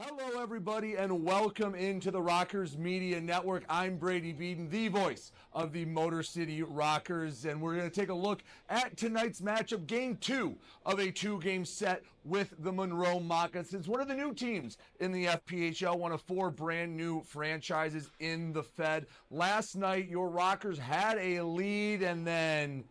Hello, everybody, and welcome into the Rockers Media Network. I'm Brady Beaton, the voice of the Motor City Rockers, and we're going to take a look at tonight's matchup, Game 2 of a two-game set with the Monroe Moccasins, one of the new teams in the FPHL, one of four brand new franchises in the Fed. Last night, your Rockers had a lead, and then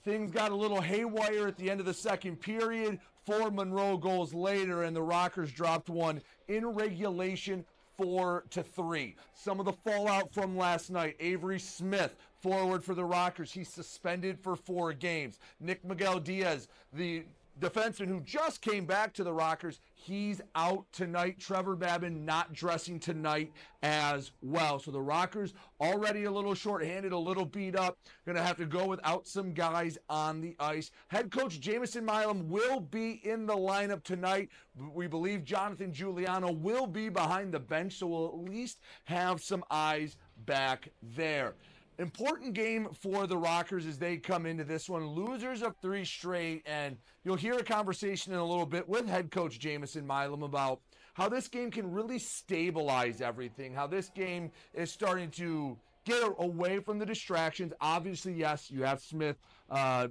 things got a little haywire at the end of the second period. 4 Monroe goals later, and the Rockers dropped one in regulation 4-3. Some of the fallout from last night: Avery Smith, forward for the Rockers, he's suspended for 4 games. Nick Miguel Diaz, the defenseman who just came back to the Rockers, he's out tonight. Trevor Babin not dressing tonight as well. So the Rockers already a little shorthanded, a little beat up. Going to have to go without some guys on the ice. Head coach Jamison Milam will be in the lineup tonight. We believe Jonathan Giuliano will be behind the bench, so we'll at least have some eyes back there. Important game for the Rockers as they come into this one. Losers of 3 straight, and you'll hear a conversation in a little bit with head coach Jamison Milam about how this game can really stabilize everything, how this game is starting to get away from the distractions. Obviously, yes, you have Smith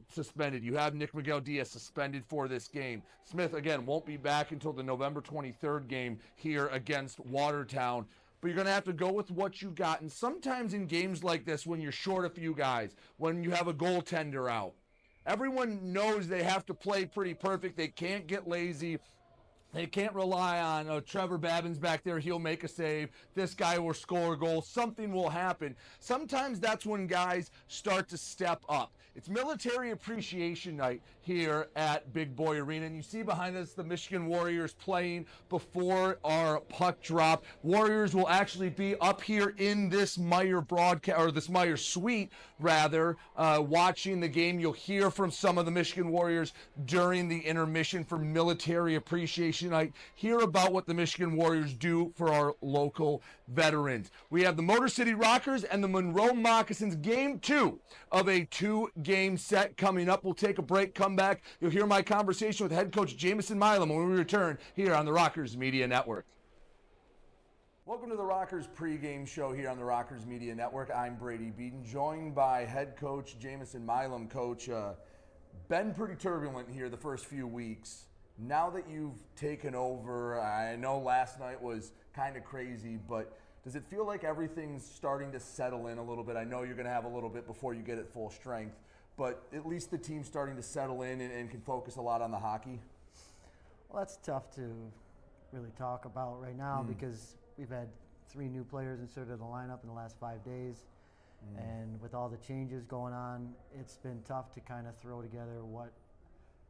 suspended. You have Nick Miguel Diaz suspended for this game. Smith, again, won't be back until the November 23rd game here against Watertown. But you're going to have to go with what you got. And sometimes in games like this, when you're short a few guys, when you have a goaltender out, everyone knows they have to play pretty perfect. They can't get lazy. They can't rely on Trevor Babin's back there. He'll make a save. This guy will score a goal. Something will happen. Sometimes that's when guys start to step up. It's Military Appreciation Night here at Big Boy Arena. And you see behind us the Michigan Warriors playing before our puck drop. Warriors will actually be up here in this Meyer broadcast, or this Meyer suite, rather, watching the game. You'll hear from some of the Michigan Warriors during the intermission for Military Appreciation Night. Hear about what the Michigan Warriors do for our local veterans. We have the Motor City Rockers and the Monroe Moccasins, Game 2 of a 2-game set coming up. We'll take a break, come back. You'll hear my conversation with head coach Jamison Milam when we return here on the Rockers Media Network. Welcome to the Rockers pregame show here on the Rockers Media Network. I'm Brady Beaton, joined by head coach Jamison Milam. Coach, been pretty turbulent here the first few weeks. Now that you've taken over, I know last night was kind of crazy, but does it feel like everything's starting to settle in a little bit? I know you're going to have a little bit before you get at full strength, but at least the team's starting to settle in and can focus a lot on the hockey? Well, that's tough to really talk about right now because we've had 3 new players inserted in the lineup in the last 5 days. And with all the changes going on, it's been tough to kind of throw together what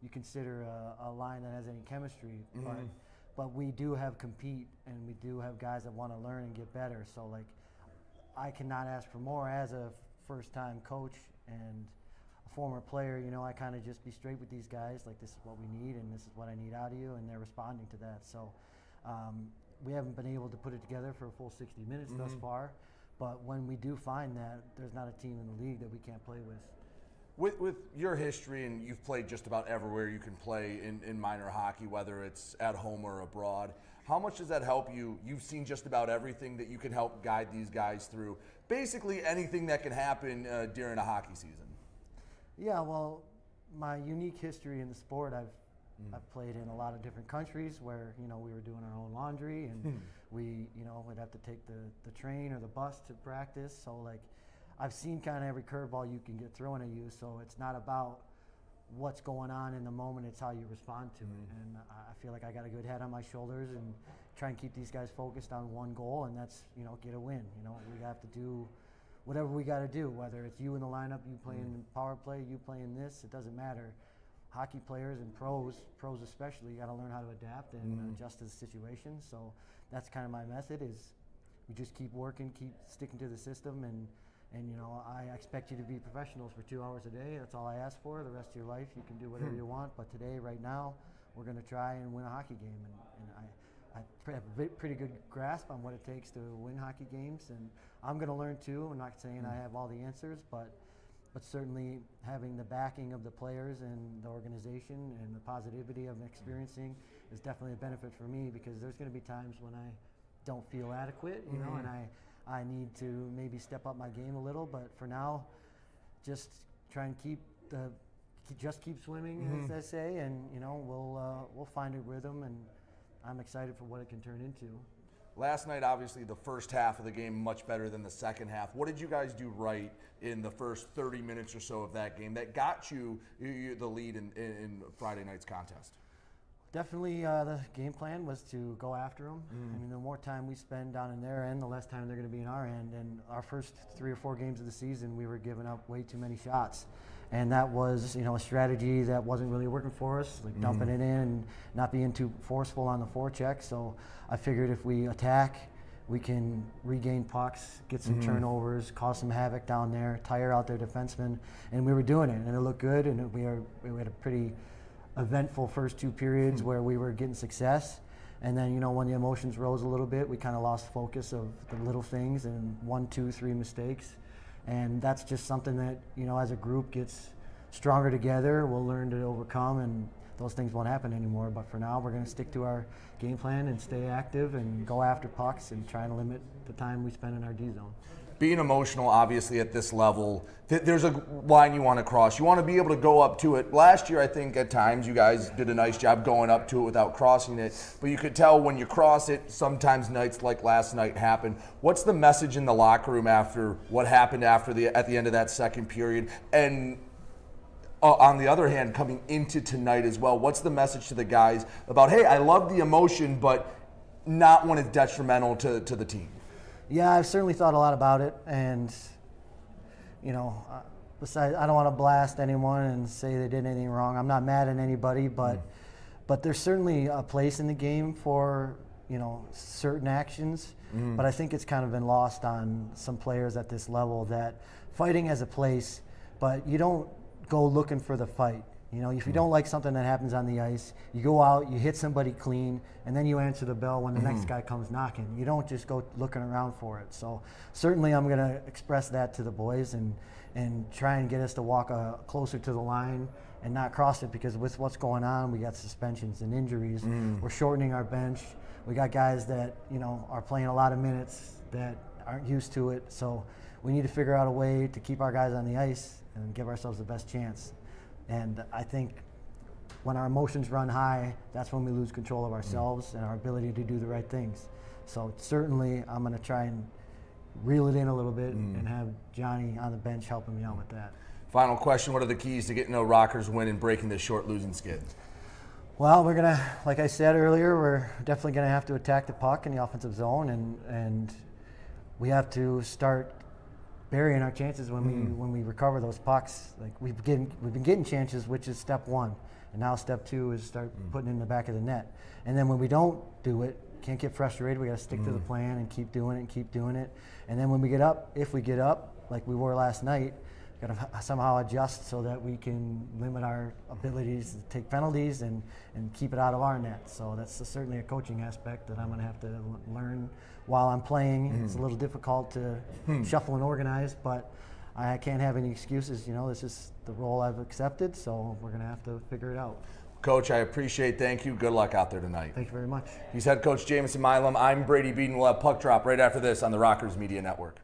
you consider a line that has any chemistry. But we do have compete, and we do have guys that want to learn and get better. So, like, I cannot ask for more as a first-time coach and a former player. You know, I kind of just be straight with these guys, like, this is what we need and this is what I need out of you, and they're responding to that. So we haven't been able to put it together for a full 60 minutes thus far. But when we do find that, there's not a team in the league that we can't play with. With your history, and you've played just about everywhere you can play in minor hockey, whether it's at home or abroad, how much does that help you? You've seen just about everything that you can help guide these guys through. Basically anything that can happen during a hockey season. Yeah, well, my unique history in the sport, I've played in a lot of different countries where, you know, we were doing our own laundry and we, you know, would have to take the train or the bus to practice. So, like, I've seen kind of every curveball you can get thrown at you, so it's not about what's going on in the moment, it's how you respond to it. And I feel like I got a good head on my shoulders and try and keep these guys focused on one goal, and that's, you know, get a win. You know, we have to do whatever we got to do, whether it's you in the lineup, you playing power play, you playing this, it doesn't matter. Hockey players and pros especially, you got to learn how to adapt and adjust to the situation. So that's kind of my method, is we just keep working, keep sticking to the system, and you know, I expect you to be professionals for 2 hours a day. That's all I ask for. The rest of your life, you can do whatever you want. But today, right now, we're going to try and win a hockey game. And I have a pretty good grasp on what it takes to win hockey games. And I'm going to learn too. I'm not saying I have all the answers, but certainly having the backing of the players and the organization and the positivity of experiencing is definitely a benefit for me, because there's going to be times when I don't feel adequate, you know, and I need to maybe step up my game a little. But for now, just try and keep swimming, as they say, and you know, we'll find a rhythm, and I'm excited for what it can turn into. Last night, obviously, the first half of the game much better than the second half. What did you guys do right in the first 30 minutes or so of that game that got you the lead in Friday night's contest? Definitely, the game plan was to go after them. I mean, the more time we spend down in their end, the less time they're going to be in our end. And our first 3 or 4 games of the season, we were giving up way too many shots. And that was, you know, a strategy that wasn't really working for us, like dumping it in and not being too forceful on the forecheck. So I figured if we attack, we can regain pucks, get some turnovers, cause some havoc down there, tire out their defensemen. And we were doing it, and it looked good. And we had a pretty eventful first 2 periods where we were getting success. And then, you know, when the emotions rose a little bit, we kind of lost focus of the little things and 1, 2, 3 mistakes. And that's just something that, you know, as a group gets stronger together, we'll learn to overcome, and those things won't happen anymore. But for now, we're going to stick to our game plan and stay active and go after pucks and try to limit the time we spend in our D zone. Being emotional, obviously, at this level, there's a line you want to cross. You want to be able to go up to it. Last year, I think at times you guys did a nice job going up to it without crossing it. But you could tell when you cross it, sometimes nights like last night happen. What's the message in the locker room after what happened at the end of that second period? And on the other hand, coming into tonight as well, what's the message to the guys about, hey, I love the emotion, but not when it's detrimental to the team? Yeah, I've certainly thought a lot about it, and you know, besides, I don't want to blast anyone and say they did anything wrong. I'm not mad at anybody, but there's certainly a place in the game for, you know, certain actions. But I think it's kind of been lost on some players at this level that fighting has a place, but you don't go looking for the fight. You know, if you don't like something that happens on the ice, you go out, you hit somebody clean, and then you answer the bell when the next guy comes knocking. You don't just go looking around for it. So certainly I'm going to express that to the boys and try and get us to walk closer to the line and not cross it, because with what's going on, we got suspensions and injuries. We're shortening our bench. We got guys that, you know, are playing a lot of minutes that aren't used to it. So we need to figure out a way to keep our guys on the ice and give ourselves the best chance. And I think when our emotions run high, that's when we lose control of ourselves and our ability to do the right things. So certainly I'm going to try and reel it in a little bit and have Johnny on the bench helping me out with that. Final question, what are the keys to getting a Rockers win and breaking this short losing skid? Well, we're going to, like I said earlier, we're definitely going to have to attack the puck in the offensive zone, and we have to start burying our chances when we recover those pucks. Like we've been getting chances, which is step 1, and now step 2 is start putting it in the back of the net. And then when we don't do it, can't get frustrated. We got to stick to the plan and keep doing it. And then when we get up, if we get up like we were last night, got to somehow adjust so that we can limit our abilities to take penalties and keep it out of our net. So that's certainly a coaching aspect that I'm going to have to learn while I'm playing. It's a little difficult to shuffle and organize, but I can't have any excuses. You know, this is the role I've accepted, so we're going to have to figure it out. Coach, I appreciate. Thank you. Good luck out there tonight. Thank you very much. He's head coach Jamison Milam. I'm Brady Beaton. We'll have Puck Drop right after this on the Rockers Media Network.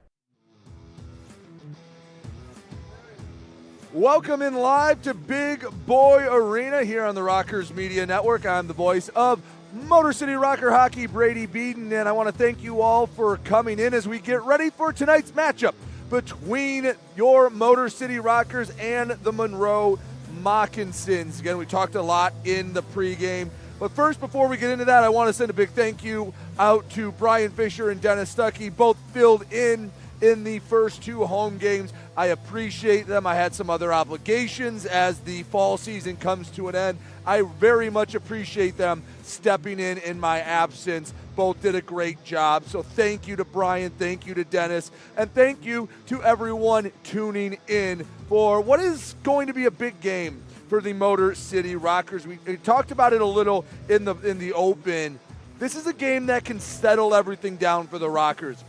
Welcome in live to Big Boy Arena here on the Rockers Media Network. I'm the voice of Motor City Rocker Hockey, Brady Beaton, and I want to thank you all for coming in as we get ready for tonight's matchup between your Motor City Rockers and the Monroe Moccasins. Again, we talked a lot in the pregame, but first, before we get into that, I want to send a big thank you out to Brian Fisher and Dennis Stuckey, both filled in the first 2 home games. I appreciate them. I had some other obligations as the fall season comes to an end. I very much appreciate them stepping in my absence. Both did a great job. So thank you to Brian, thank you to Dennis, and thank you to everyone tuning in for what is going to be a big game for the Motor City Rockers. We talked about it a little in the open. This is a game that can settle everything down for the Rockers.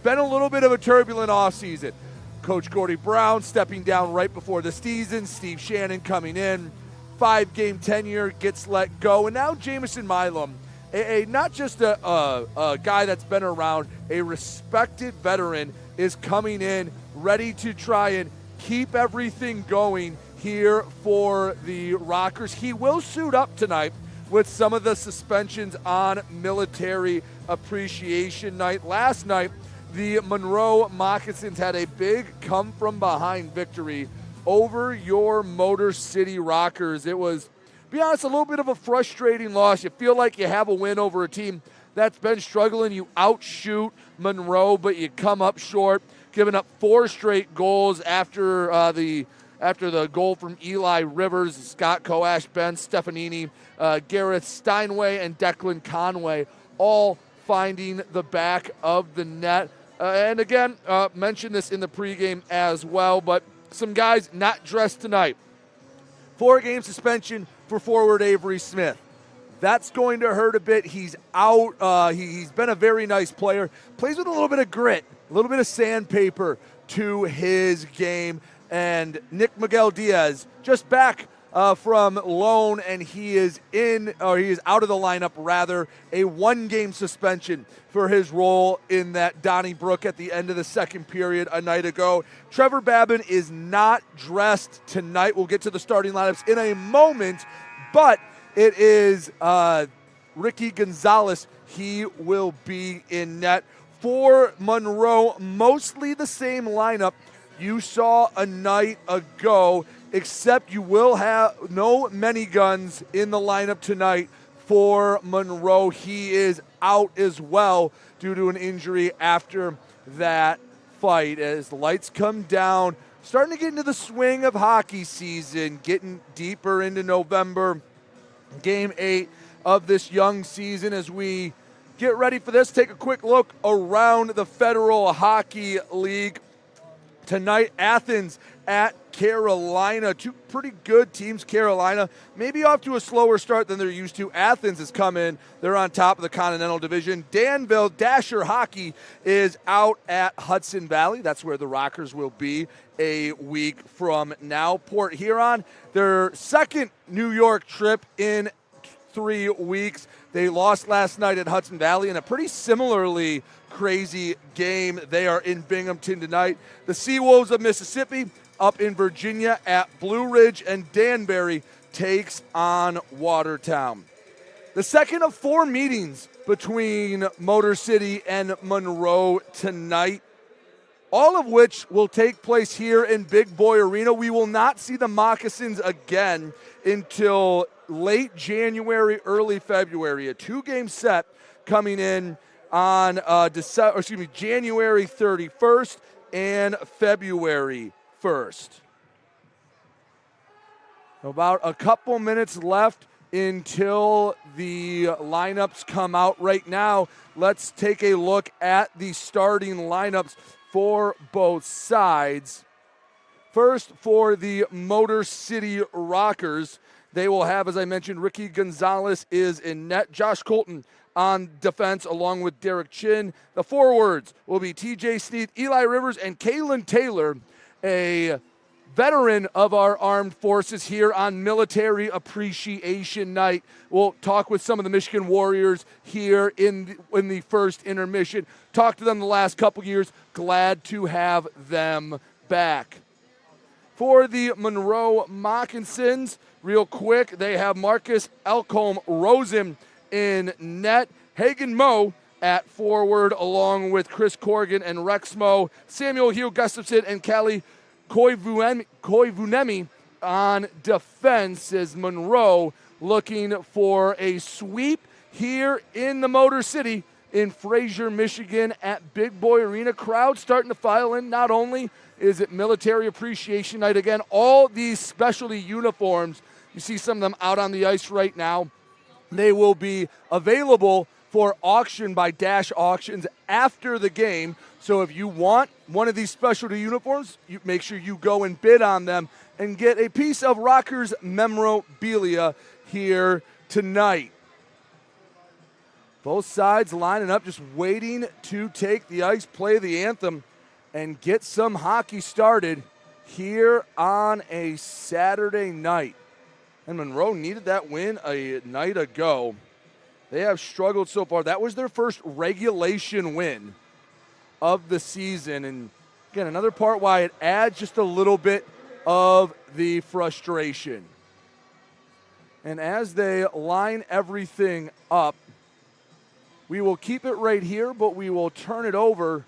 Been a little bit of a turbulent offseason. Coach Gordy Brown stepping down right before the season, Steve Shannon coming in. 5-game tenure gets let go. And now Jamison Milam, not just a guy that's been around, a respected veteran, is coming in ready to try and keep everything going here for the Rockers. He will suit up tonight with some of the suspensions on Military Appreciation Night. Last night, the Monroe Moccasins had a big come-from-behind victory over your Motor City Rockers. It was, to be honest, a little bit of a frustrating loss. You feel like you have a win over a team that's been struggling. You outshoot Monroe, but you come up short, giving up 4 straight goals after the goal from Eli Rivers, Scott Coash, Ben Stefanini, Gareth Steinway, and Declan Conway, all finding the back of the net. And again, mentioned this in the pregame as well, but some guys not dressed tonight. 4-game suspension for forward Avery Smith. That's going to hurt a bit. He's out. He's been a very nice player. Plays with a little bit of grit, a little bit of sandpaper to his game. And Nick Miguel Diaz just back from loan, and he is out of the lineup, rather, a 1-game suspension for his role in that Donnybrook at the end of the second period a night ago. Trevor Babin is not dressed tonight. We'll get to the starting lineups in a moment, but it is Ricky Gonzalez. He will be in net. For Monroe, mostly the same lineup you saw a night ago, except you will have no many guns in the lineup tonight for Monroe. He is out as well due to an injury after that fight. As the lights come down, starting to get into the swing of hockey season, getting deeper into November. Game 8 of this young season. As we get ready for this, take a quick look around the Federal Hockey League. Tonight, Athens at Carolina. 2 pretty good teams. Carolina maybe off to a slower start than they're used to. Athens has come in. They're on top of the Continental Division. Danville Dasher Hockey is out at Hudson Valley. That's where the Rockers will be a week from now. Port Huron, their second New York trip in 3 weeks. They lost last night at Hudson Valley in a pretty similarly crazy game. They are in Binghamton tonight. The Seawolves of Mississippi up in Virginia at Blue Ridge, and Danbury takes on Watertown. The second of 4 meetings between Motor City and Monroe tonight, all of which will take place here in Big Boy Arena. We will not see the Moccasins again until late January, early February. A 2-game set coming in on January 31st and February 1st. About a couple minutes left until the lineups come out. Right now, let's take a look at the starting lineups for both sides. First, for the Motor City Rockers, they will have, as I mentioned, Ricky Gonzalez is in net. Josh Colton on defense, along with Derek Chin. The forwards will be TJ Sneed, Eli Rivers, and Kalen Taylor, a veteran of our armed forces here on Military Appreciation Night. We'll talk with some of the Michigan Warriors here in the first intermission. Talked to them the last couple years. Glad to have them back. For the Monroe Moccasins, real quick, they have Marcus Elcombe Rosen in net. Hagen Moe at forward, along with Chris Corrigan and Rex Moe. Samuel Hugh Gustafson and Callie Koivunemi on defense, as Monroe looking for a sweep here in the Motor City in Fraser, Michigan at Big Boy Arena. Crowd starting to file in. Not only is it Military Appreciation Night, again, all these specialty uniforms, you see some of them out on the ice right now. They will be available for auction by Dash Auctions after the game. So if you want one of these specialty uniforms, you make sure you go and bid on them and get a piece of Rockers memorabilia here tonight. Both sides lining up, just waiting to take the ice, play the anthem, and get some hockey started here on a Saturday night. And Monroe needed that win a night ago. They have struggled so far. That was their first regulation win of the season. And again, another part why it adds just a little bit of the frustration. And as they line everything up, we will keep it right here, but we will turn it over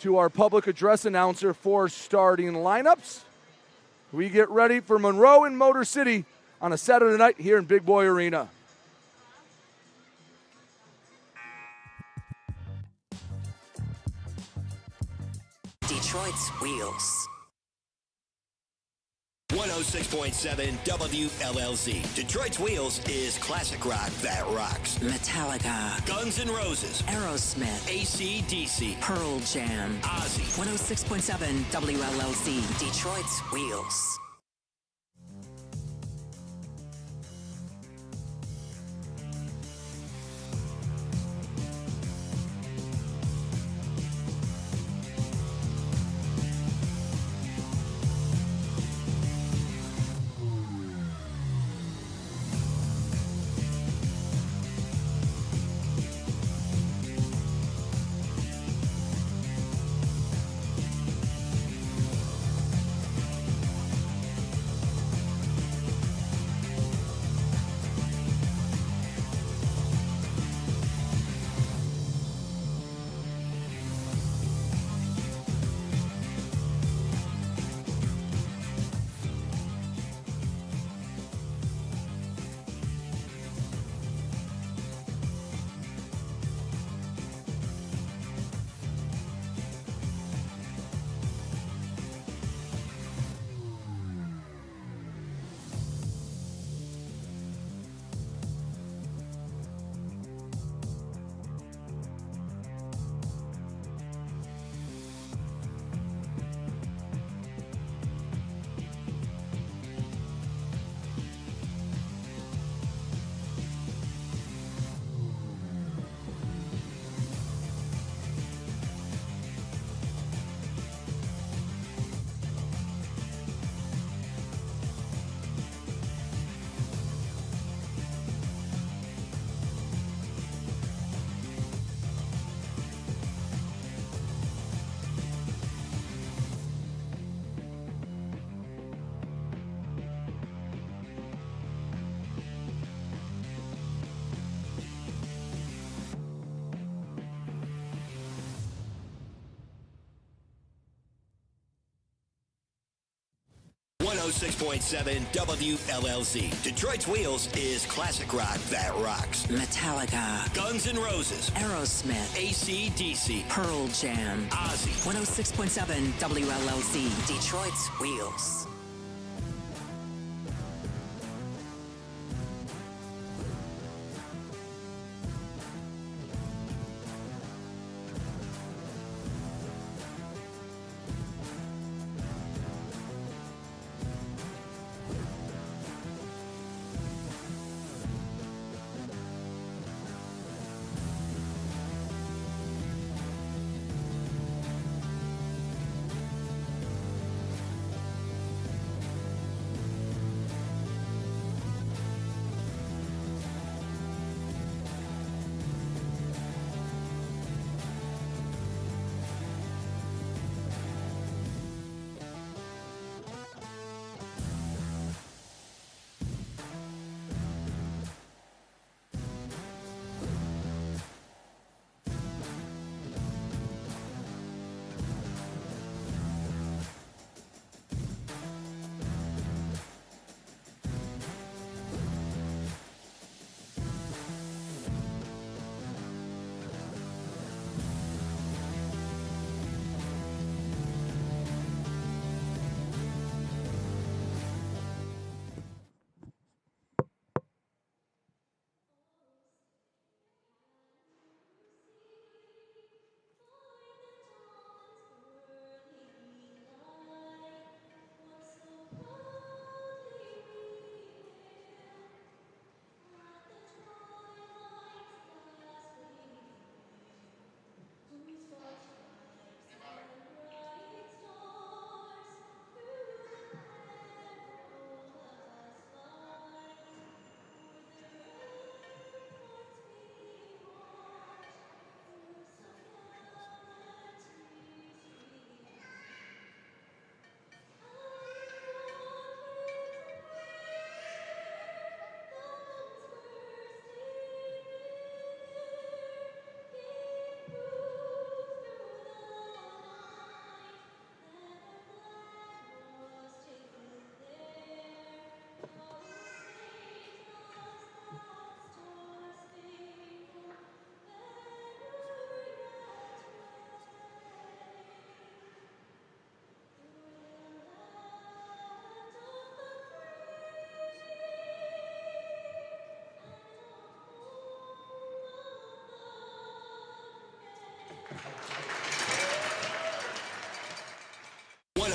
to our public address announcer for starting lineups. We get ready for Monroe and Motor City on a Saturday night here in Big Boy Arena. Detroit's Wheels. 106.7 WLLZ. Detroit's Wheels is classic rock that rocks. Metallica. Guns N' Roses. Aerosmith. AC/DC. Pearl Jam. Ozzy. 106.7 WLLZ. Detroit's Wheels. .7 WLLZ. Detroit's Wheels is classic rock that rocks. Metallica. Guns N' Roses. Aerosmith. AC/DC. Pearl Jam. Ozzy. 106.7 WLLZ. Detroit's Wheels.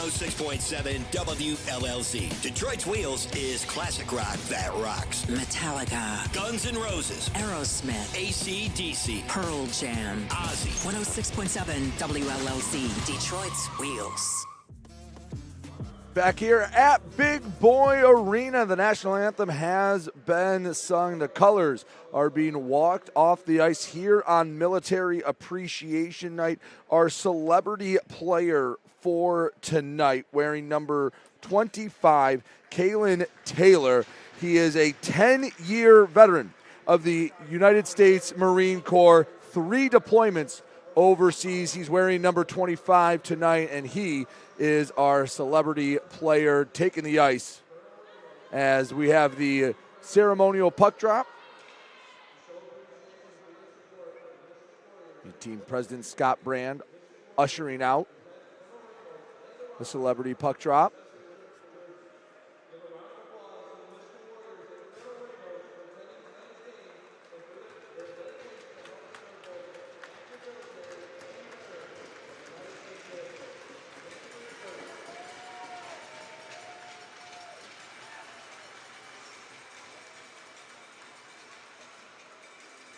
106.7 WLLZ. Detroit's Wheels is classic rock that rocks. Metallica, Guns N' Roses, Aerosmith, AC/DC, Pearl Jam. Ozzy. 106.7 WLLZ, Detroit's Wheels. Back here at Big Boy Arena, the national anthem has been sung. The colors are being walked off the ice here on Military Appreciation Night. Our celebrity player for tonight, wearing number 25, Kalen Taylor. He is a 10-year veteran of the United States Marine Corps, 3 deployments overseas. He's wearing number 25 tonight, and he is our celebrity player taking the ice as we have the ceremonial puck drop. Team President Scott Brand ushering out the celebrity puck drop.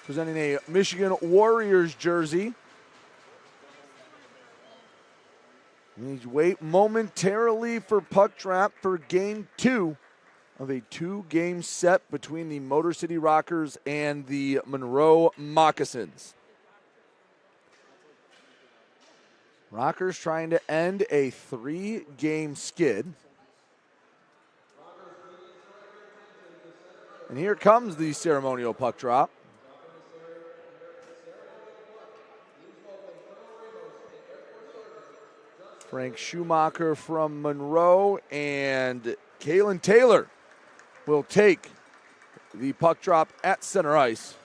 Presenting a Michigan Warriors jersey. We wait momentarily for puck drop for game 2 of a 2-game set between the Motor City Rockers and the Monroe Moccasins. Rockers trying to end a 3-game skid. And here comes the ceremonial puck drop. Frank Schumacher from Monroe, and Kalen Taylor will take the puck drop at center ice.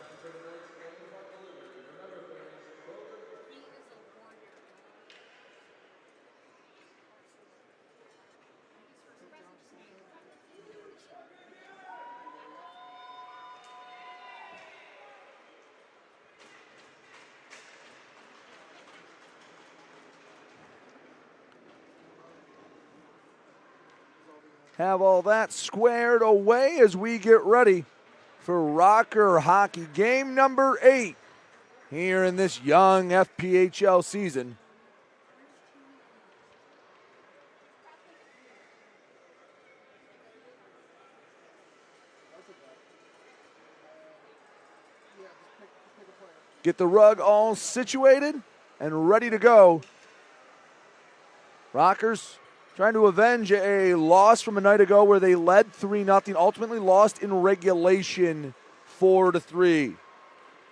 Have all that squared away as we get ready for Rocker hockey game number 8 here in this young FPHL season. Get the rug all situated and ready to go. Rockers trying to avenge a loss from a night ago where they led 3-0, ultimately lost in regulation 4-3.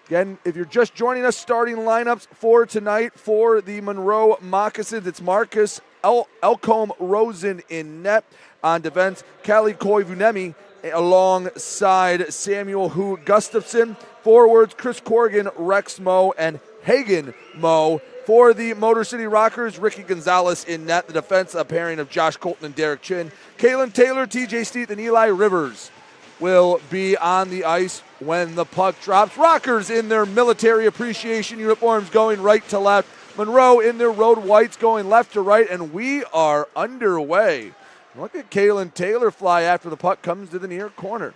Again, if you're just joining us, starting lineups for tonight for the Monroe Moccasins, it's Marcus Elcombe Rosen in net. On defense, Callie Koivunemi alongside Samuel Hu Gustafson. Forwards, Chris Corrigan, Rex Moe, and Hagen Moe. For the Motor City Rockers, Ricky Gonzalez in net. The defense, a pairing of Josh Colton and Derek Chin. Kalen Taylor, TJ Steeth, and Eli Rivers will be on the ice when the puck drops. Rockers in their military appreciation uniforms going right to left. Monroe in their road whites going left to right, and we are underway. Look at Kalen Taylor fly after the puck comes to the near corner.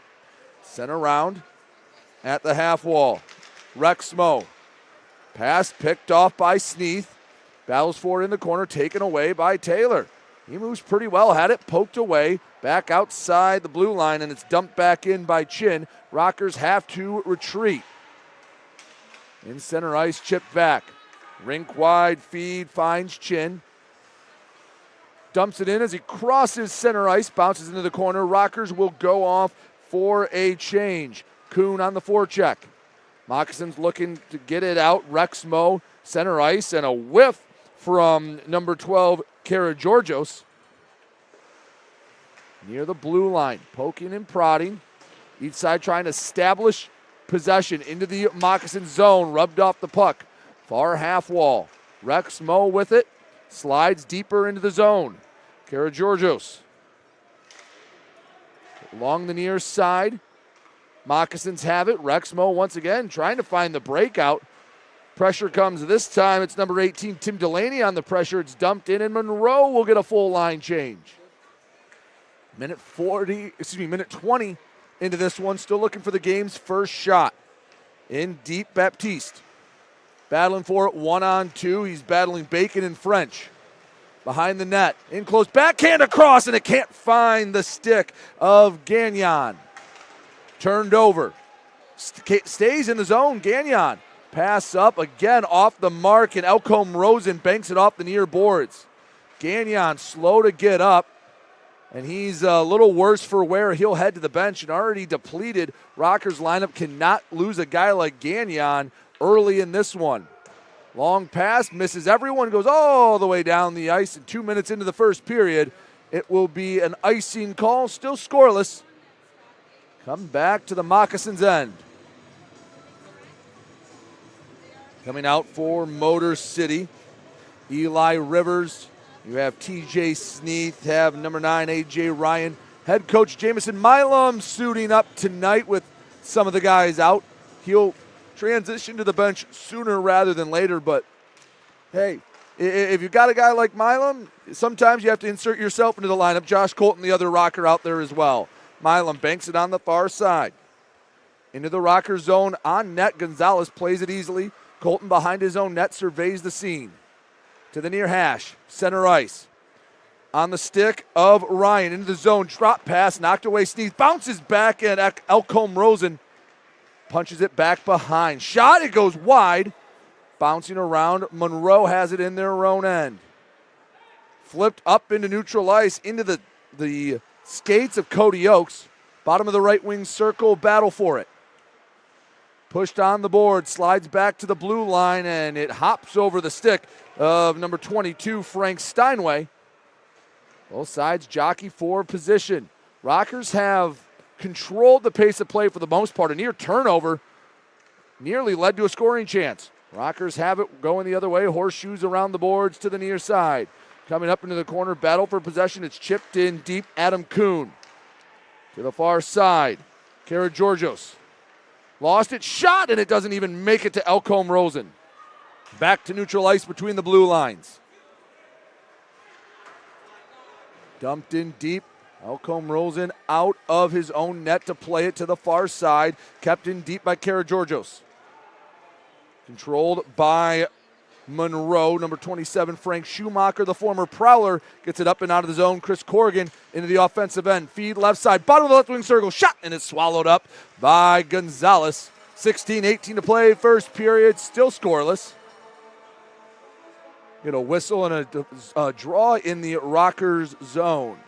Sent around at the half wall. Rex Moe. Pass picked off by Sneath. Battles for it in the corner, taken away by Taylor. He moves pretty well, had it poked away, back outside the blue line, and it's dumped back in by Chin. Rockers have to retreat. In center ice, chipped back. Rink wide feed, finds Chin. Dumps it in as he crosses center ice, bounces into the corner. Rockers will go off for a change. Kuhn on the forecheck. Moccasins looking to get it out. Rex Moe, center ice, and a whiff from number 12, Kara Georgios. Near the blue line, poking and prodding. Each side trying to establish possession into the Moccasin zone. Rubbed off the puck. Far half wall. Rex Moe with it. Slides deeper into the zone. Kara Georgios. Along the near side. Moccasins have it. Rex Moe once again trying to find the breakout. Pressure comes this time. It's number 18, Tim Delaney on the pressure. It's dumped in, and Monroe will get a full line change. Minute 20 into this one. Still looking for the game's first shot. In deep, Baptiste. Battling for it 1-on-2. He's battling Bacon and French. Behind the net. In close, backhand across, and it can't find the stick of Gagnon. Turned over. Stays in the zone, Gagnon. Pass up again off the mark, and Elcombe Rosen banks it off the near boards. Gagnon slow to get up, and he's a little worse for wear. He'll head to the bench. An already depleted Rockers lineup cannot lose a guy like Gagnon early in this one. Long pass, misses everyone, goes all the way down the ice. And 2 minutes into the first period, it will be an icing call, still scoreless. Come back to the Moccasins' end. Coming out for Motor City, Eli Rivers. You have TJ Sneath, have number 9, AJ Ryan. Head coach Jamison Milam suiting up tonight with some of the guys out. He'll transition to the bench sooner rather than later, but hey, if you got a guy like Milam, sometimes you have to insert yourself into the lineup. Josh Colton, the other Rocker, out there as well. Milam banks it on the far side. Into the Rocker zone on net. Gonzalez plays it easily. Colton behind his own net surveys the scene. To the near hash, center ice. On the stick of Ryan, into the zone, drop pass, knocked away Sneath, bounces back, and Elcombe Rosen punches it back behind. Shot, it goes wide. Bouncing around, Monroe has it in their own end. Flipped up into neutral ice, into the skates of Cody Oakes. Bottom of the right wing circle, battle for it. Pushed on the board, slides back to the blue line, and it hops over the stick of number 22, Frank Steinway. Both sides jockey for position. Rockers have controlled the pace of play for the most part. A near turnover nearly led to a scoring chance. Rockers have it going the other way. Horseshoes around the boards to the near side. Coming up into the corner, battle for possession. It's chipped in deep. Adam Kuhn to the far side. Karageorgios lost it, shot, and it doesn't even make it to Elcombe Rosen. Back to neutral ice between the blue lines. Dumped in deep. Elcombe Rosen out of his own net to play it to the far side. Kept in deep by Karageorgios. Controlled by Monroe. Number 27, Frank Schumacher, the former Prowler, gets it up and out of the zone. Chris Corrigan into the offensive end. Feed left side, bottom of the left wing circle. Shot, and it's swallowed up by Gonzalez. 16-18 to play, first period, still scoreless. Get a whistle and a draw in the Rockers zone.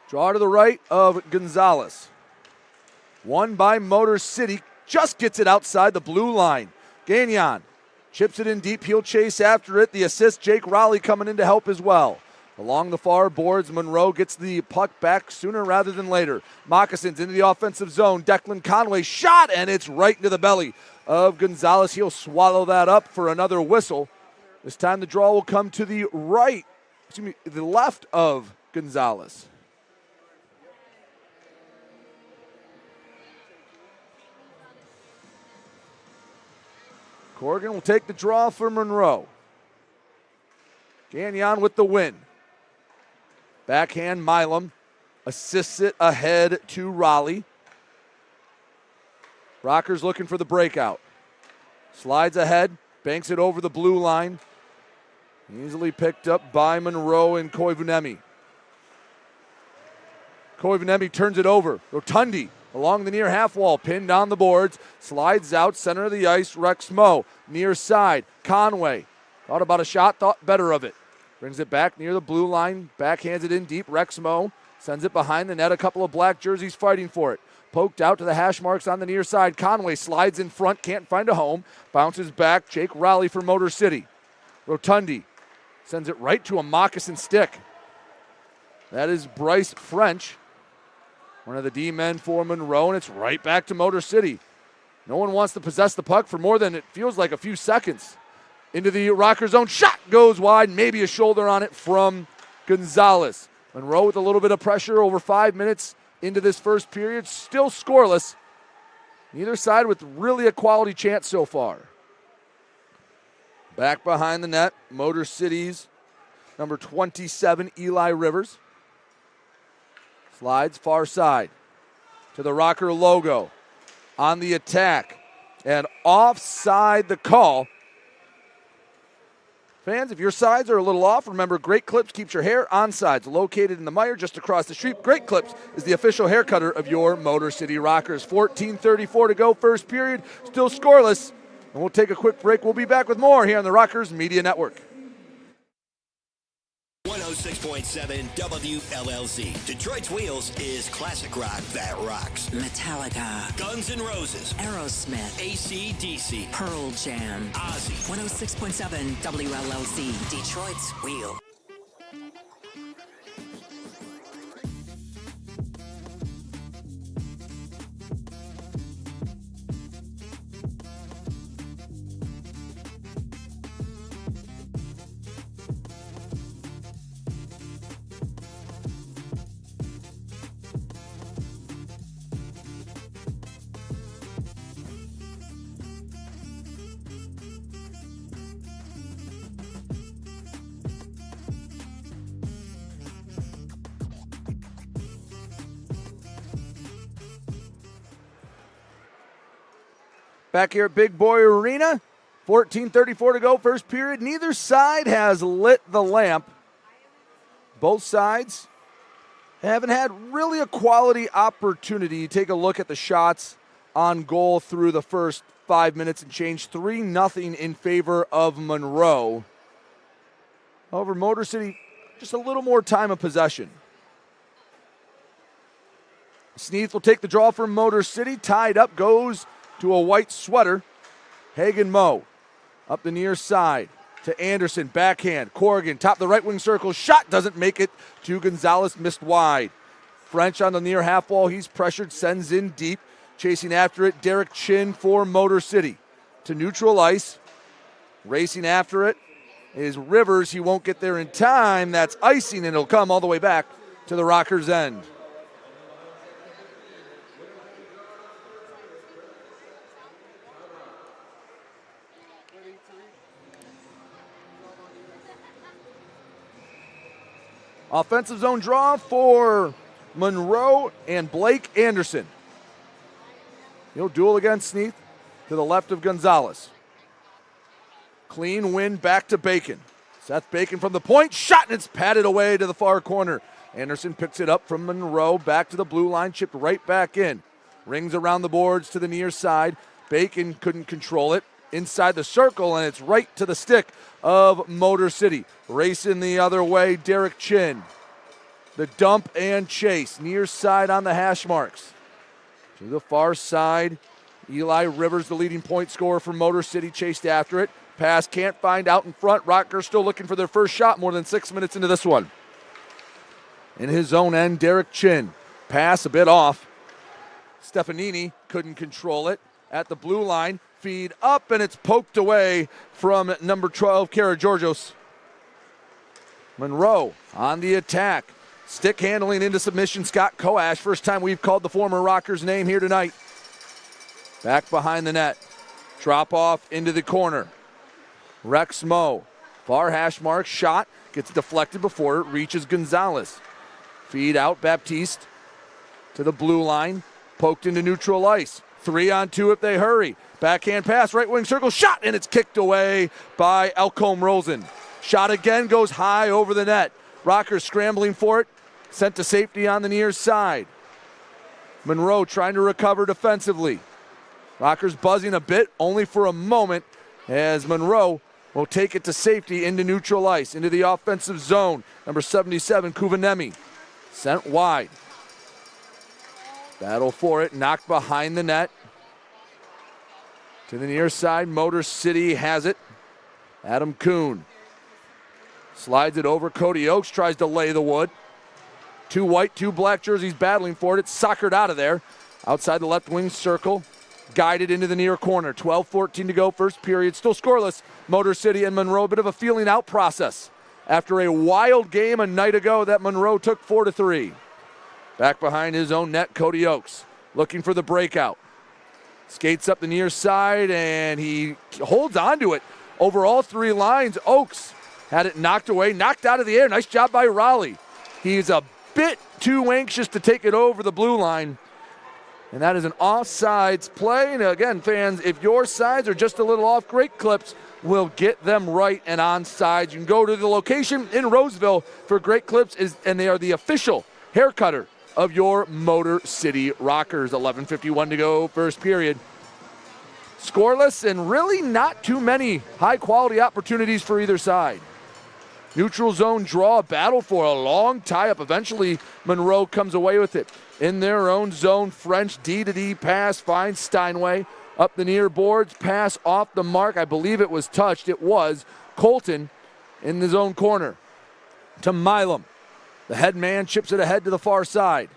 Draw to the right of Gonzalez. Won by Motor City. Just gets it outside the blue line. Gagnon chips it in deep. He'll chase after it. The assist, Jake Raleigh coming in to help as well. Along the far boards, Monroe gets the puck back sooner rather than later. Moccasins into the offensive zone. Declan Conway shot, and it's right into the belly of Gonzalez. He'll swallow that up for another whistle. This time the draw will come to the the left of Gonzalez. Corrigan will take the draw for Monroe. Gagnon with the win. Backhand Milam assists it ahead to Raleigh. Rockers looking for the breakout. Slides ahead, banks it over the blue line. Easily picked up by Monroe and Koivunemi. Koivunemi turns it over. Rotundi along the near half wall, pinned on the boards, slides out, center of the ice, Rex Mo, near side, Conway. Thought about a shot, thought better of it. Brings it back near the blue line, backhands it in deep, Rex Mo sends it behind the net, a couple of black jerseys fighting for it. Poked out to the hash marks on the near side, Conway slides in front, can't find a home, bounces back, Jake Raleigh for Motor City. Rotundi sends it right to a moccasin stick. That is Bryce French, one of the D-men for Monroe, and it's right back to Motor City. No one wants to possess the puck for more than it feels like a few seconds. Into the Rocker zone, shot goes wide, maybe a shoulder on it from Gonzalez. Monroe with a little bit of pressure over 5 minutes into this first period. Still scoreless. Neither side with really a quality chance so far. Back behind the net, Motor City's number 27, Eli Rivers. Slides far side to the Rocker logo. On the attack. And offside the call. Fans, if your sides are a little off, remember Great Clips keeps your hair on sides. Located in the Meijer just across the street, Great Clips is the official hair cutter of your Motor City Rockers. 14:34 to go, first period, still scoreless. And we'll take a quick break. We'll be back with more here on the Rockers Media Network. 106.7 WLLZ. Detroit's Wheels is classic rock that rocks. Metallica, Guns N' Roses, Aerosmith, AC/DC, Pearl Jam. Ozzy. 106.7 WLLC, Detroit's Wheel. Back here at Big Boy Arena, 14:34 to go, first period. Neither side has lit the lamp. Both sides haven't had really a quality opportunity. Take a look at the shots on goal through the first 5 minutes and change. 3-0 in favor of Monroe. However, Motor City, just a little more time of possession. Sneath will take the draw from Motor City. Tied up, goes to a white sweater. Hagen Moe up the near side to Anderson, backhand. Corrigan, top the right wing circle. Shot doesn't make it to Gonzalez, missed wide. French on the near half wall. He's pressured, sends in deep. Chasing after it, Derek Chin for Motor City. To neutral ice. Racing after it is Rivers. He won't get there in time. That's icing, and it'll come all the way back to the Rockers' end. Offensive zone draw for Monroe and Blake Anderson. He'll duel against Sneath to the left of Gonzalez. Clean win back to Bacon. Seth Bacon from the point. Shot, and it's patted away to the far corner. Anderson picks it up from Monroe. Back to the blue line. Chipped right back in. Rings around the boards to the near side. Bacon couldn't control it. Inside the circle, and it's right to the stick of Motor City. Racing the other way, Derek Chin. The dump and chase. Near side on the hash marks. To the far side, Eli Rivers, the leading point scorer for Motor City, chased after it. Pass can't find out in front. Rockers still looking for their first shot more than 6 minutes into this one. In his own end, Derek Chin. Pass a bit off. Stefanini couldn't control it at the blue line. Feed up, and it's poked away from number 12, Karageorgios. Monroe on the attack. Stick handling into submission, Scott Koash. First time we've called the former Rockers' name here tonight. Back behind the net. Drop off into the corner. Rex Moe. Far hash mark, shot. Gets deflected before it reaches Gonzalez. Feed out, Baptiste to the blue line. Poked into neutral ice. 3-on-2 if they hurry. Backhand pass, right wing circle, shot, and it's kicked away by Elcombe Rosen. Shot again, goes high over the net. Rockers scrambling for it, sent to safety on the near side. Monroe trying to recover defensively. Rockers buzzing a bit, only for a moment, as Monroe will take it to safety into neutral ice, into the offensive zone. Number 77, Kuvanemi, sent wide. Battle for it, knocked behind the net. To the near side, Motor City has it. Adam Kuhn slides it over. Cody Oakes tries to lay the wood. Two white, two black jerseys battling for it. It's soccered out of there. Outside the left wing circle. Guided into the near corner. 12-14 to go, first period. Still scoreless. Motor City and Monroe, a bit of a feeling out process after a wild game a night ago that Monroe took 4-3. Back behind his own net, Cody Oakes looking for the breakout. Skates up the near side, and he holds on to it over all three lines. Oakes had it knocked away, knocked out of the air. Nice job by Raleigh. He's a bit too anxious to take it over the blue line, and that is an offsides play. And again, fans, if your sides are just a little off, Great Clips will get them right and onside. You can go to the location in Roseville for Great Clips, and they are the official hair cutter of your Motor City Rockers. 11:51 to go, first period. Scoreless and really not too many high-quality opportunities for either side. Neutral zone draw, a battle for a long tie-up. Eventually, Monroe comes away with it. In their own zone, French D-to-D pass finds Steinway. Up the near boards, pass off the mark. I believe it was touched. It was. Colton in his own corner to Milam. The head man chips it ahead to the far side.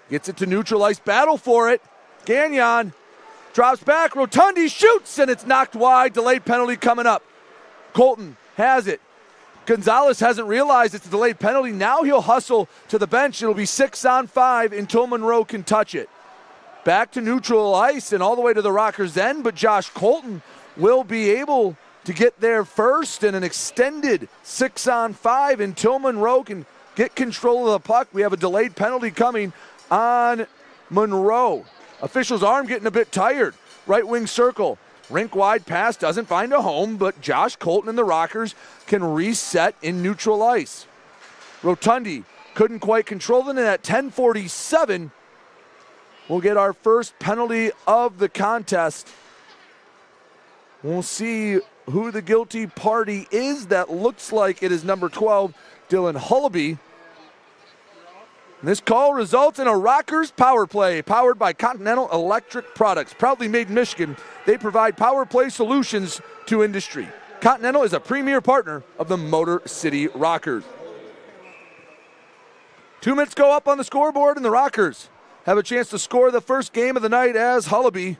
Gets it to neutral ice. Battle for it. Gagnon drops back. Rotundi shoots, and it's knocked wide. Delayed penalty coming up. Colton has it. Gonzalez hasn't realized it's a delayed penalty. Now he'll hustle to the bench. It'll be 6-on-5 until Monroe can touch it. Back to neutral ice and all the way to the Rockers' end, but Josh Colton will be able to get there first in an extended 6-on-5 until Monroe can get control of the puck. We have a delayed penalty coming on Monroe. Official's arm getting a bit tired. Right wing circle. Rink wide pass doesn't find a home, but Josh Colton and the Rockers can reset in neutral ice. Rotundi couldn't quite control it, and at 10:47, we'll get our first penalty of the contest. We'll see who the guilty party is. That looks like it is number 12, Dylan Hullaby. And this call results in a Rockers power play powered by Continental Electric Products. Proudly made in Michigan, they provide power play solutions to industry. Continental is a premier partner of the Motor City Rockers. 2 minutes go up on the scoreboard, and the Rockers have a chance to score the first game of the night as Hullaby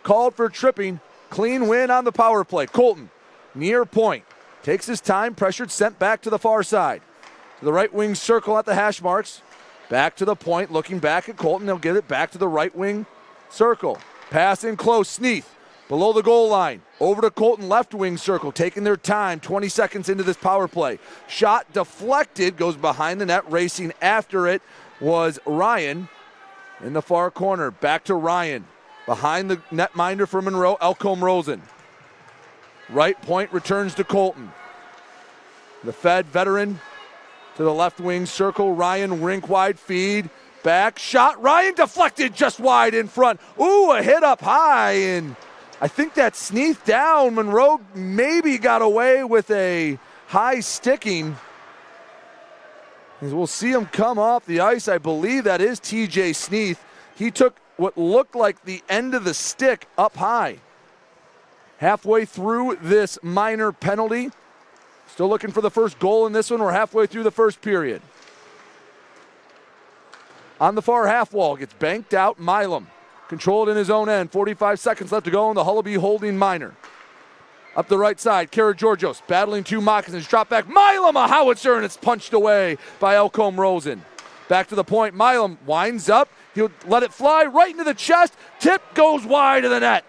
called for tripping. Clean win on the power play. Colton, near point, takes his time, pressured, sent back to the far side. To the right wing circle at the hash marks. Back to the point, looking back at Colton. They'll get it back to the right wing circle. Pass in close, Sneath below the goal line. Over to Colton, left wing circle, taking their time, 20 seconds into this power play. Shot deflected, goes behind the net, racing after it was Ryan in the far corner. Back to Ryan, behind the netminder for Monroe, Elcombe Rosen. Right point returns to Colton. The Fed veteran to the left wing circle. Ryan rink wide feed. Back shot. Ryan deflected just wide in front. Ooh, a hit up high. And I think that Sneath down. Monroe maybe got away with a high sticking. As we'll see him come off the ice. I believe that is TJ Sneath. He took what looked like the end of the stick up high. Halfway through this minor penalty. Still looking for the first goal in this one. We're halfway through the first period. On the far half wall, gets banked out. Milam controlled in his own end. 45 seconds left to go in the Hullaby holding minor. Up the right side, Karageorgios battling two Moccasins. Drop back. Milam, a howitzer, and it's punched away by Elcombe Rosen. Back to the point. Milam winds up. He'll let it fly right into the chest. Tip goes wide of the net.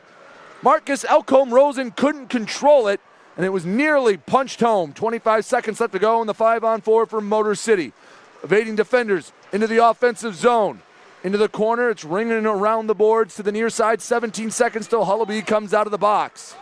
Marcus Elcombe Rosen couldn't control it, and it was nearly punched home. 25 seconds left to go in the 5-on-4 for Motor City. Evading defenders into the offensive zone. Into the corner, it's ringing around the boards to the near side. 17 seconds till Hullaby comes out of the box.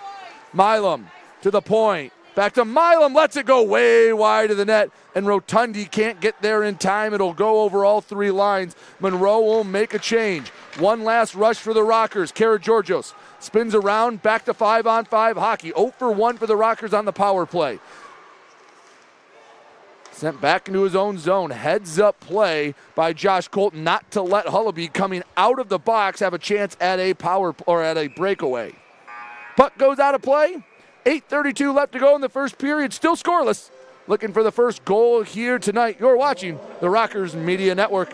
Milam to the point. Back to Milam, lets it go way wide of the net, and Rotundi can't get there in time. It'll go over all three lines. Monroe will make a change. One last rush for the Rockers. Karageorgios spins around, back to 5-on-5 hockey. 0 for 1 for the Rockers on the power play. Sent back into his own zone. Heads up play by Josh Colton not to let Hullaby coming out of the box have a chance at a power or at a breakaway. Puck goes out of play. 8:32 left to go in the first period. Still scoreless. Looking for the first goal here tonight. You're watching the Rockers Media Network.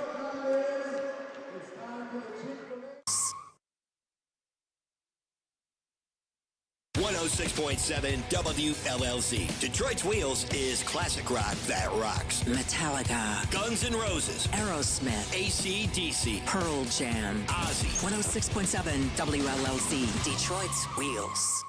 96.7 WLLZ. Detroit's Wheels is classic rock that rocks. Metallica, Guns N' Roses, Aerosmith, AC/DC, Pearl Jam, Ozzy. 106.7 WLLC, Detroit's Wheels.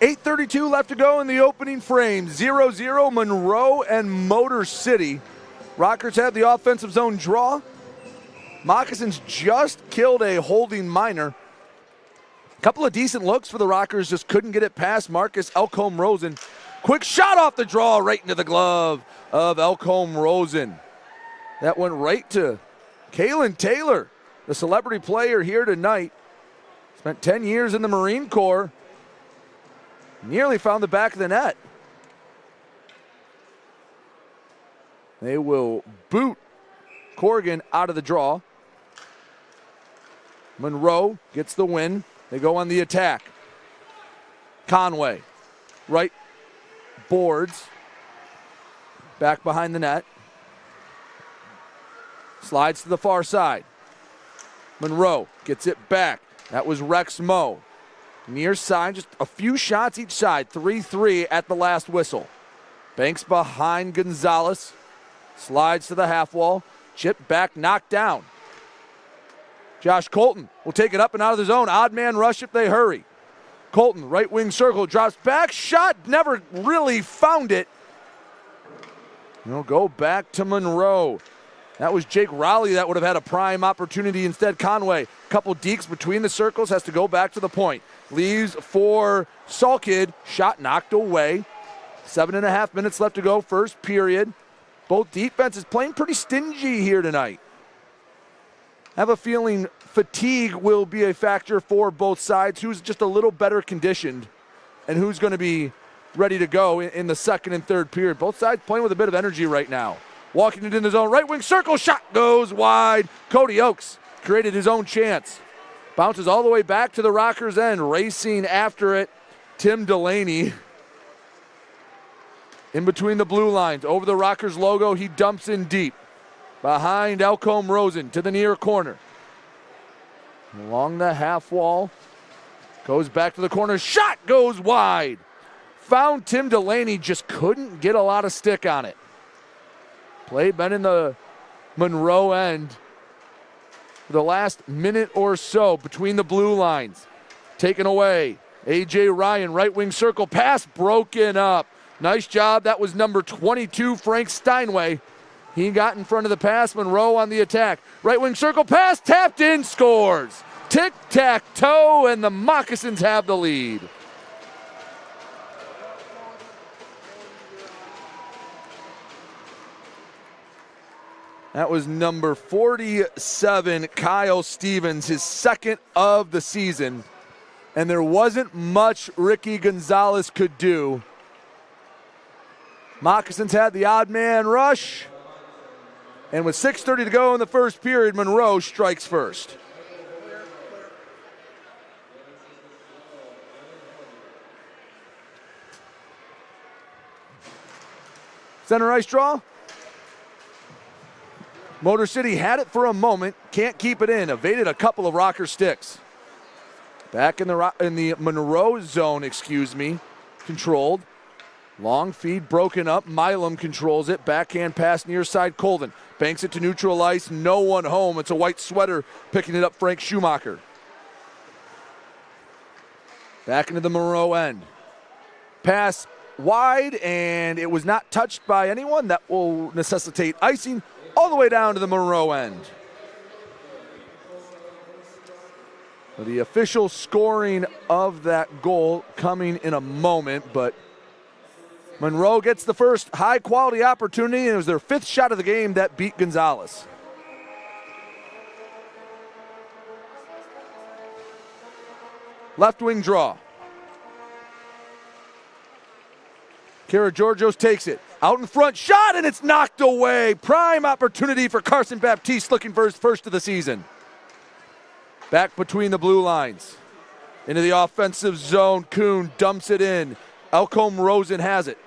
.32 left to go in the opening frame. 0-0 Monroe and Motor City. Rockers have the offensive zone draw. Moccasins just killed a holding minor. A couple of decent looks for the Rockers, just couldn't get it past Marcus Elcombe-Rosen. Quick shot off the draw right into the glove of Elcombe-Rosen. That went right to Kalen Taylor, the celebrity player here tonight. Spent 10 years in the Marine Corps. Nearly found the back of the net. They will boot Corrigan out of the draw. Monroe gets the win. They go on the attack. Conway, right boards. Back behind the net. Slides to the far side. Monroe gets it back. That was Rex Moe. Near side, just a few shots each side. 3-3 at the last whistle. Banks behind Gonzalez. Slides to the half wall. Chip back, knocked down. Josh Colton will take it up and out of the zone. Odd man rush if they hurry. Colton, right wing circle, drops back. Shot, never really found it. He'll go back to Monroe. That was Jake Rowley that would have had a prime opportunity. Instead, Conway, couple deeks between the circles, has to go back to the point. Leaves for Salkid. Shot knocked away. 7.5 minutes left to go, first period. Both defenses playing pretty stingy here tonight. I have a feeling fatigue will be a factor for both sides. Who's just a little better conditioned and who's going to be ready to go in the second and third period. Both sides playing with a bit of energy right now. Walking it in the zone, right wing circle, shot goes wide. Cody Oakes created his own chance. Bounces all the way back to the Rockers' end. Racing after it, Tim Delaney. In between the blue lines, over the Rockers logo, he dumps in deep. Behind Elcombe-Rosen to the near corner. Along the half wall. Goes back to the corner, shot goes wide. Found Tim Delaney, just couldn't get a lot of stick on it. Play been in the Monroe end for the last minute or so between the blue lines. Taken away. A.J. Ryan, right wing circle, pass broken up. Nice job. That was number 22, Frank Steinway. He got in front of the pass. Monroe on the attack. Right wing circle, pass, tapped in, scores. Tic-tac-toe, and the Moccasins have the lead. That was number 47, Kyle Stevens, his second of the season. And there wasn't much Ricky Gonzalez could do. Moccasins had the odd man rush. And with 6:30 to go in the first period, Monroe strikes first. Center ice draw. Motor City had it for a moment, can't keep it in, evaded a couple of Rocker sticks. Back in the Monroe zone, controlled. Long feed broken up, Milam controls it, backhand pass near side Colvin. Banks it to neutral ice, no one home. It's a white sweater picking it up, Frank Schumacher. Back into the Monroe end. Pass wide, and it was not touched by anyone. That will necessitate icing all the way down to the Monroe end. The official scoring of that goal coming in a moment, but Monroe gets the first high-quality opportunity, and it was their 5th shot of the game that beat Gonzalez. Left wing draw. Karageorgios takes it. Out in front, shot, and it's knocked away. Prime opportunity for Carson Baptiste, looking for his first of the season. Back between the blue lines. Into the offensive zone. Kuhn dumps it in. Elcombe Rosen has it.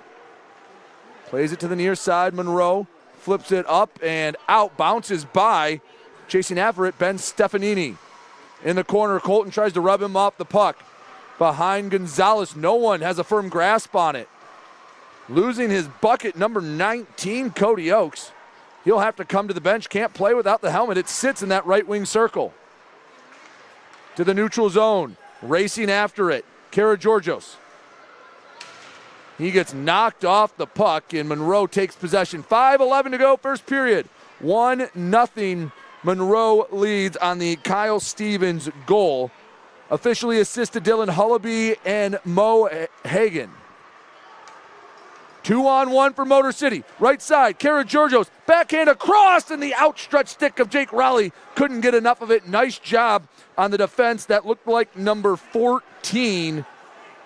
Plays it to the near side. Monroe flips it up and out. Bounces by. Chasing after it, Ben Stefanini. In the corner, Colton tries to rub him off the puck. Behind Gonzalez, no one has a firm grasp on it. Losing his bucket, number 19, Cody Oakes. He'll have to come to the bench. Can't play without the helmet. It sits in that right wing circle. To the neutral zone. Racing after it. Karageorgios. He gets knocked off the puck, and Monroe takes possession. 5:11 to go, first period. 1-0. Monroe leads on the Kyle Stevens goal. Officially assisted Dylan Hullaby and Mo Hagan. 2-on-1 for Motor City. Right side, Karageorgios. Backhand across, and the outstretched stick of Jake Rowley couldn't get enough of it. Nice job on the defense. That looked like number 14,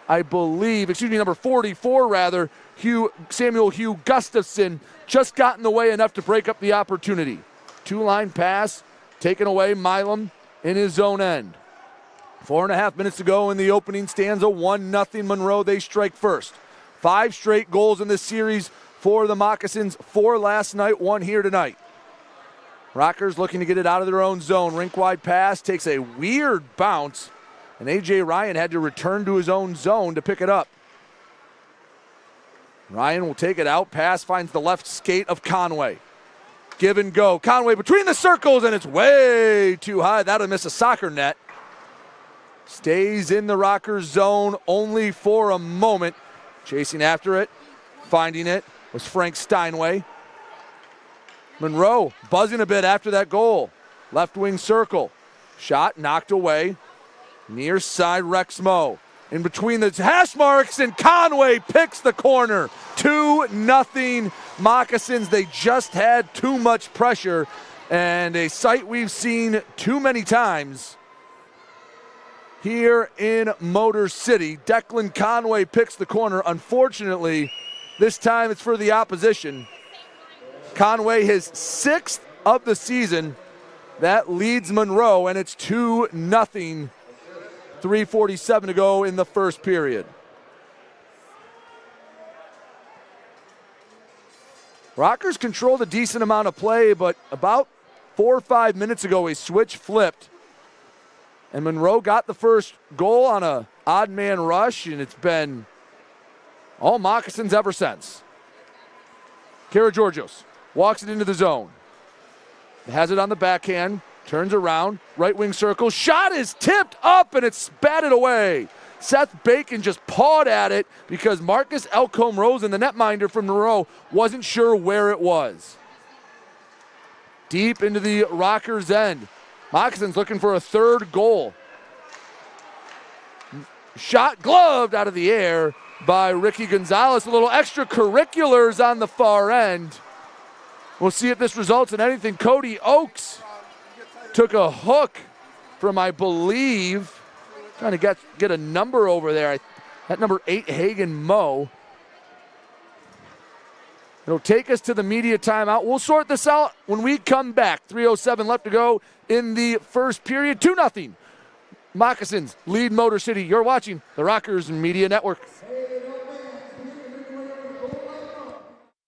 I believe. Excuse me, number 44 rather. Samuel Hugh Gustafson just got in the way enough to break up the opportunity. 2-line pass taken away. Milam in his own end. 4.5 minutes to go in the opening stanza. 1-0 Monroe. They strike first. 5 straight goals in this series for the Moccasins. 4 last night, 1 here tonight. Rockers looking to get it out of their own zone. Rink-wide pass takes a weird bounce, and A.J. Ryan had to return to his own zone to pick it up. Ryan will take it out. Pass finds the left skate of Conway. Give and go. Conway between the circles, and it's way too high. That'll miss a soccer net. Stays in the Rockers zone only for a moment. Chasing after it, finding it, was Frank Steinway. Monroe buzzing a bit after that goal. Left wing circle. Shot knocked away. Near side Rexmo. In between the hash marks, and Conway picks the corner. 2-0 Moccasins. They just had too much pressure, and a sight we've seen too many times here in Motor City. Declan Conway picks the corner. Unfortunately, this time it's for the opposition. Conway, his 6th of the season. That leads Monroe, and it's 2-0. 3:47 to go in the first period. Rockers controlled a decent amount of play, but about 4 or 5 minutes ago, a switch flipped. And Monroe got the first goal on a odd man rush, and it's been all Moccasins ever since. Karageorgios walks it into the zone. Has it on the backhand, turns around, right wing circle. Shot is tipped up, and it's batted away. Seth Bacon just pawed at it because Marcus Elcombe Rosen, the netminder from Monroe, wasn't sure where it was. Deep into the Rockers' end. Moccasins looking for a 3rd goal. Shot gloved out of the air by Ricky Gonzalez. A little extracurriculars on the far end. We'll see if this results in anything. Cody Oakes took a hook from, I believe, trying to get a number over there. That number 8, Hagan Moe. It'll take us to the media timeout. We'll sort this out when we come back. 3:07 left to go in the first period. 2-0. Moccasins lead Motor City. You're watching the Rockers Media Network.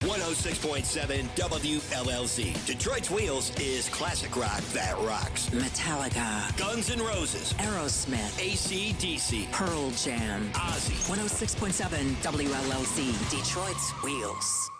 106.7 WLLZ. Detroit's Wheels is classic rock that rocks. Metallica, Guns N' Roses, Aerosmith, AC/DC, Pearl Jam, Ozzy. 106.7 WLLC, Detroit's Wheels.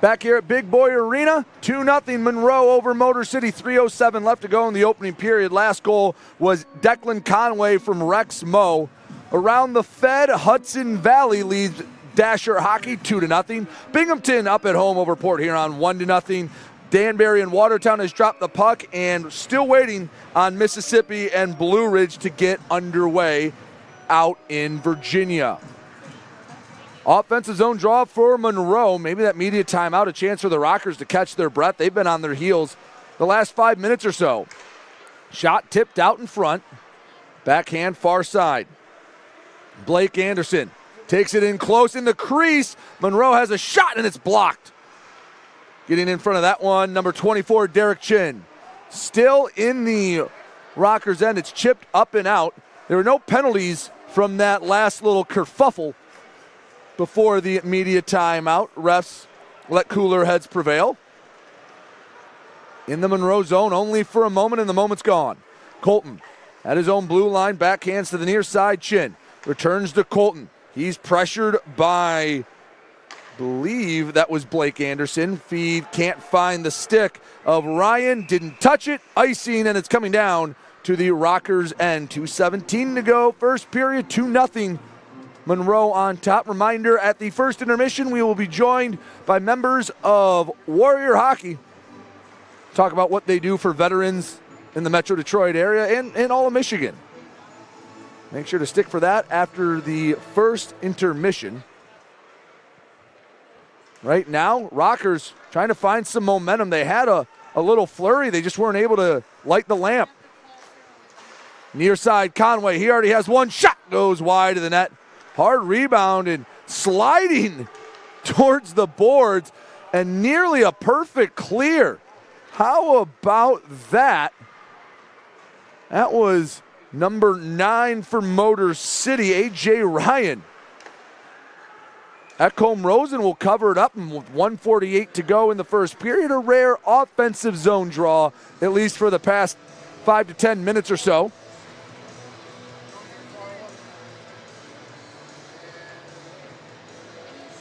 Back here at Big Boy Arena, 2-0 Monroe over Motor City, 3:07 left to go in the opening period. Last goal was Declan Conway from Rex Moe. Around the Fed, Hudson Valley leads Dasher Hockey 2-0. Binghamton up at home over Port Huron 1-0. Danbury and Watertown has dropped the puck and still waiting on Mississippi and Blue Ridge to get underway out in Virginia. Offensive zone draw for Monroe. Maybe that media timeout, a chance for the Rockers to catch their breath. They've been on their heels the last 5 minutes or so. Shot tipped out in front. Backhand far side. Blake Anderson takes it in close in the crease. Monroe has a shot and it's blocked. Getting in front of that one, number 24, Derek Chin. Still in the Rockers' end. It's chipped up and out. There were no penalties from that last little kerfuffle before the media timeout. Refs let cooler heads prevail. In the Monroe zone only for a moment, and the moment's gone. Colton at his own blue line, backhands to the near side. Chin returns to Colton. He's pressured by, believe that was Blake Anderson. Feed can't find the stick of Ryan. Didn't touch it. Icing, and it's coming down to the Rockers' end. 2:17 to go. First period, 2-0. Monroe on top. Reminder, at the first intermission, we will be joined by members of Warrior Hockey. Talk about what they do for veterans in the Metro Detroit area and all of Michigan. Make sure to stick for that after the first intermission. Right now, Rockers trying to find some momentum. They had a little flurry. They just weren't able to light the lamp. Near side, Conway. He already has one shot. Goes wide of the net. Hard rebound and sliding towards the boards and nearly a perfect clear. How about that? That was number 9 for Motor City, A.J. Ryan. Ekholm Rosen will cover it up, and with 1:48 to go in the first period, a rare offensive zone draw, at least for the past 5 to 10 minutes or so.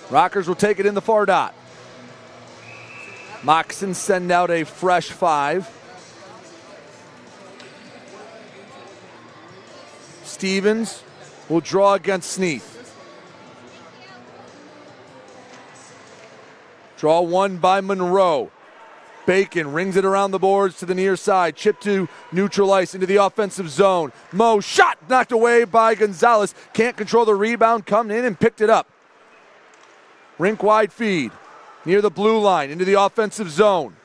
Rockers will take it in the far dot. Moccasins send out a fresh 5. Stevens will draw against Sneath. Draw one by Monroe. Bacon rings it around the boards to the near side. Chip to neutral ice into the offensive zone. Mo shot knocked away by Gonzalez. Can't control the rebound. Come in and picked it up. Rink wide feed near the blue line into the offensive zone.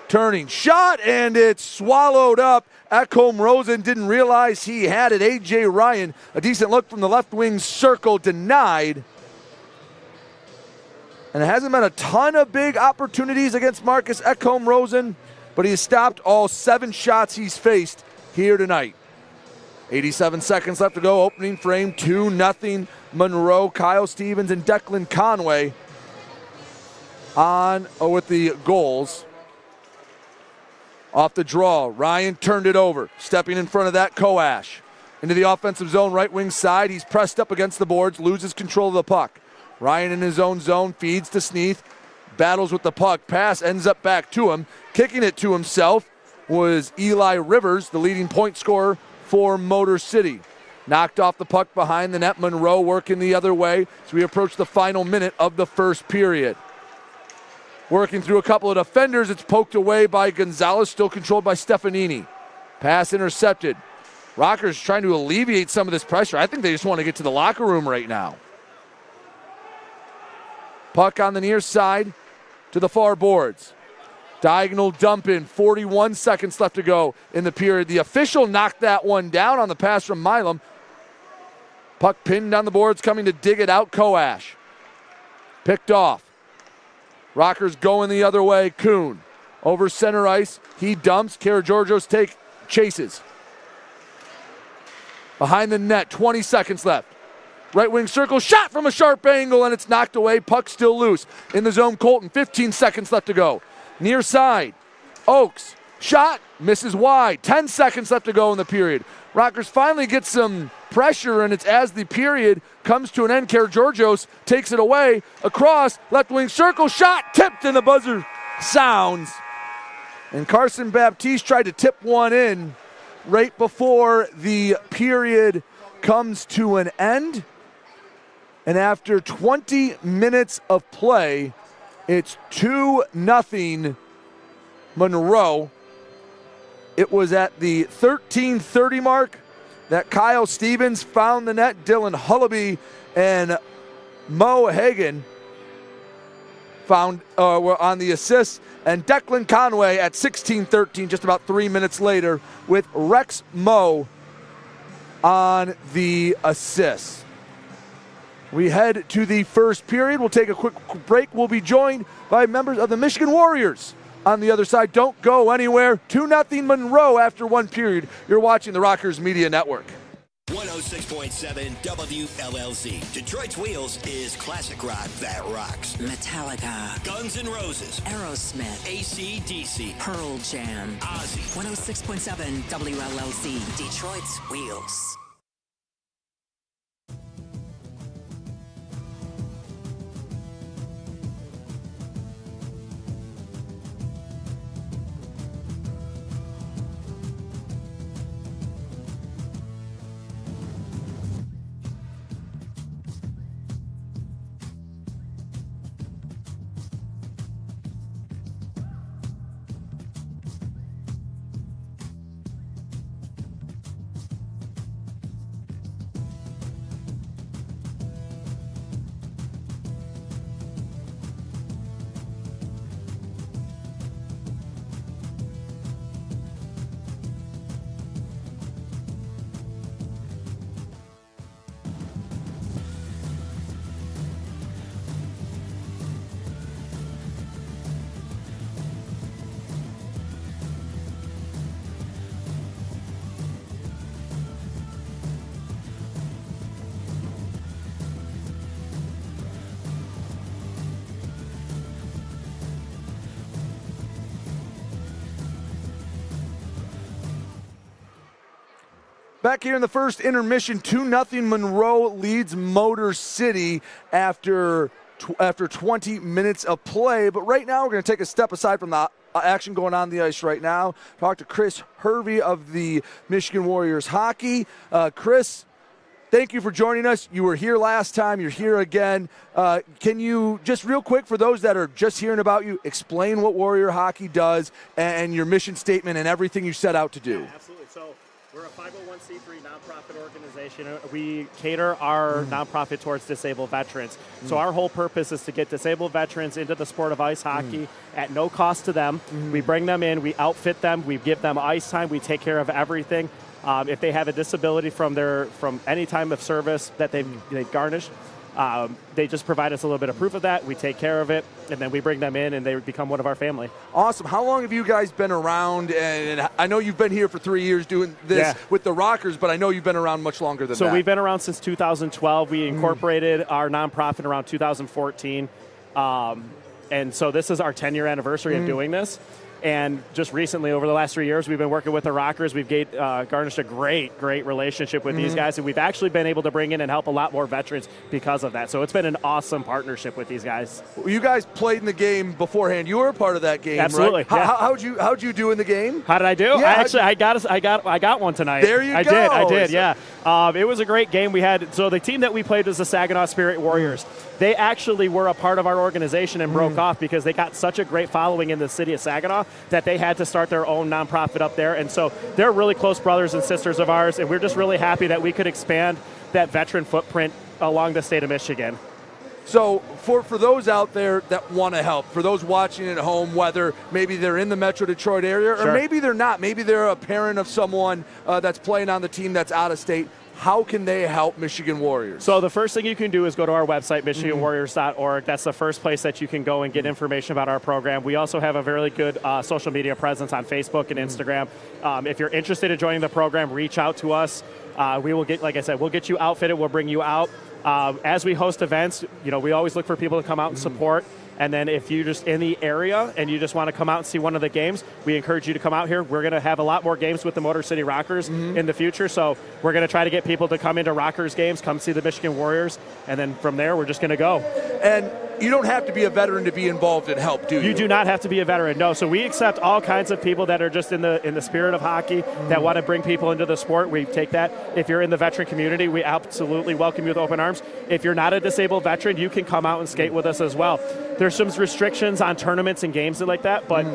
Turning shot, and it's swallowed up. Ekholm Rosen didn't realize he had it. A.J. Ryan, a decent look from the left wing circle, denied. And it hasn't been a ton of big opportunities against Marcus Ekholm Rosen, but he has stopped all 7 shots he's faced here tonight. 87 seconds left to go. Opening frame, 2-0 Monroe. Kyle Stevens and Declan Conway on with the goals. Off the draw, Ryan turned it over. Stepping in front of that, Koash. Into the offensive zone, right wing side. He's pressed up against the boards, loses control of the puck. Ryan in his own zone, feeds to Sneath. Battles with the puck. Pass ends up back to him. Kicking it to himself was Eli Rivers, the leading point scorer for Motor City. Knocked off the puck behind the net. Monroe working the other way as we approach the final minute of the first period. Working through a couple of defenders. It's poked away by Gonzalez, still controlled by Stefanini. Pass intercepted. Rockers trying to alleviate some of this pressure. I think they just want to get to the locker room right now. Puck on the near side to the far boards. Diagonal dump in, 41 seconds left to go in the period. The official knocked that one down on the pass from Milam. Puck pinned on the boards, coming to dig it out, Koash. Picked off. Rockers going the other way, Kuhn. Over center ice, he dumps, Karageorgios chases. Behind the net, 20 seconds left. Right wing circle, shot from a sharp angle, and it's knocked away. Puck still loose. In the zone, Colton, 15 seconds left to go. Near side, Oakes, shot, misses wide. 10 seconds left to go in the period. Rockers finally get some pressure, and it's as the period comes to an end. Georgios takes it away, across, left wing circle, shot, tipped, and the buzzer sounds. And Carson Baptiste tried to tip one in right before the period comes to an end. And after 20 minutes of play, it's 2-0 Monroe. It was at the 13:30 mark that Kyle Stevens found the net. Dylan Hullaby and Mo Hagan were on the assist. And Declan Conway at 16:13, just about 3 minutes later, with Rex Mo on the assist. We head to the first period. We'll take a quick break. We'll be joined by members of the Michigan Warriors on the other side. Don't go anywhere. 2-0 Monroe after one period. You're watching the Rockers Media Network. 106.7 WLLZ. Detroit's Wheels is classic rock that rocks. Metallica, Guns N' Roses, Aerosmith, AC/DC, Pearl Jam, Ozzy. 106.7 WLLZ, Detroit's Wheels. Back here in the first intermission, 2-0 Monroe leads Motor City after 20 minutes of play. But right now, we're going to take a step aside from the action going on the ice right now. Talk to Chris Hervey of the Michigan Warriors hockey. Chris, thank you for joining us. You were here last time. You're here again. Can you just real quick, for those that are just hearing about you, explain what Warrior hockey does and your mission statement and everything you set out to do? Yeah, absolutely. So we're a 501c3 nonprofit organization. We cater our nonprofit towards disabled veterans. So our whole purpose is to get disabled veterans into the sport of ice hockey at no cost to them. We bring them in, we outfit them, we give them ice time, we take care of everything. If they have a disability from any time of service that they've garnished, they just provide us a little bit of proof of that. We take care of it, and then we bring them in, and they become one of our family. Awesome. How long have you guys been around? And I know you've been here for 3 years doing this with the Rockers, but I know you've been around much longer than that. So we've been around since 2012. We incorporated our nonprofit around 2014. And so this is our 10-year anniversary of doing this. And just recently, over the last 3 years, we've been working with the Rockers. We've garnished a great relationship with these guys, and we've actually been able to bring in and help a lot more veterans because of that. So it's been an awesome partnership with these guys. Well, you guys played in the game beforehand. You were a part of that game, absolutely. Right? Yeah. How'd you do in the game? How did I do? Yeah, I got one tonight. There you go. I did. Yeah. It was a great game. So the team that we played was the Saginaw Spirit Warriors. They actually were a part of our organization and broke off because they got such a great following in the city of Saginaw that they had to start their own nonprofit up there. And so they're really close brothers and sisters of ours, and we're just really happy that we could expand that veteran footprint along the state of Michigan. So for those out there that want to help, for those watching at home, whether maybe they're in the Metro Detroit area or maybe they're not, maybe they're a parent of someone that's playing on the team that's out of state, how can they help Michigan Warriors? So the first thing you can do is go to our website, michiganwarriors.org. That's the first place that you can go and get information about our program. We also have a very good social media presence on Facebook and Instagram. If you're interested in joining the program, reach out to us. We will get, like I said, we'll get you outfitted. We'll bring you out. As we host events, we always look for people to come out and support. And then if you're just in the area and you just want to come out and see one of the games, we encourage you to come out here. We're going to have a lot more games with the Motor City Rockers in the future, so we're going to try to get people to come into Rockers games, come see the Michigan Warriors, and then from there we're just going to go. And you don't have to be a veteran to be involved and help, do you? You do not have to be a veteran, no. So we accept all kinds of people that are just in the spirit of hockey, that want to bring people into the sport. We take that. If you're in the veteran community, we absolutely welcome you with open arms. If you're not a disabled veteran, you can come out and skate with us as well. There's some restrictions on tournaments and games like that, but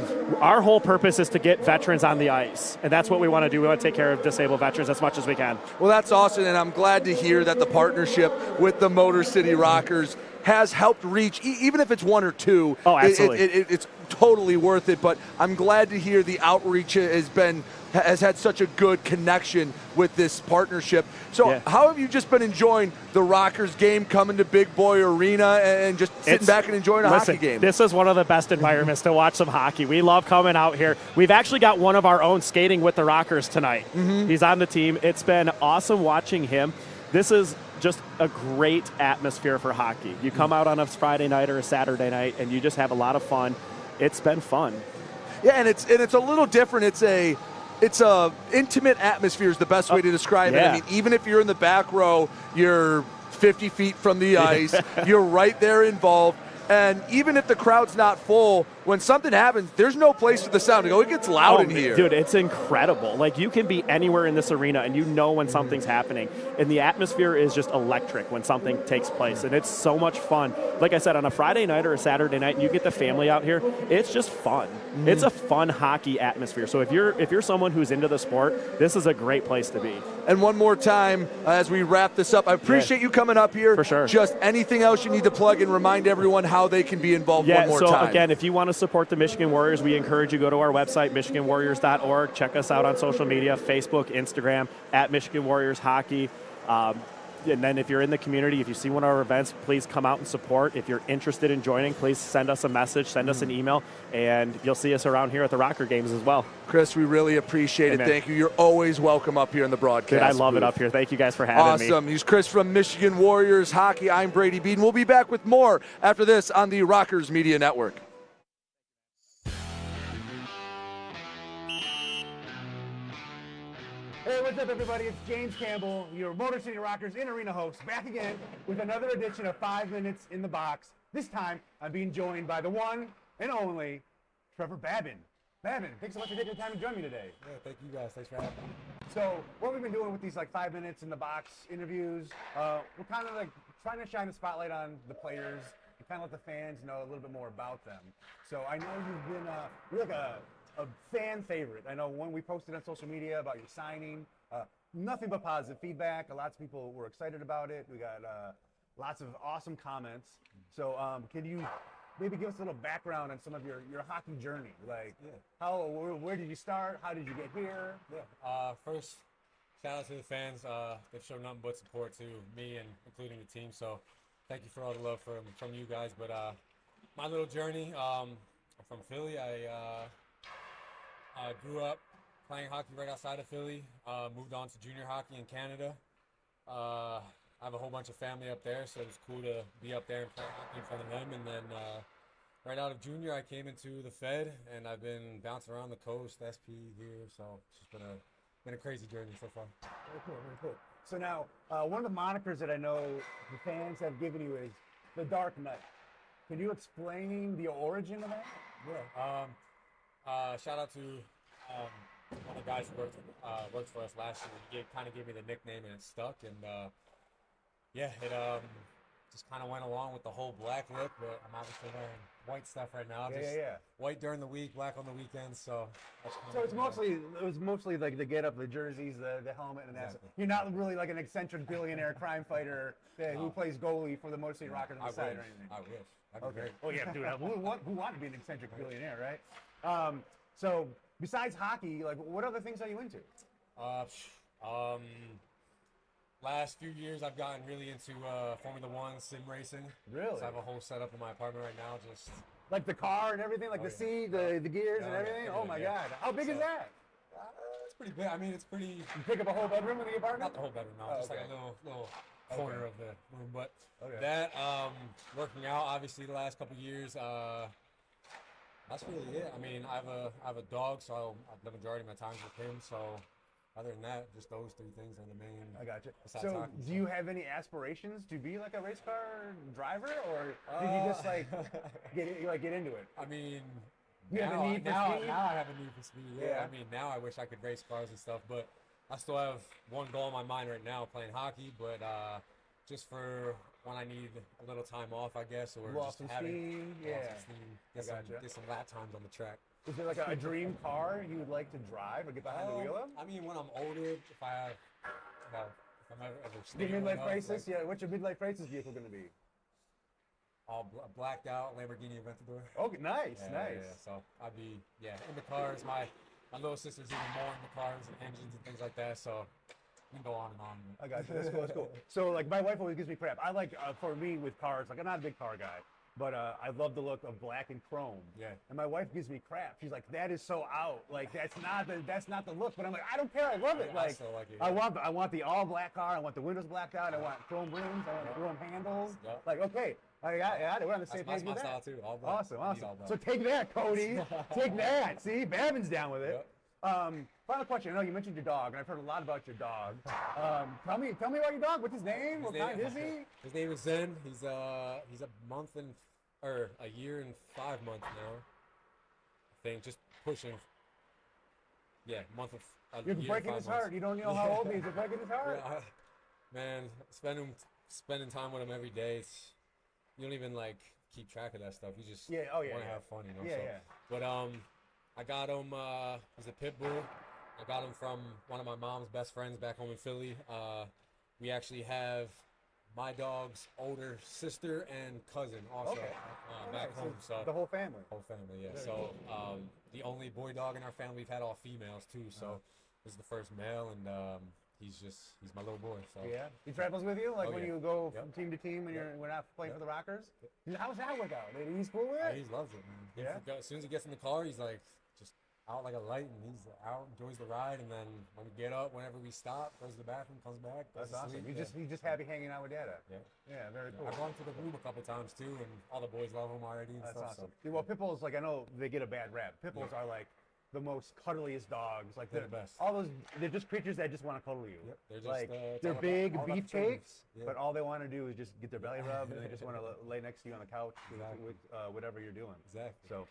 our whole purpose is to get veterans on the ice, and that's what we want to do. We want to take care of disabled veterans as much as we can. Well, that's awesome, and I'm glad to hear that the partnership with the Motor City Rockers has helped reach, even if it's one or two. Oh, absolutely. It's totally worth it, but I'm glad to hear the outreach has had such a good connection with this partnership. So how have you just been enjoying the Rockers game, coming to Big Boy Arena and just sitting back and enjoying a hockey game? This is one of the best environments to watch some hockey. We love coming out here. We've actually got one of our own skating with the Rockers tonight. He's on the team. It's been awesome watching him. This is just a great atmosphere for hockey. You come out on a Friday night or a Saturday night and you just have a lot of fun. It's been fun. Yeah, and it's a little different. It's a intimate atmosphere is the best way to describe it. I mean, even if you're in the back row, you're 50 feet from the ice, you're right there involved. And even if the crowd's not full, when something happens, there's no place for the sound to go. It gets loud in here. Dude, it's incredible. Like, you can be anywhere in this arena, and you know when something's happening. And the atmosphere is just electric when something takes place, and it's so much fun. Like I said, on a Friday night or a Saturday night, and you get the family out here, it's just fun. It's a fun hockey atmosphere. So if you're someone who's into the sport, this is a great place to be. And one more time, as we wrap this up, I appreciate you coming up here. For sure. Just anything else you need to plug and remind everyone how they can be involved one more time. So again, if you want to support the Michigan Warriors, we encourage you to go to our website, MichiganWarriors.org. Check us out on social media, Facebook, Instagram, at Michigan Warriors Hockey. And then if you're in the community, if you see one of our events, please come out and support. If you're interested in joining, please send us a message, send us an email, and you'll see us around here at the Rocker Games as well. Chris, we really appreciate it. Thank you. You're always welcome up here in the broadcast. Dude, I love it up here. Thank you guys for having me. Awesome. He's Chris from Michigan Warriors Hockey. I'm Brady Beaton. We'll be back with more after this on the Rockers Media Network. Hey, what's up, everybody? It's James Campbell, your Motor City Rockers in-arena host, back again with another edition of 5 Minutes in the Box. This time, I'm being joined by the one and only Trevor Babin. Babin, thanks so much for taking the time to join me today. Yeah, thank you guys. Thanks for having me. So, what we've been doing with these 5 Minutes in the Box interviews, we're kind of trying to shine the spotlight on the players and kind of let the fans know a little bit more about them. So, I know you've been you're like a fan favorite. I know when we posted on social media about your signing, nothing but positive feedback. Lots of people were excited about it. We got lots of awesome comments. So can you maybe give us a little background on some of your hockey journey? Like, where did you start? How did you get here? Yeah. First, shout out to the fans. They've shown nothing but support to me and including the team. So thank you for all the love from you guys. But my little journey, I'm from Philly. I grew up playing hockey right outside of Philly, moved on to junior hockey in Canada. I have a whole bunch of family up there, so it was cool to be up there and play hockey in front of them. And then right out of junior, I came into the Fed, and I've been bouncing around the coast, SP here, so it's just been a crazy journey so far. Very cool, very cool. So now, one of the monikers that I know the fans have given you is the Dark Knight. Can you explain the origin of that? Yeah. Shout out to one of the guys who worked for us last year. He kind of gave me the nickname, and it stuck. And it just kind of went along with the whole black look. But I'm obviously wearing white stuff right now. White during the week, black on the weekends. So it was mostly like the getup, the jerseys, the helmet, and that's. You're not really like an eccentric billionaire crime fighter who plays goalie for the Motor City Rockers on the side or anything. I wish. That'd be great. Oh yeah, dude. Who wanted to be an eccentric billionaire, right? So besides hockey, like what other things are you into? Last few years I've gotten really into Formula One sim racing. Really? So I have a whole setup in my apartment right now, just like the car and everything, like the seat, the gears and everything. Oh my God! How big is that? It's pretty big. I mean, it's pretty. You pick up a whole bedroom in the apartment? Not the whole bedroom, no. Just like a little corner of the room. But Okay. that working out, obviously, the last couple years. That's really it. I mean, I have a dog, so the majority of my time's with him. So other than that, just those three things are the main. I got you. besides So, hockey, do you have any aspirations to be like a race car driver, or did you just like get into it? I mean, You have a now, need for now, speed? now I have a need for speed. Yeah. Yeah. I mean, now I wish I could race cars and stuff, but I still have one goal in my mind right now, playing hockey. But just for when I need a little time off, I guess, or Lost just some having steam, lost yeah. some steam, I gotcha. get some lap times on the track. Is there like a dream car you would like to drive or get behind the wheel of? I mean, when I'm older, if I have, well, if I'm ever Your staying midlife up, crisis? like, Yeah. What's your midlife crisis vehicle going to be? all blacked out Lamborghini Aventador. Okay, nice, Yeah, nice. Yeah, so I'd be in the cars. My little sister's even more in the cars and engines and things like that. So we can go on and on. I got you. That's cool. That's cool. So like my wife always gives me crap. I like for me with cars. Like I'm not a big car guy, but I love the look of black and chrome. Yeah. And my wife gives me crap. She's like, that is so out. Like that's not the look. But I'm like, I don't care. I love it. Yeah, I Like still like it, I yeah. want the all black car. I want the windows blacked out. I want chrome rims. I want chrome handles. Yep. Like okay. I got it. We're on the same That's page my with style that. too. All black. Awesome, I need awesome. all black. So take that, Cody. Take that. See, Babin's down with it. Yep. Final question. I know you mentioned your dog, and I've heard a lot about your dog. Tell me about your dog. What's his name? What kind is he? His name is Zen. He's a month and or a year and 5 months now. I think just pushing. Yeah, month of. You're year and breaking 5 his months. heart. You don't know how old he is. You're breaking his heart. Yeah, man, spending time with him every day. You don't even like keep track of that stuff. You just Yeah, want to yeah. have fun, you know. Yeah, so. yeah. But I got him. He's a pit bull. I got him from one of my mom's best friends back home in Philly. We actually have my dog's older sister and cousin also Okay. back home. So the whole family. whole family, yeah. So the only boy dog in our family, we've had all females too. So this is the first male, and he's my little boy. So Yeah. He travels with you, like Oh, when yeah. you go Yep. from team to team and we're not playing Yep. for the Rockers. How's that work out? He's cool with it. He loves it, man. Yeah? As soon as he gets in the car, he's like just out like a light, and he's out, enjoys the ride. And then when we get up, whenever we stop, goes to the bathroom, comes back. Goes That's to awesome. sleep. He's just happy hanging out with Dada. Yeah. Yeah, very cool. I've gone to the room a couple times too, and all the boys love him already and That's stuff. awesome. Yeah, well, pit bulls, like I know they get a bad rap. Pit bulls are like the most cuddliest dogs. Like They're the best. They're just creatures that just want to cuddle you. Yep, they're just, like it's they're all about- big all about the beefcakes, trainers. Yeah. but all they want to do is just get their belly rubbed, and they just want to lay next to you on the couch Exactly. with whatever you're doing. Exactly. So,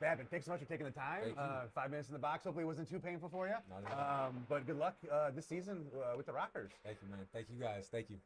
Babin, thanks so much for taking the time. Thank you. 5 minutes in the box. Hopefully, it wasn't too painful for you. Not at all. But good luck this season with the Rockers. Thank you, man. Thank you, guys. Thank you.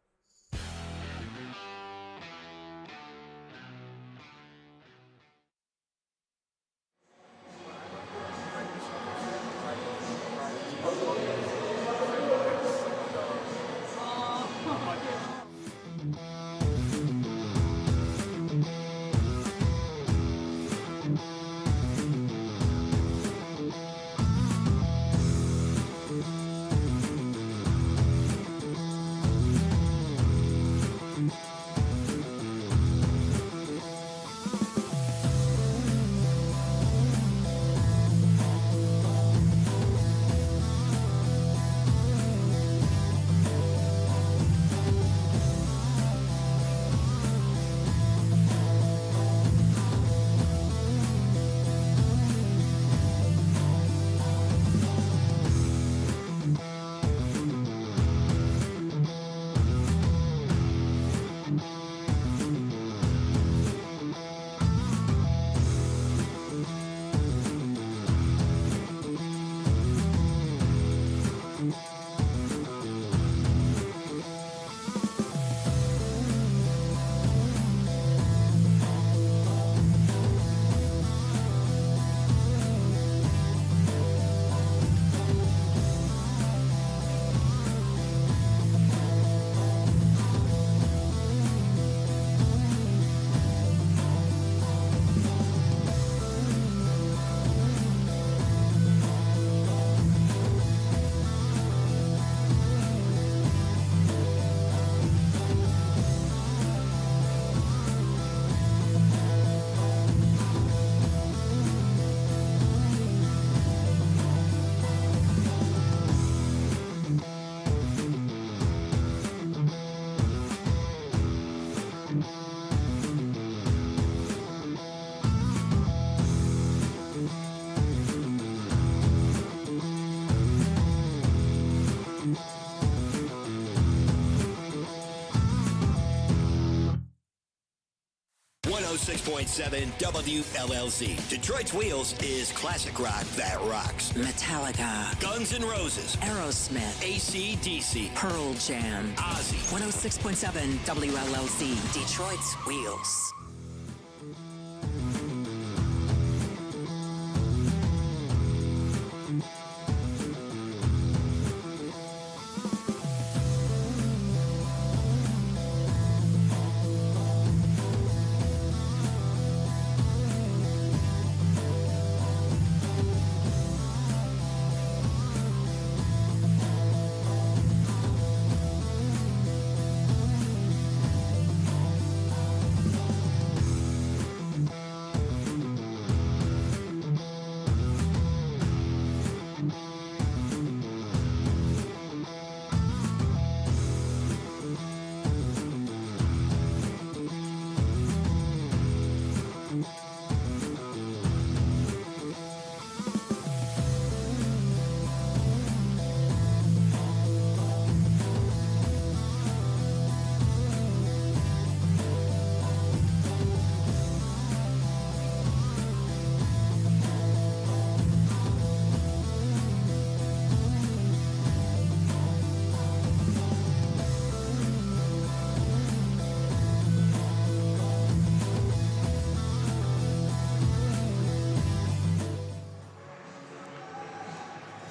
106.7 WLLZ. Detroit's Wheels is classic rock that rocks. Metallica, Guns N' Roses, Aerosmith, AC/DC, Pearl Jam. Ozzy. 106.7 WLLZ, Detroit's Wheels.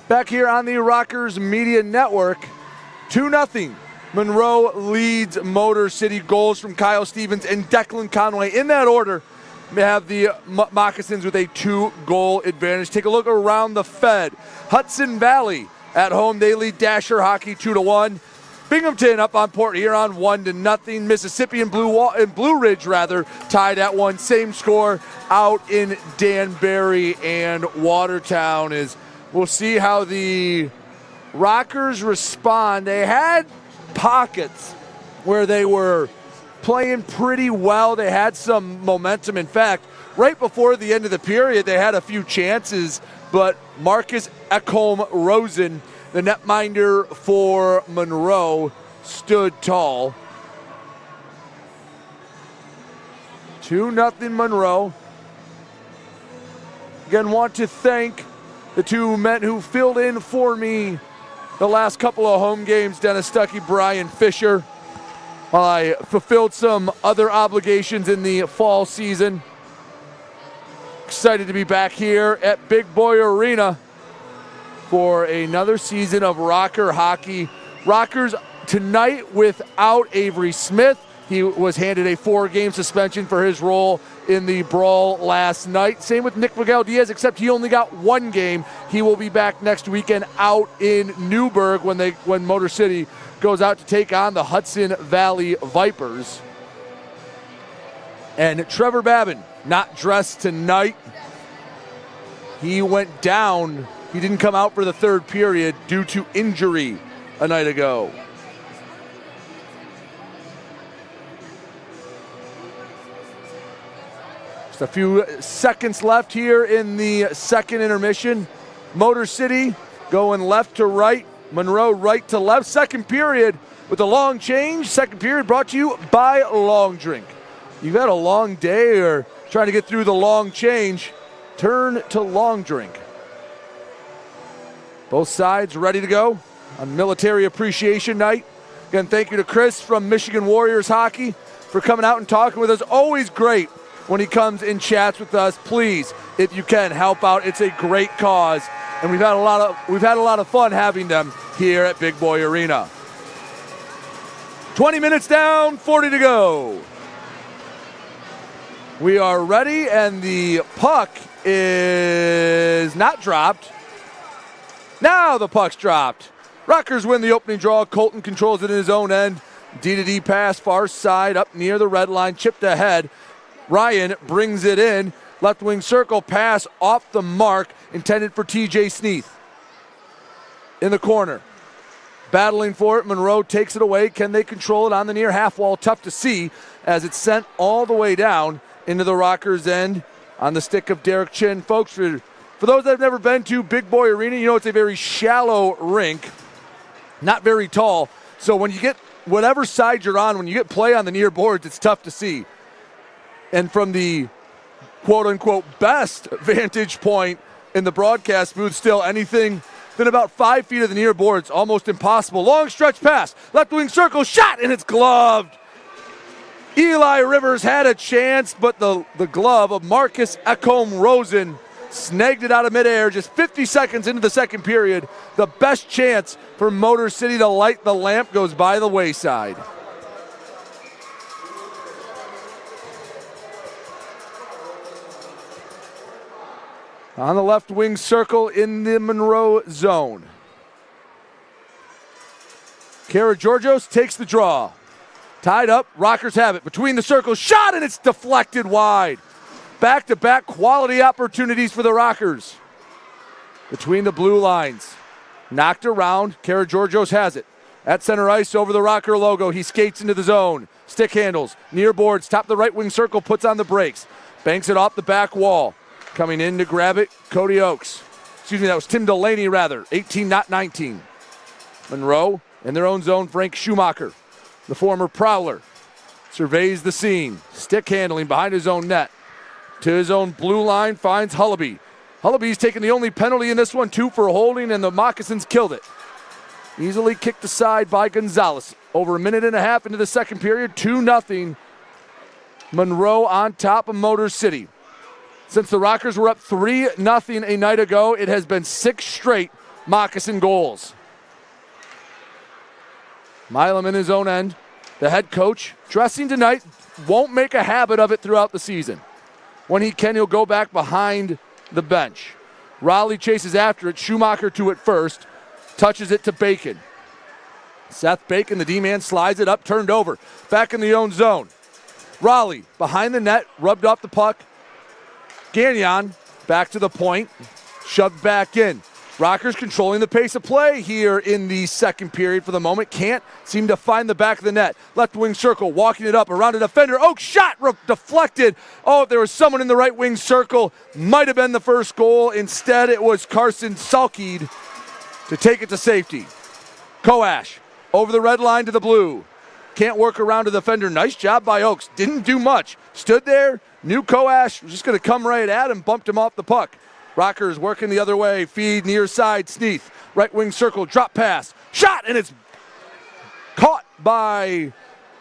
Back here on the Rockers Media Network, 2-0. Monroe leads Motor City. Goals from Kyle Stevens and Declan Conway. In that order, we have the Moccasins with a 2-goal advantage. Take a look around the Fed. Hudson Valley at home. They lead Dasher Hockey 2-1. Binghamton up on Port Huron 1-0. Mississippi and Blue Ridge tied at 1. Same score out in Danbury and Watertown. We'll see how the Rockers respond. They had pockets where they were playing pretty well. They had some momentum. In fact, right before the end of the period, they had a few chances, but Marcus Ekholm-Rosen, the netminder for Monroe, stood tall. 2-0 Monroe. Again, want to thank the two men who filled in for me the last couple of home games, Dennis Stuckey, Brian Fisher, while I fulfilled some other obligations in the fall season. Excited to be back here at Big Boy Arena for another season of Rocker hockey. Rockers tonight without Avery Smith. He was handed a 4-game suspension for his role in the brawl last night. Same with Nick Miguel Diaz, except he only got 1 game. He will be back next weekend out in Newburgh when Motor City goes out to take on the Hudson Valley Vipers. And Trevor Babin, not dressed tonight. He went down. He didn't come out for the third period due to injury a night ago. Just a few seconds left here in the second intermission. Motor City going left to right. Monroe right to left. Second period with a long change. Second period brought to you by Long Drink. You've had a long day or trying to get through the long change, turn to Long Drink. Both sides ready to go on Military Appreciation Night. Again, thank you to Chris from Michigan Warriors Hockey for coming out and talking with us. Always great when he comes and chats with us. Please, if you can, help out. It's a great cause, and we've had a lot of fun having them here at Big Boy Arena. 20 minutes down, 40 to go. We are ready, and the puck is not dropped. Now the puck's dropped. Rockers win the opening draw. Colton controls it in his own end. D-to-D pass, far side, up near the red line, chipped ahead. Ryan brings it in. Left wing circle pass off the mark, intended for TJ Sneath. In the corner. Battling for it, Monroe takes it away. Can they control it on the near half wall? Tough to see as it's sent all the way down into the Rockers' end on the stick of Derek Chin. Folks, for those that have never been to Big Boy Arena, you know it's a very shallow rink, not very tall. So when you get whatever side you're on, when you get play on the near boards, it's tough to see. And from the quote-unquote best vantage point in the broadcast booth, still anything than about 5 feet of the near boards, almost impossible. Long stretch pass, left wing circle, shot, and it's gloved. Eli Rivers had a chance, but the glove of Marcus Ekholm-Rosen snagged it out of midair just 50 seconds into the second period. The best chance for Motor City to light the lamp goes by the wayside. On the left wing circle in the Monroe zone. Karageorgios takes the draw. Tied up, Rockers have it. Between the circles, shot, and it's deflected wide. Back-to-back quality opportunities for the Rockers. Between the blue lines. Knocked around, Karageorgios has it. At center ice over the Rocker logo, he skates into the zone. Stick handles, near boards, top of the right wing circle, puts on the brakes. Banks it off the back wall. Coming in to grab it, Cody Oakes. Excuse me, that was Tim Delaney, rather. 18, not 19. Monroe, in their own zone, Frank Schumacher, the former Prowler, surveys the scene. Stick handling behind his own net. To his own blue line, finds Hullaby. Hullaby's taking the only penalty in this one, 2 for holding, and the Moccasins killed it. Easily kicked aside by Gonzalez. Over a minute and a half into the second period, 2-0. Monroe on top of Motor City. Since the Rockers were up 3-0 a night ago, it has been 6 straight Moccasin goals. Milam in his own end. The head coach, dressing tonight, won't make a habit of it throughout the season. When he can, he'll go back behind the bench. Raleigh chases after it. Schumacher to it first. Touches it to Bacon. Seth Bacon, the D-man, slides it up, turned over. Back in the own zone. Raleigh behind the net, rubbed off the puck. Gagnon back to the point, shoved back in. Rockers controlling the pace of play here in the second period for the moment. Can't seem to find the back of the net. Left wing circle, walking it up around a defender. Oh, shot deflected. Oh, if there was someone in the right wing circle, might have been the first goal. Instead, it was Carson Salkeed to take it to safety. Koash over the red line to the blue. Can't work around a defender. Nice job by Oakes. Didn't do much. Stood there. Knew Koash was just going to come right at him. Bumped him off the puck. Rockers working the other way. Feed near side. Sneath. Right wing circle. Drop pass. Shot. And it's caught by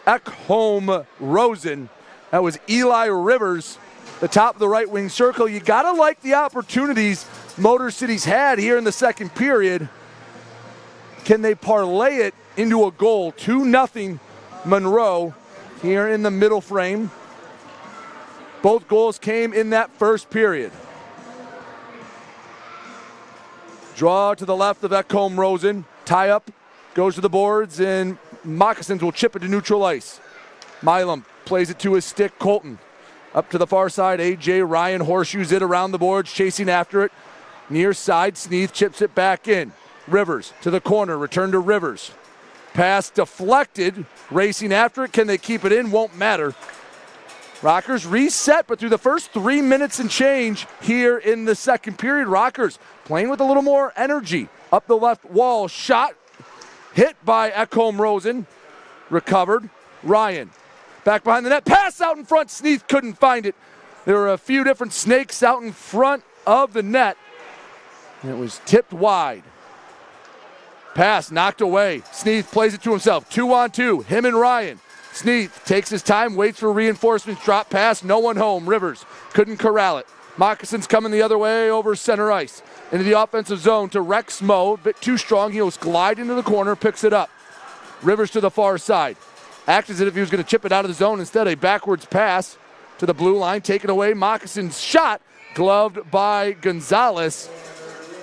Ekholm-Rosen. That was Eli Rivers. The top of the right wing circle. You got to like the opportunities Motor City's had here in the second period. Can they parlay it into a goal? 2-0 Monroe here in the middle frame. Both goals came in that first period. Draw to the left of Ekholm-Rosen. Tie up, goes to the boards, and Moccasins will chip it to neutral ice. Milam plays it to his stick, Colton. Up to the far side, A.J. Ryan horseshoes it around the boards, chasing after it. Near side, Sneath chips it back in. Rivers to the corner, return to Rivers. Pass deflected, racing after it. Can they keep it in? Won't matter. Rockers reset, but through the first 3 minutes and change here in the second period, Rockers playing with a little more energy. Up the left wall, shot, hit by Ekholm-Rosen, recovered. Ryan back behind the net, pass out in front. Sneath couldn't find it. There were a few different snakes out in front of the net, and it was tipped wide. Pass knocked away. Sneath plays it to himself. 2-on-2, him and Ryan. Sneath takes his time, waits for reinforcements, drop pass, no one home. Rivers couldn't corral it. Moccasins coming the other way over center ice. Into the offensive zone to Rex Moe, a bit too strong. He'll glide into the corner, picks it up. Rivers to the far side. Acts as if he was going to chip it out of the zone. Instead, a backwards pass to the blue line, taken away. Moccasins shot, gloved by Gonzalez.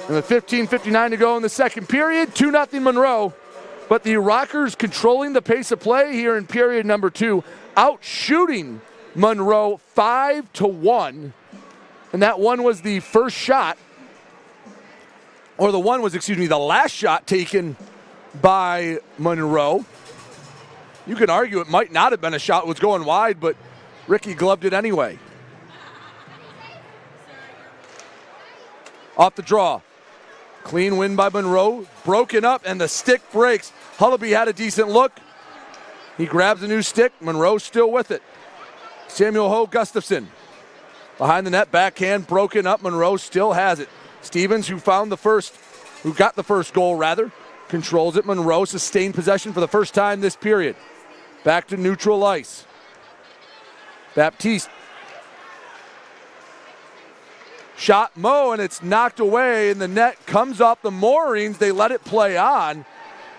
And with 15:59 to go in the second period, 2-0 Monroe. But the Rockers controlling the pace of play here in period number 2, out-shooting Monroe 5-1. And that one was the first shot, or the last shot taken by Monroe. You can argue it might not have been a shot, it was going wide, but Ricky gloved it anyway. Off the draw. Clean win by Monroe, broken up, and the stick breaks. Hullaby had a decent look. He grabs a new stick. Monroe's still with it. Samuel Ho Gustafson. Behind the net, backhand broken up. Monroe still has it. Stevens, who got the first goal rather, controls it. Monroe sustained possession for the first time this period. Back to neutral ice. Baptiste. Shot Mo, and it's knocked away, and the net comes off the moorings. They let it play on.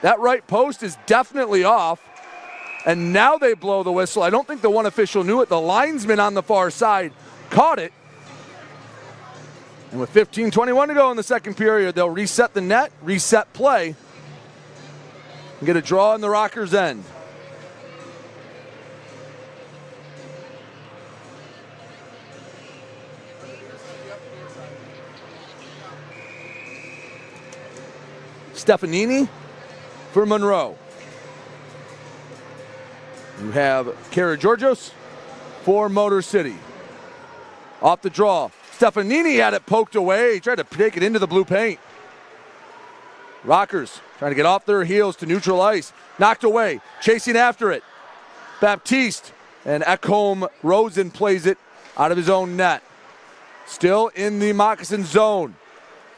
That right post is definitely off, and now they blow the whistle. I don't think the one official knew it. The linesman on the far side caught it. And with 15:21 to go in the second period, they'll reset the net, reset play, and get a draw in the Rockers' end. Stefanini for Monroe. You have Karageorgios for Motor City. Off the draw. Stefanini had it poked away. He tried to take it into the blue paint. Rockers trying to get off their heels to neutral ice. Knocked away. Chasing after it. Baptiste and Ekholm Rosen plays it out of his own net. Still in the Moccasin zone.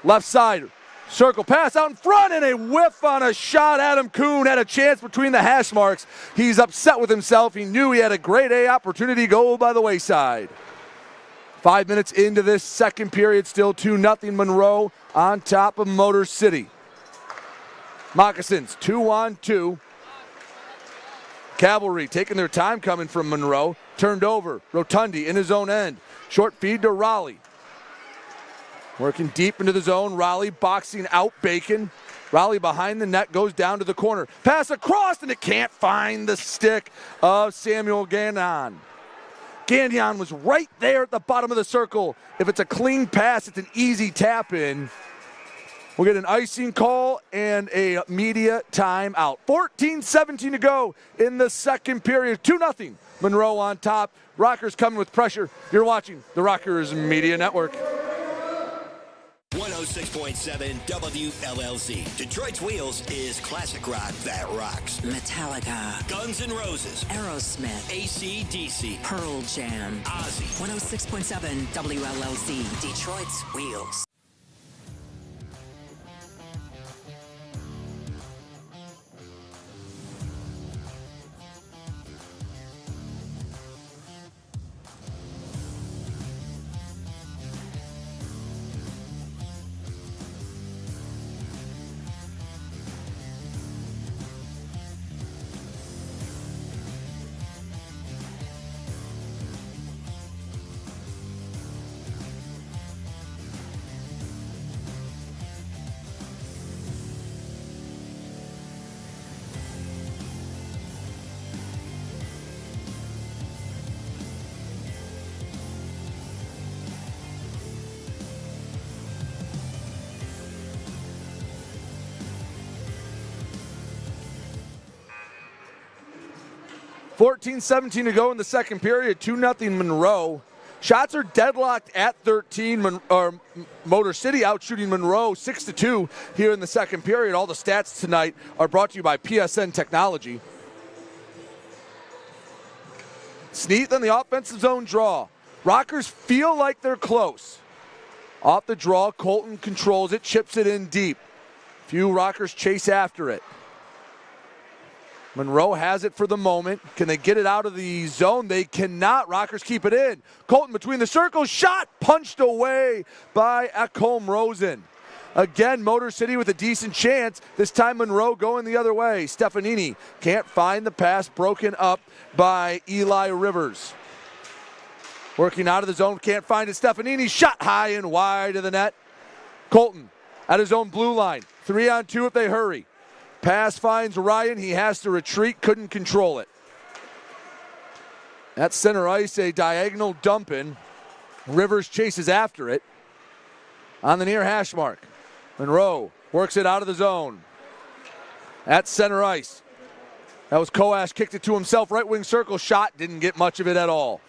Left side. Circle pass out in front and a whiff on a shot. Adam Kuhn had a chance between the hash marks. He's upset with himself. He knew he had a grade A opportunity go by the wayside. 5 minutes into this second period, still 2-0 Monroe on top of Motor City. Moccasins 2-on-2. Cavalry taking their time coming from Monroe. Turned over. Rotundi in his own end. Short feed to Raleigh. Working deep into the zone. Raleigh boxing out Bacon. Raleigh behind the net goes down to the corner. Pass across, and it can't find the stick of Samuel Gagnon. Gagnon was right there at the bottom of the circle. If it's a clean pass, it's an easy tap in. We'll get an icing call and a media timeout. 14:17 to go in the second period. 2-0 Monroe on top. Rockers coming with pressure. You're watching the Rockers Media Network. 106.7 WLLZ. Detroit's Wheels is classic rock that rocks. Metallica, Guns N' Roses, Aerosmith, AC/DC, Pearl Jam. Ozzy. 106.7 WLLC, Detroit's Wheels. $14:17 to go in the second period. 2-0 Monroe. Shots are deadlocked at 13. Motor City out shooting Monroe 6-2 here in the second period. All the stats tonight are brought to you by PSN Technology. Sneath on the offensive zone draw. Rockers feel like they're close. Off the draw, Colton controls it, chips it in deep. Few Rockers chase after it. Monroe has it for the moment. Can they get it out of the zone? They cannot. Rockers keep it in. Colton between the circles. Shot punched away by Ekholm Rosen. Again, Motor City with a decent chance. This time Monroe going the other way. Stefanini can't find the pass, broken up by Eli Rivers. Working out of the zone, can't find it. Stefanini shot high and wide of the net. Colton at his own blue line. 3-on-2 if they hurry. Pass finds Ryan. He has to retreat. Couldn't control it. At center ice, a diagonal dump in. Rivers chases after it. On the near hash mark. Monroe works it out of the zone. At center ice. That was Koash. Kicked it to himself. Right wing circle. Shot. Didn't get much of it at all.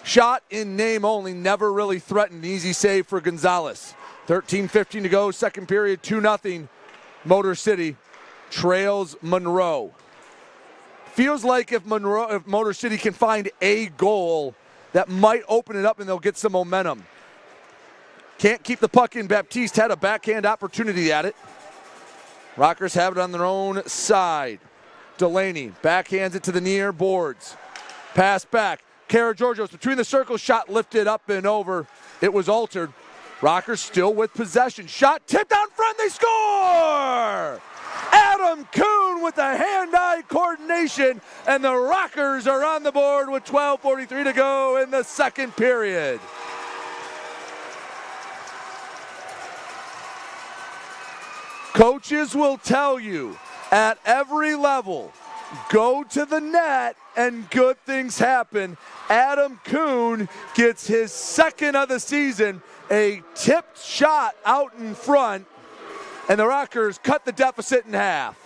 Shot in name only. Never really threatened. Easy save for Gonzalez. 13:15 to go. Second period. 2-0. Motor City trails Monroe. feels like if Motor City can find a goal, that might open it up and they'll get some momentum. Can't keep the puck in. Baptiste had a backhand opportunity at it. Rockers have it on their own side. Delaney backhands it to the near boards. Pass back. Karageorgios between the circles, shot lifted up and over. It was altered. Rockers still with possession. Shot tipped out front, they score! Adam Kuhn with the hand-eye coordination, and the Rockers are on the board with 12:43 to go in the second period. Coaches will tell you at every level, go to the net and good things happen. Adam Kuhn gets his second of the season, a tipped shot out in front, and the Rockers cut the deficit in half.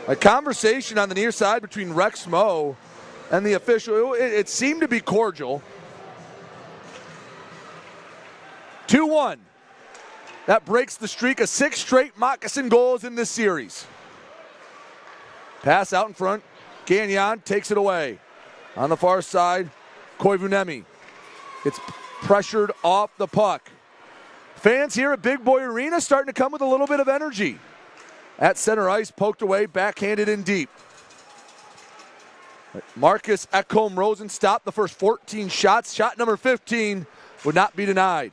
A conversation on the near side between Rex Moe and the official, it seemed to be cordial. 2-1. That breaks the streak of 6 straight Moccasin goals in this series. Pass out in front. Gagnon takes it away. On the far side, Koivunemi gets pressured off the puck. Fans here at Big Boy Arena starting to come with a little bit of energy. At center ice, poked away, backhanded in deep. Marcus Ekholm Rosen stopped the first 14 shots. Shot number 15 would not be denied.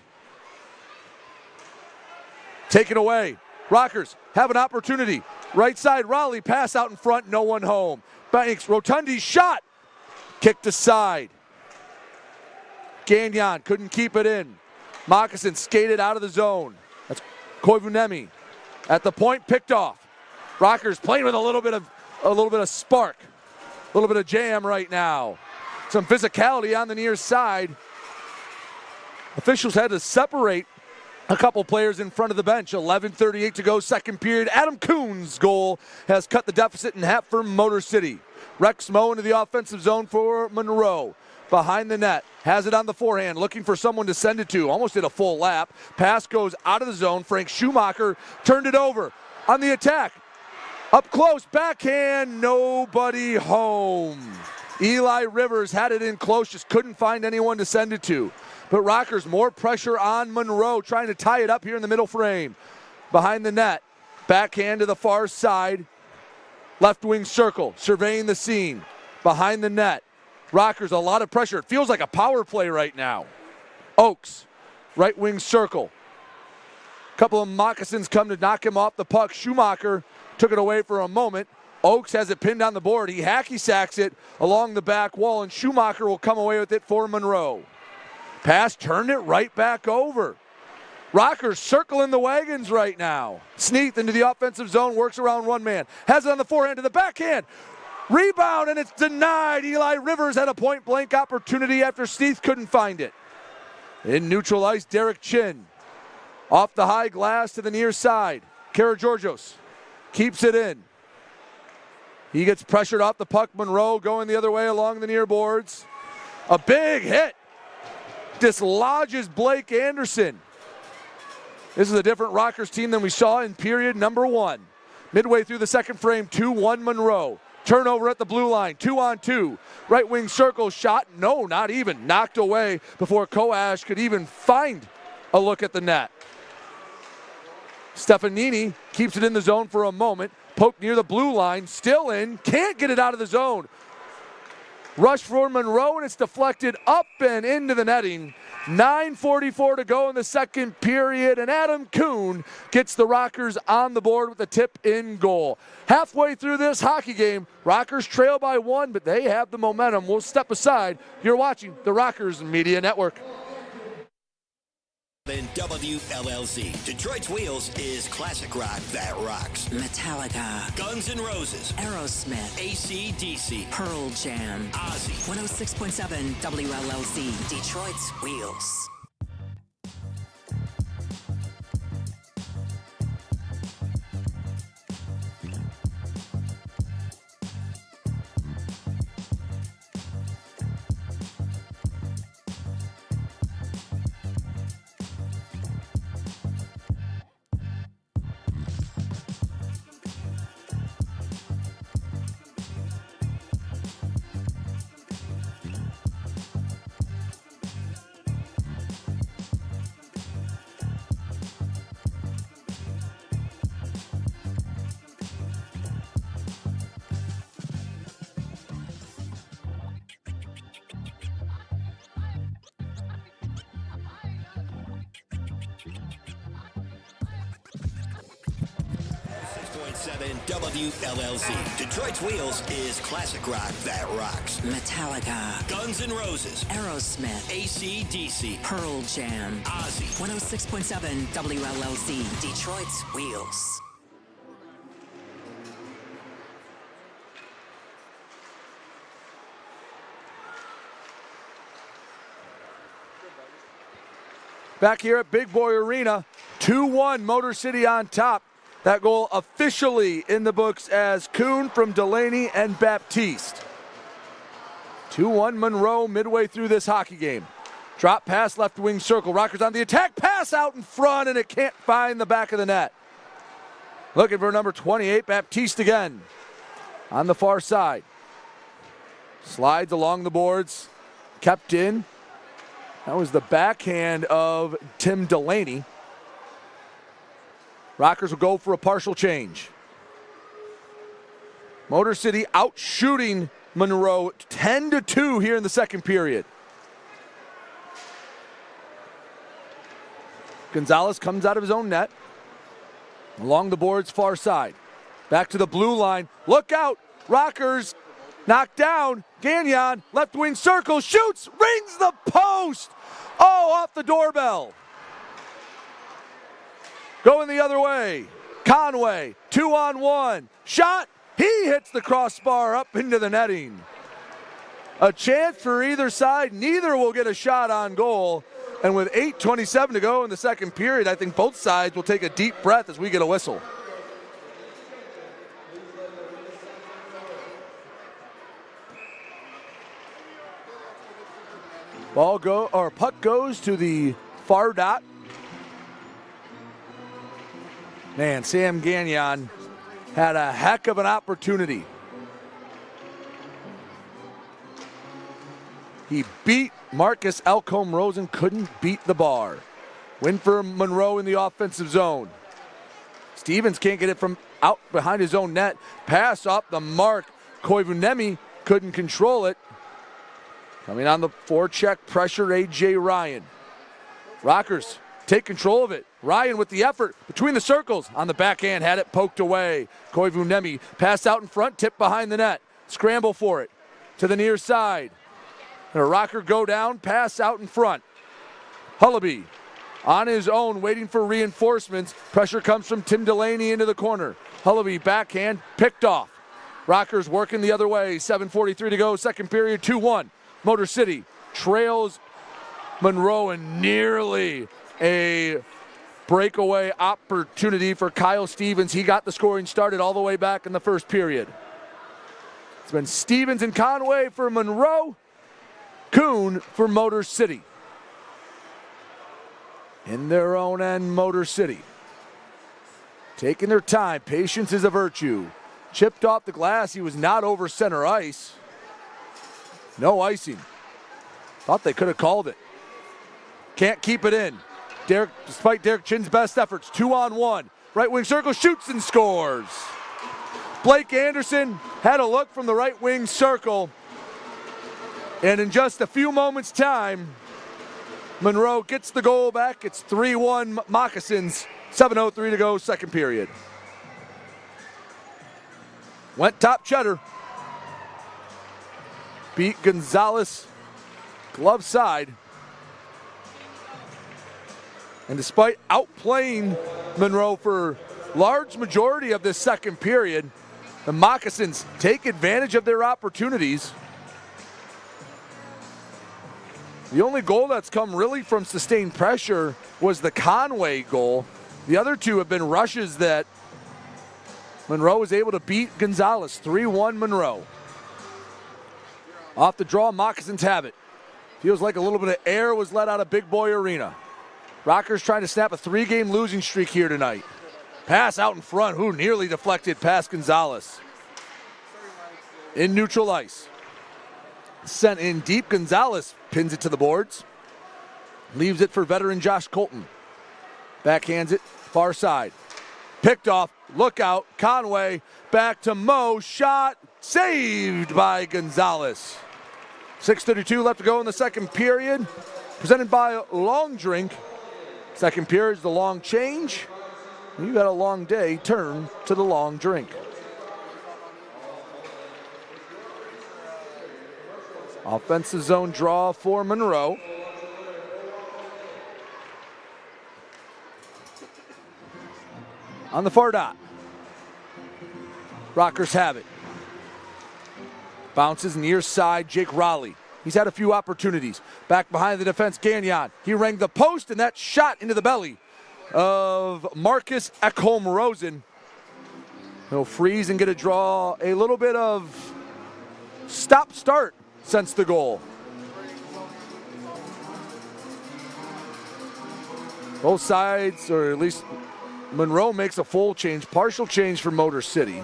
Taken away. Rockers have an opportunity. Right side, Raleigh, pass out in front, no one home. Banks, Rotundi's shot. Kicked aside. Gagnon couldn't keep it in. Moccasin skated out of the zone. That's Koivunemi. At the point, picked off. Rockers playing with a little bit of spark. A little bit of jam right now. Some physicality on the near side. Officials had to separate a couple players in front of the bench. 11:38 to go, second period. Adam Kuhn's goal has cut the deficit in half for Motor City. Rex Moe into the offensive zone for Monroe. Behind the net, has it on the forehand, looking for someone to send it to. Almost did a full lap. Pass goes out of the zone. Frank Schumacher turned it over. On the attack, up close, backhand, nobody home. Eli Rivers had it in close, just couldn't find anyone to send it to. But Rockers, more pressure on Monroe, trying to tie it up here in the middle frame. Behind the net, backhand to the far side. Left wing circle, surveying the scene. Behind the net, Rockers, a lot of pressure. It feels like a power play right now. Oakes, right wing circle. Couple of Moccasins come to knock him off the puck. Schumacher took it away for a moment. Oakes has it pinned on the board. He hacky sacks it along the back wall, and Schumacher will come away with it for Monroe. Pass turned it right back over. Rockers circling the wagons right now. Sneath into the offensive zone, works around one man. Has it on the forehand to the backhand. Rebound, and it's denied. Eli Rivers had a point-blank opportunity after Sneath couldn't find it. In neutral ice, Derek Chin. Off the high glass to the near side. Karageorgios keeps it in. He gets pressured off the puck. Monroe going the other way along the near boards. A big hit. Dislodges Blake Anderson. This is a different Rockers team than we saw in period number 1. Midway through the second frame, 2-1 Monroe. Turnover at the blue line, 2-on-2. Right wing circle shot, no, not even. Knocked away before Koash could even find a look at the net. Stefanini keeps it in the zone for a moment. Poked near the blue line, still in, can't get it out of the zone. Rush for Monroe, and it's deflected up and into the netting. 9:44 to go in the second period, and Adam Kuhn gets the Rockers on the board with a tip in goal. Halfway through this hockey game, Rockers trail by 1, but they have the momentum. We'll step aside. You're watching the Rockers Media Network. In WLLZ, Detroit's Wheels is classic rock that rocks. Metallica, Guns N' Roses, Aerosmith, AC/DC, Pearl Jam, Ozzy. 106.7 WLLC, Detroit's Wheels. WLLZ. Detroit's Wheels is classic rock that rocks. Metallica, Guns N' Roses, Aerosmith, AC/DC, Pearl Jam, Ozzy. 106.7 WLLC, Detroit's Wheels. Back here at Big Boy Arena, 2-1 Motor City on top. That goal officially in the books as Kuhn from Delaney and Baptiste. 2-1 Monroe midway through this hockey game. Drop pass, left wing circle. Rockers on the attack. Pass out in front, and it can't find the back of the net. Looking for number 28, Baptiste again. On the far side. Slides along the boards. Kept in. That was the backhand of Tim Delaney. Rockers will go for a partial change. Motor City out shooting Monroe 10-2 here in the second period. Gonzalez comes out of his own net. Along the boards far side. Back to the blue line. Look out. Rockers knocked down. Gagnon, left wing circle, shoots, rings the post. Oh, off the doorbell. Going the other way. Conway, 2-on-1. Shot. He hits the crossbar up into the netting. A chance for either side. Neither will get a shot on goal. And with 8:27 to go in the second period, I think both sides will take a deep breath as we get a whistle. Puck goes to the far dot. Man, Sam Gagnon had a heck of an opportunity. He beat Marcus Elcombe Rosen, couldn't beat the bar. Win for Monroe in the offensive zone. Stevens can't get it from out behind his own net. Pass up the mark. Koivunemi couldn't control it. Coming on the forecheck pressure, A.J. Ryan. Rockers take control of it. Ryan with the effort between the circles. On the backhand, had it poked away. Koivunemi pass out in front, tip behind the net. Scramble for it to the near side. And a Rocker go down, pass out in front. Hullaby on his own, waiting for reinforcements. Pressure comes from Tim Delaney into the corner. Hullaby backhand, picked off. Rockers working the other way. 7:43 to go, second period, 2-1. Motor City trails Monroe, and nearly a breakaway opportunity for Kyle Stevens. He got the scoring started all the way back in the first period. It's been Stevens and Conway for Monroe, Kuhn for Motor City. In their own end, Motor City taking their time. Patience is a virtue. Chipped off the glass. He was not over center ice. No icing. Thought they could have called it. Can't keep it in. Despite Derek Chin's best efforts, 2-on-1. Right wing circle, shoots and scores. Blake Anderson had a look from the right wing circle. And in just a few moments' time, Monroe gets the goal back. It's 3-1 Moccasins. 7:03 to go, second period. Went top cheddar. Beat Gonzalez, glove side. And despite outplaying Monroe for large majority of this second period, the Moccasins take advantage of their opportunities. The only goal that's come really from sustained pressure was the Conway goal. The other two have been rushes that Monroe was able to beat Gonzalez. 3-1 Monroe. Off the draw, Moccasins have it. Feels like a little bit of air was let out of Big Boy Arena. Rockers trying to snap a 3-game losing streak here tonight. Pass out in front, who nearly deflected past Gonzalez. In neutral ice. Sent in deep, Gonzalez pins it to the boards. Leaves it for veteran Josh Colton. Backhands it, far side. Picked off, look out, Conway, back to Mo, shot, saved by Gonzalez. 6:32 left to go in the second period. Presented by Long Drink. Second period is the long change. You got a long day, turn to the long drink. Offensive zone draw for Monroe. On the far dot. Rockers have it. Bounces near side, Jake Raleigh. He's had a few opportunities. Back behind the defense, Gagnon. He rang the post, and that shot into the belly of Marcus Ekholm-Rosen. He'll freeze and get a draw. A little bit of stop-start since the goal. Both sides, or at least Monroe makes a full change, partial change for Motor City.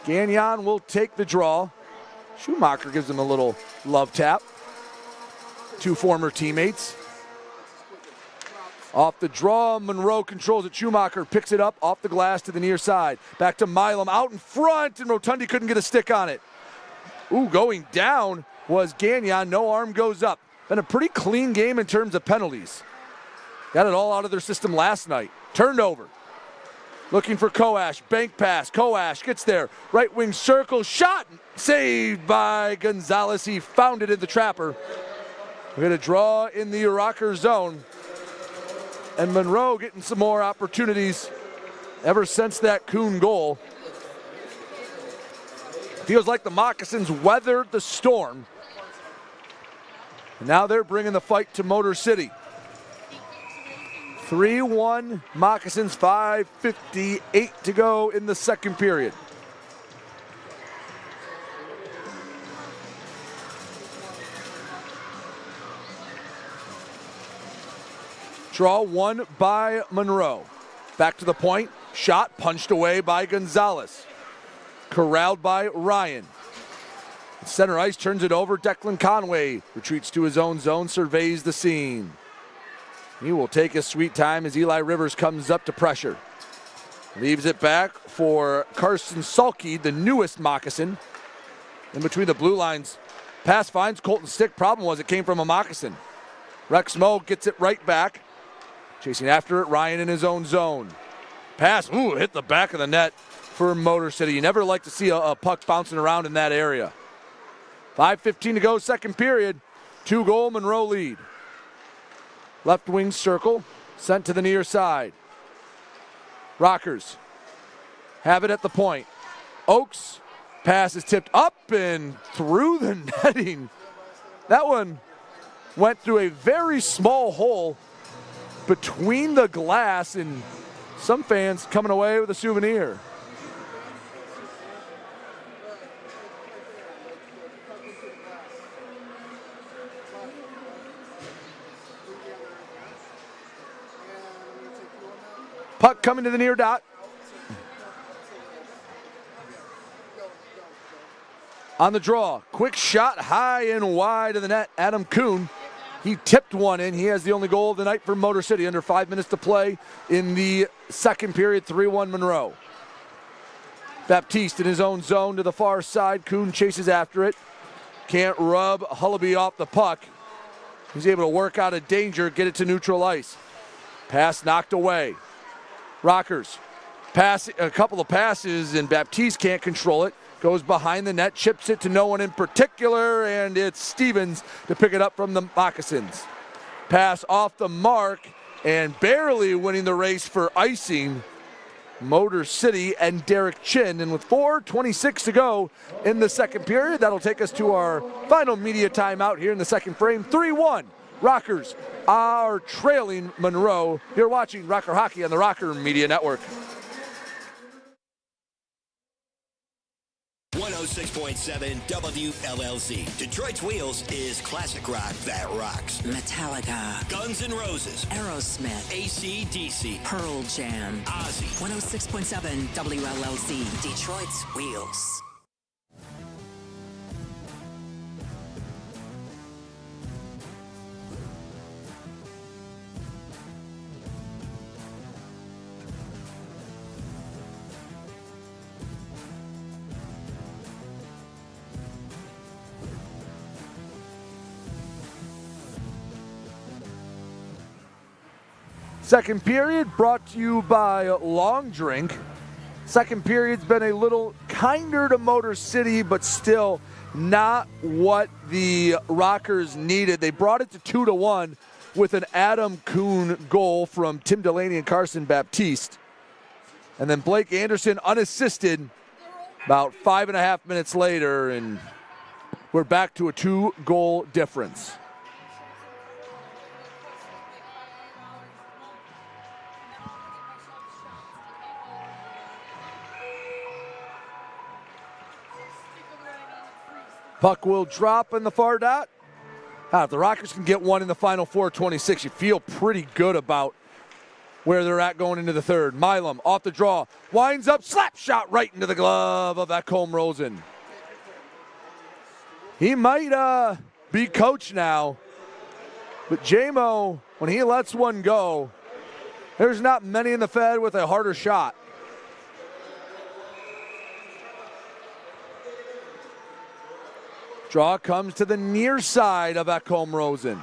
Gagnon will take the draw. Schumacher gives him a little love tap. Two former teammates. Off the draw, Monroe controls it. Schumacher picks it up off the glass to the near side. Back to Milam out in front, and Rotundi couldn't get a stick on it. Ooh, going down was Gagnon. No arm goes up. Been a pretty clean game in terms of penalties. Got it all out of their system last night. Turned over. Looking for Koash. Bank pass. Koash gets there. Right wing circle. Shot. Saved by Gonzalez. He found it in the trapper. We're going to draw in the Rocker zone. And Monroe getting some more opportunities ever since that Kuhn goal. Feels like the Moccasins weathered the storm. And now they're bringing the fight to Motor City. 3-1 Moccasins, 5:58 to go in the second period. Draw won by Monroe. Back to the point, shot punched away by Gonzalez. Corralled by Ryan. Center ice turns it over, Declan Conway retreats to his own zone, surveys the scene. He will take his sweet time as Eli Rivers comes up to pressure. Leaves it back for Carson Sulky, the newest Moccasin. In between the blue lines, pass finds Colton Stick. Problem was it came from a Moccasin. Rex Mo gets it right back. Chasing after it, Ryan in his own zone. Pass, hit the back of the net for Motor City. You never like to see a puck bouncing around in that area. 5:15 to go, second period. 2-goal Monroe lead. Left wing circle, sent to the near side. Rockers have it at the point. Oakes, pass is tipped up and through the netting. That one went through a very small hole between the glass, and some fans coming away with a souvenir. Puck coming to the near dot. On the draw, quick shot high and wide of the net. Adam Kuhn, he tipped one in. He has the only goal of the night for Motor City. Under 5 minutes to play in the second period, 3-1 Monroe. Baptiste in his own zone to the far side. Kuhn chases after it. Can't rub Hullaby off the puck. He's able to work out of danger, get it to neutral ice. Pass knocked away. Rockers pass a couple of passes, and Baptiste can't control it. Goes behind the net, chips it to no one in particular, and it's Stevens to pick it up from the Moccasins. Pass off the mark, and barely winning the race for icing, Motor City and Derek Chin. And with 4:26 to go in the second period, that'll take us to our final media timeout here in the second frame. 3-1. Rockers are trailing Monroe. You're watching Rocker Hockey on the Rocker Media Network. 106.7 WLLZ. Detroit's Wheels is classic rock that rocks. Metallica, Guns N' Roses, Aerosmith, AC/DC, Pearl Jam. Ozzy. 106.7 WLLZ, Detroit's Wheels. Second period brought to you by Long Drink. Second period's been a little kinder to Motor City, but still not what the Rockers needed. They brought it to 2-1 with an Adam Kuhn goal from Tim Delaney and Carson Baptiste. And then Blake Anderson unassisted about 5.5 minutes later, and we're back to a 2-goal difference. Puck will drop in the far dot. If the Rockers can get one in the final 4:26, you feel pretty good about where they're at going into the third. Milam off the draw, winds up, slap shot right into the glove of Ekholm Rosen. He might be coach now, but J-Mo, when he lets one go, there's not many in the Fed with a harder shot. Draw comes to the near side of Ekholm Rosen.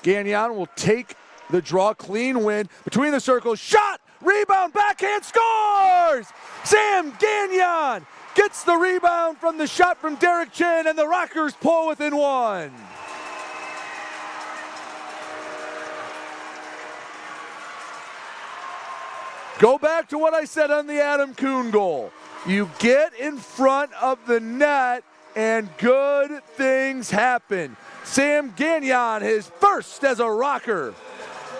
Gagnon will take the draw, clean win between the circles, shot, rebound, backhand, scores! Sam Gagnon gets the rebound from the shot from Derek Chin, and the Rockers pull within one. Go back to what I said on the Adam Kuhn goal. You get in front of the net and good things happen. Sam Gagnon, his first as a Rocker.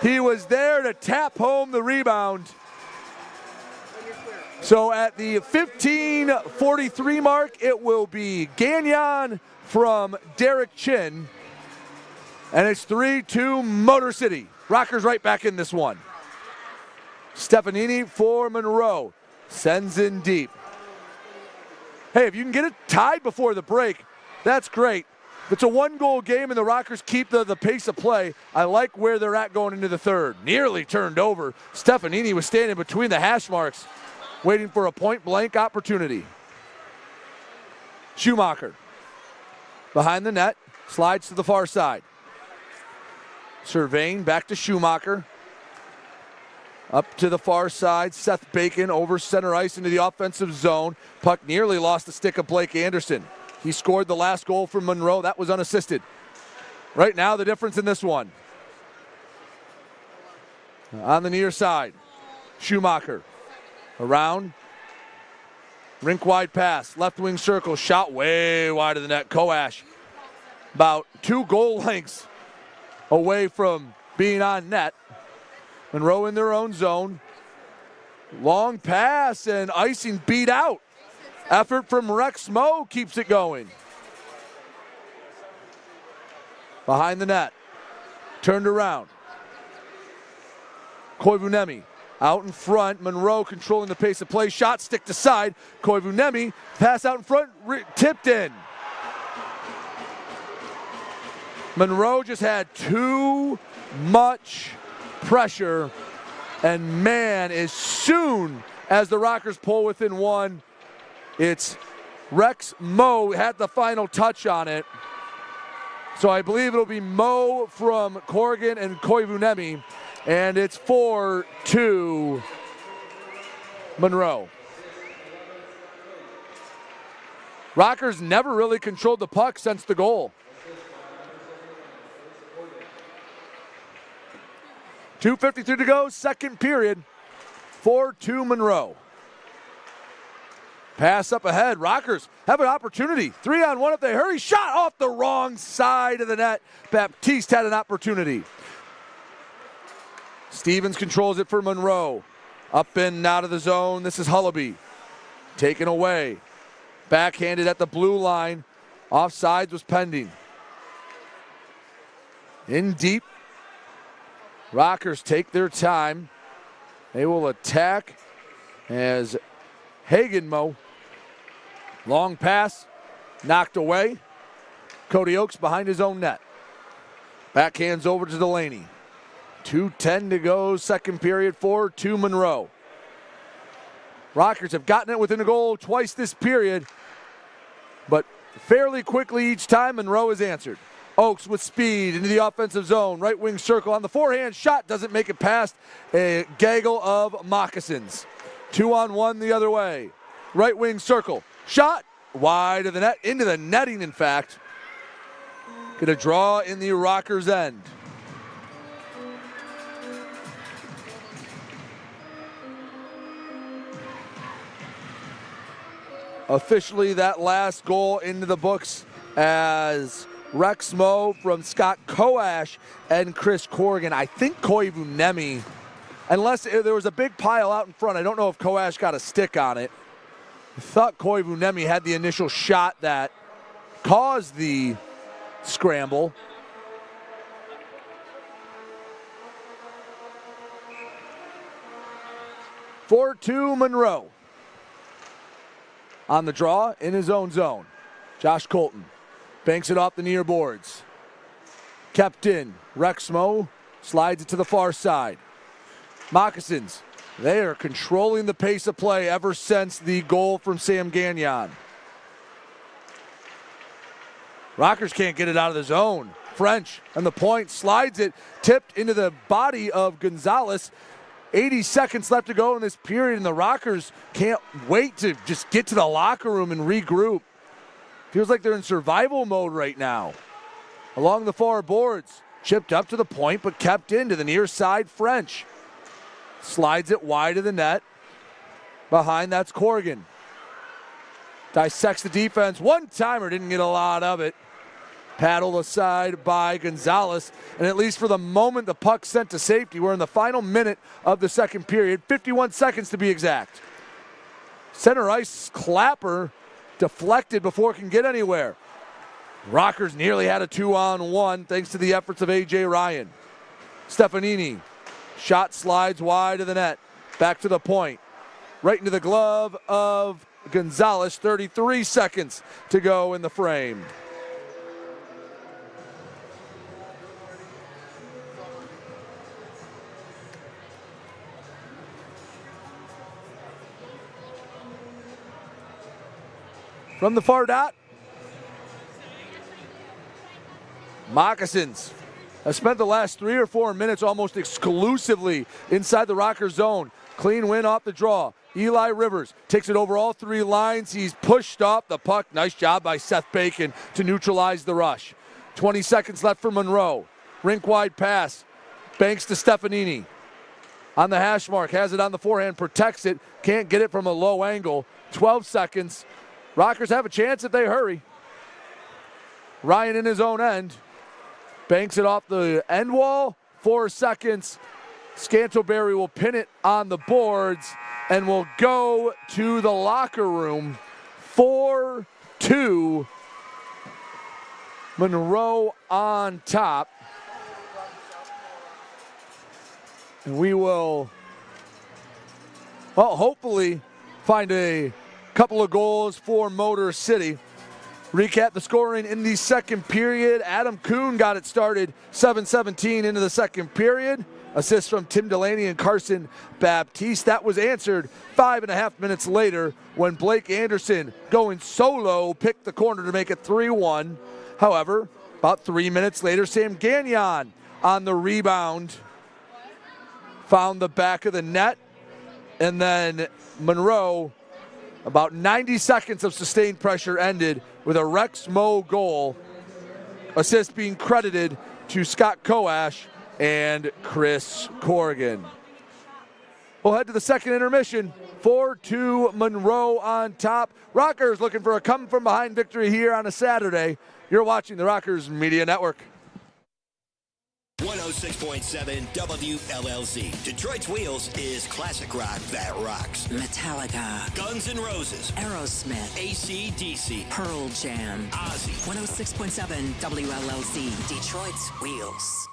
He was there to tap home the rebound. So at the 15:43 mark, it will be Gagnon from Derek Chin. And it's 3-2 Motor City. Rockers right back in this one. Stefanini for Monroe. Sends in deep. Hey, if you can get it tied before the break, that's great. If it's a one-goal game and the Rockers keep the pace of play, I like where they're at going into the third. Nearly turned over. Stefanini was standing between the hash marks, waiting for a point-blank opportunity. Schumacher behind the net, slides to the far side. Surveying back to Schumacher. Up to the far side, Seth Bacon over center ice into the offensive zone. Puck nearly lost the stick of Blake Anderson. He scored the last goal for Monroe. That was unassisted. Right now, the difference in this one. On the near side, Schumacher. Around. Rink wide pass, left wing circle, shot way wide of the net. Koash about 2 goal lengths away from being on net. Monroe in their own zone. Long pass and icing beat out. Effort from Rex Moe keeps it going. Behind the net. Turned around. Koivunemi out in front. Monroe controlling the pace of play. Shot stick to side. Koivunemi pass out in front. Tipped in. Monroe just had too much pressure, and man, as soon as the Rockers pull within one, it's Rex Moe had the final touch on it. So I believe it'll be Moe from Corrigan and Koivunemi, and it's 4-2 Monroe. Rockers never really controlled the puck since the goal. 2:53 to go, second period. 4-2 Monroe. Pass up ahead. Rockers have an opportunity. 3-on-1 if they hurry. Shot off the wrong side of the net. Baptiste had an opportunity. Stevens controls it for Monroe. Up and out of the zone. This is Hullaby. Taken away. Backhanded at the blue line. Offsides was pending. In deep. Rockers take their time. They will attack as Hagenmo. Long pass, knocked away. Cody Oakes behind his own net. Backhands over to Delaney. 2:10 to go, second period, 4-2 Monroe. Rockers have gotten it within a goal twice this period, but fairly quickly each time Monroe has answered. Oaks with speed into the offensive zone. Right wing circle on the forehand. Shot doesn't make it past a gaggle of Moccasins. 2-on-1 the other way. Right wing circle. Shot wide of the net. Into the netting, in fact. Going to draw in the Rockers' end. Officially, that last goal into the books as Rex Moe from Scott Koash and Chris Corrigan. I think Koivunemi, unless there was a big pile out in front, I don't know if Koash got a stick on it. I thought Koivunemi had the initial shot that caused the scramble. For 2 Monroe. On the draw, in his own zone. Josh Colton banks it off the near boards. Kept in. Rex Moe slides it to the far side. Moccasins, they are controlling the pace of play ever since the goal from Sam Gagnon. Rockers can't get it out of the zone. French on the point, slides it, tipped into the body of Gonzalez. 80 seconds left to go in this period, and the Rockers can't wait to just get to the locker room and regroup. Feels like they're in survival mode right now. Along the far boards, chipped up to the point, but kept into the near side. French slides it wide of the net. Behind, that's Corrigan. Dissects the defense. One-timer, didn't get a lot of it. Paddled aside by Gonzalez, and at least for the moment, the puck sent to safety. We're in the final minute of the second period, 51 seconds to be exact. Center ice Clapper deflected before it can get anywhere. Rockers nearly had a 2-on-1 thanks to the efforts of A.J. Ryan. Stefanini, shot slides wide of the net. Back to the point. Right into the glove of Gonzalez. 33 seconds to go in the frame. From the far dot, Moccasins have spent the last 3 or 4 minutes almost exclusively inside the Rocker zone. Clean win off the draw. Eli Rivers takes it over all 3 lines. He's pushed off the puck. Nice job by Seth Bacon to neutralize the rush. 20 seconds left for Monroe. Rink-wide pass. Banks to Stefanini. On the hash mark, has it on the forehand, protects it. Can't get it from a low angle. 12 seconds. Rockers have a chance if they hurry. Ryan in his own end. Banks it off the end wall. 4 seconds. Scantlebury will pin it on the boards and will go to the locker room. 4-2. Monroe on top. And we will, well, hopefully find a couple of goals for Motor City. Recap the scoring in the second period. Adam Kuhn got it started 7:17 into the second period. Assist from Tim Delaney and Carson Baptiste. That was answered 5.5 minutes later when Blake Anderson, going solo, picked the corner to make it 3-1. However, about 3 minutes later, Sam Gagnon on the rebound found the back of the net. And then Monroe, about 90 seconds of sustained pressure ended with a Rex Moe goal. Assist being credited to Scott Koash and Chris Corrigan. We'll head to the second intermission. 4-2 Monroe on top. Rockers looking for a come-from-behind victory here on a Saturday. You're watching the Rockers Media Network. 106.7 WLLZ. Detroit's Wheels is classic rock that rocks. Metallica, Guns N' Roses, Aerosmith, AC/DC, Pearl Jam. Ozzy. 106.7 WLLZ, Detroit's Wheels.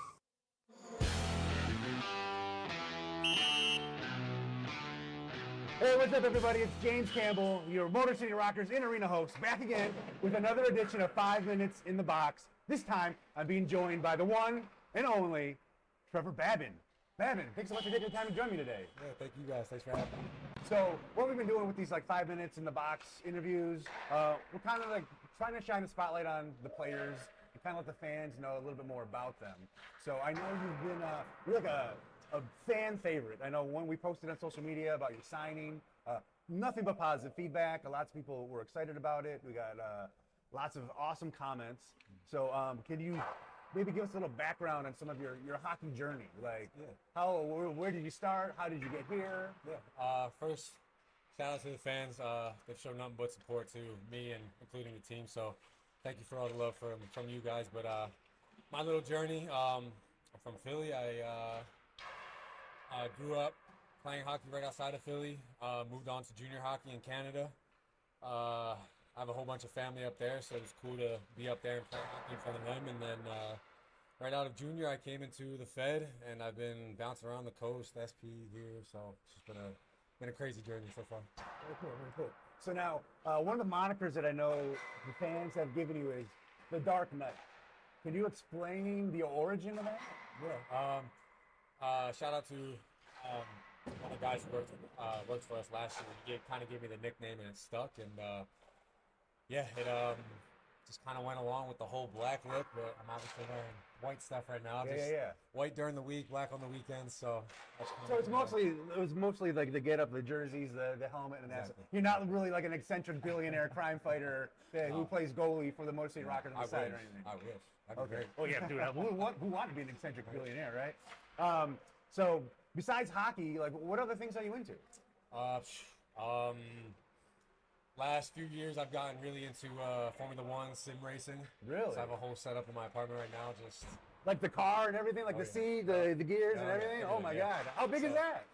Hey, what's up, everybody? It's James Campbell, your Motor City Rockers in-arena host, back again with another edition of 5 Minutes in the Box. This time, I'm being joined by the one and only Trevor Babin. Babin, thanks so much for taking the time to join me today. Yeah, thank you guys. Thanks for having me. So, what we've been doing with these 5 minutes in the box interviews, we're kind of trying to shine the spotlight on the players and kind of let the fans know a little bit more about them. So I know you've been you're like a fan favorite. I know when we posted on social media about your signing, nothing but positive feedback. Lots of people were excited about it. We got lots of awesome comments. So can you maybe give us a little background on some of your hockey journey? Like, where did you start? How did you get here? Yeah. First, shout out to the fans. They've shown nothing but support to me and including the team. So thank you for all the love from you guys. But my little journey, I'm from Philly. I grew up playing hockey right outside of Philly. Moved on to junior hockey in Canada. I have a whole bunch of family up there, so it was cool to be up there and play hockey in front of them. And then right out of junior, I came into the Fed, and I've been bouncing around the coast, SP here. So it's just been a crazy journey so far. Very cool, very cool. So now, one of the monikers that I know the fans have given you is the Dark Knight. Can you explain the origin of that? Yeah. Shout out to one of the guys who worked for us last year. He kind of gave me the nickname, and it stuck. And it just kind of went along with the whole black look. But I'm obviously wearing white stuff right now. White during the week, black on the weekends. So it was mostly like the get up, the jerseys, the helmet, and that. You're not really like an eccentric billionaire crime fighter who plays goalie for the Motor City Rockers on the side or anything. I wish. That'd be great. Oh yeah, dude. Who want to be an eccentric billionaire, right? So besides hockey, like what other things are you into? Last few years, I've gotten really into Formula One sim racing. Really? So I have a whole setup in my apartment right now. Just like the car and everything, like the seat, the gears and everything. Oh my God! How big is that?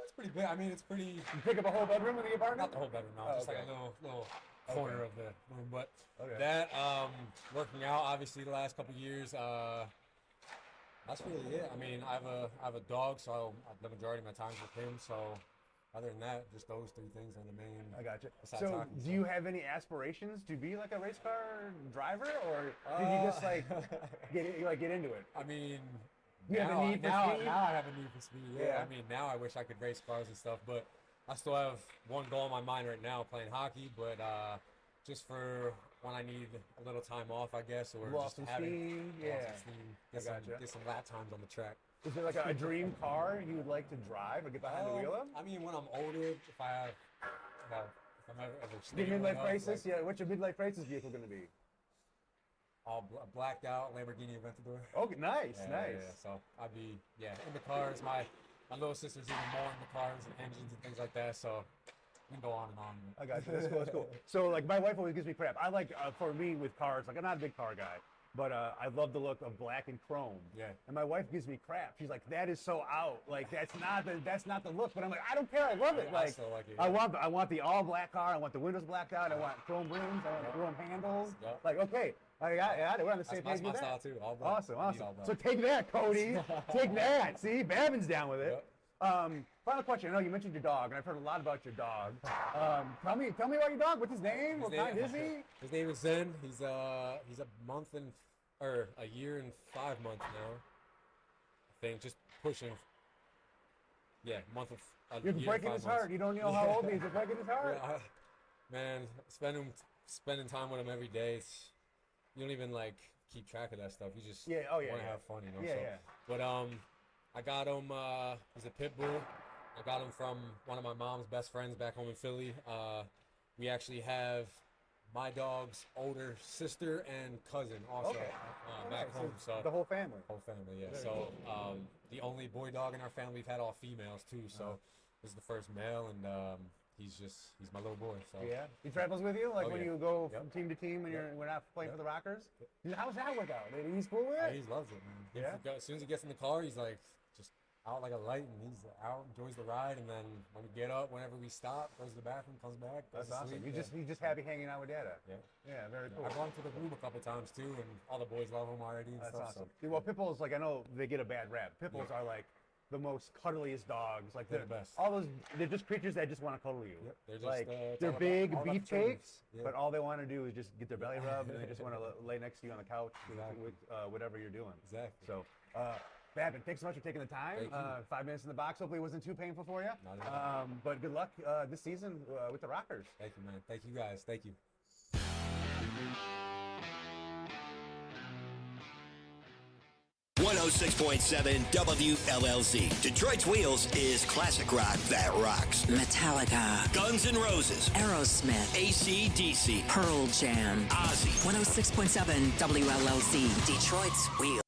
It's pretty big. I mean, it's pretty. You pick up a whole bedroom in the apartment? Not the whole bedroom, no. Just like a little corner of the room. But that working out, obviously, the last couple years. That's really it. I mean, I have a dog, so the majority of my time is with him. So. Other than that, just those three things are the main. I got you. So, do you have any aspirations to be like a race car driver, or did you just like get into it? I mean, you have a need for speed. Now I have a need for speed. Yeah. I mean, now I wish I could race cars and stuff, but I still have one goal in my mind right now, playing hockey. But just for when I need a little time off, I guess, or lost just some steam. Get some lap times on the track. Is there like a dream car you would like to drive or get behind the wheel of? I mean, when I'm older, if I'm ever your midlife crisis, what's your midlife crisis vehicle going to be? All blacked out Lamborghini Aventador. Oh, nice. Yeah. So I'd be into cars. My little sister's even more into cars and engines and things like that. So we can go on and on. I got you. That's cool. So like my wife always gives me crap. I like for me with cars, like I'm not a big car guy. But I love the look of black and chrome. Yeah. And my wife gives me crap. She's like, "That is so out. Like that's not the look." But I'm like, I don't care. I love it. Like, I want the all black car. I want the windows blacked out. I want chrome rims. I want chrome handles. Yep. Like, okay, I got it. We're on the same page with that. That's my style too. All black. Awesome. So take that, Cody. Take that. See, Babin's down with it. Yep. Final question. I know you mentioned your dog, and I've heard a lot about your dog. Tell me about your dog. What's his name? What kind is he? His name is Zen. He's a year and 5 months now. I think just pushing. Yeah, month of. You're breaking his heart. You don't know how old he is. You're breaking his heart. Yeah, man, spending time with him every day. You don't even like keep track of that stuff. You just want to have fun, you know. But I got him. He's a pit bull. I got him from one of my mom's best friends back home in Philly. We actually have my dog's older sister and cousin also back home. So the whole family. Yeah. So the only boy dog in our family. We've had all females too. So this is the first male, and he's my little boy. So yeah, he travels with you when you go from team to team when we're not playing for the Rockers. How's that work out? He's cool with it. He loves it, man. As soon as he gets in the car, he's like just out like a light, and he's out, enjoys the ride, and then when we get up, whenever we stop, goes to the bathroom, comes back. That's awesome. He's just happy hanging out with Dada. Yeah, very cool. I've gone to the room a couple times too, and all the boys love him already. And that's stuff, awesome. So. Well, pit bulls, like I know they get a bad rap. Pit bulls are like the most cuddliest dogs. Like they're the best. They're just creatures that just want to cuddle you. Yep. They're just like they're big beefcakes, but all they want to do is just get their belly rubbed, and they just want to lay next to you on the couch with whatever you're doing. Exactly. So. Babin, thanks so much for taking the time. 5 minutes in the box. Hopefully it wasn't too painful for you. But good luck this season with the Rockers. Thank you, man. Thank you, guys. Thank you. 106.7 WLLZ. Detroit's Wheels is classic rock that rocks. Metallica, Guns N' Roses, Aerosmith, AC/DC, Pearl Jam. Ozzy. 106.7 WLLC, Detroit's Wheels.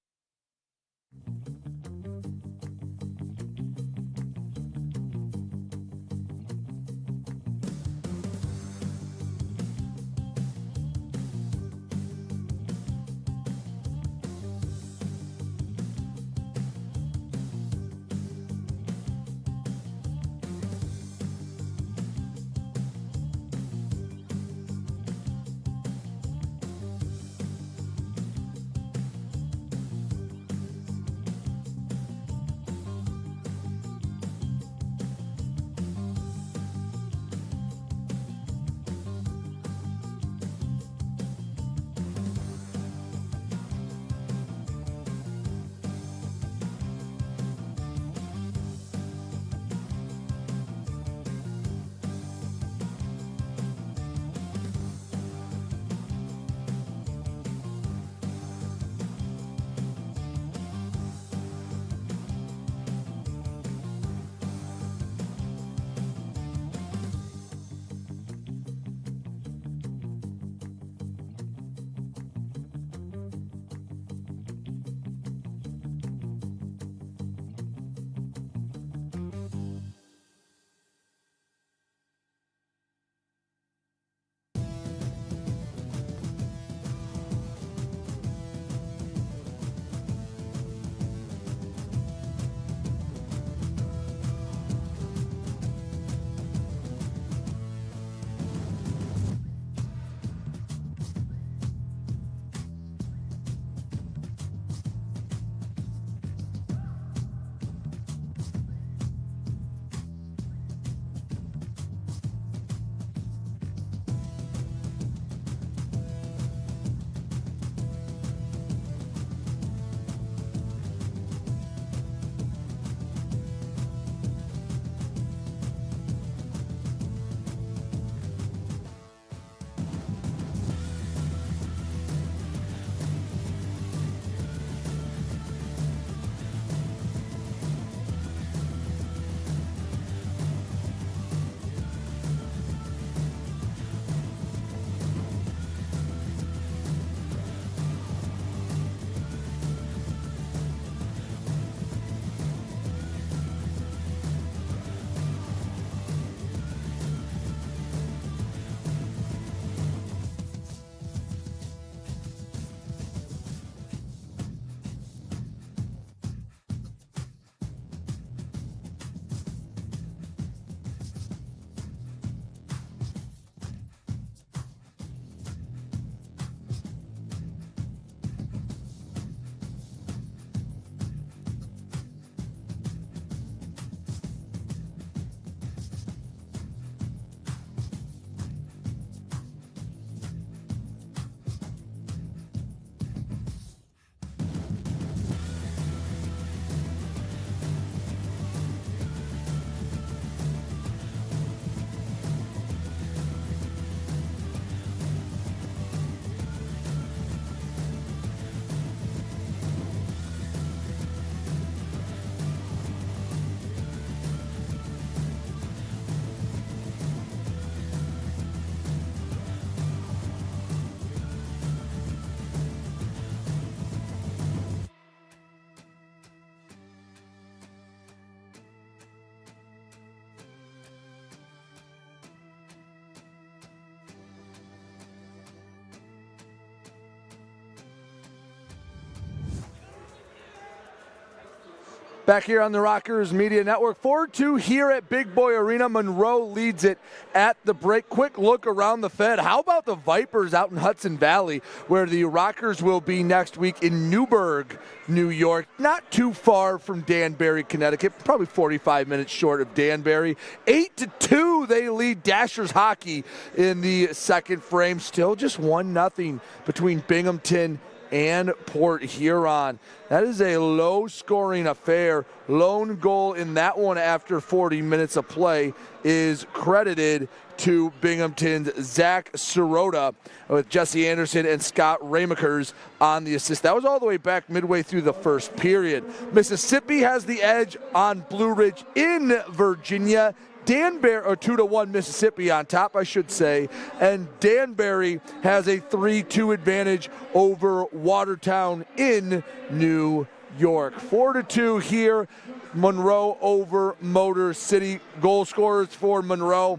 Back here on the Rockers Media Network, 4-2 here at Big Boy Arena. Monroe leads it at the break. Quick look around the Fed. How about the Vipers out in Hudson Valley, where the Rockers will be next week in Newburgh, New York. Not too far from Danbury, Connecticut. Probably 45 minutes short of Danbury. 8-2, they lead Dashers hockey in the second frame. Still just 1-0 between Binghamton and Port Huron. That is a low-scoring affair. Lone goal in that one after 40 minutes of play is credited to Binghamton's Zach Sirota, with Jesse Anderson and Scott Ramakers on the assist. That was all the way back midway through the first period. Mississippi has the edge on Blue Ridge in Virginia. Danbury, or 2-1 Mississippi on top, I should say, and Danbury has a 3-2 advantage over Watertown in New York. 4-2 here, Monroe over Motor City. Goal scorers for Monroe: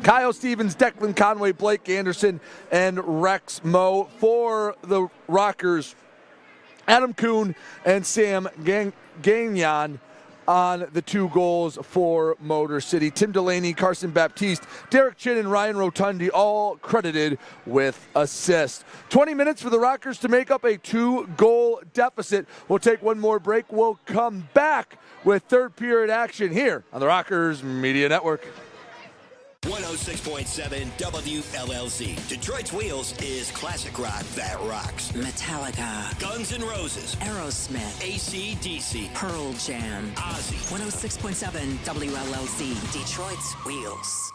Kyle Stevens, Declan Conway, Blake Anderson, and Rex Moe. For the Rockers, Adam Kuhn and Sam Gagnon on the 2 goals for Motor City. Tim Delaney, Carson Baptiste, Derek Chin, and Ryan Rotundi all credited with assists. 20 minutes for the Rockers to make up a 2-goal deficit. We'll take one more break. We'll come back with third period action here on the Rockers Media Network. 106.7 WLLZ. Detroit's Wheels is classic rock that rocks. Metallica, Guns N' Roses, Aerosmith, AC/DC, Pearl Jam. Ozzy. 106.7 WLLZ, Detroit's Wheels.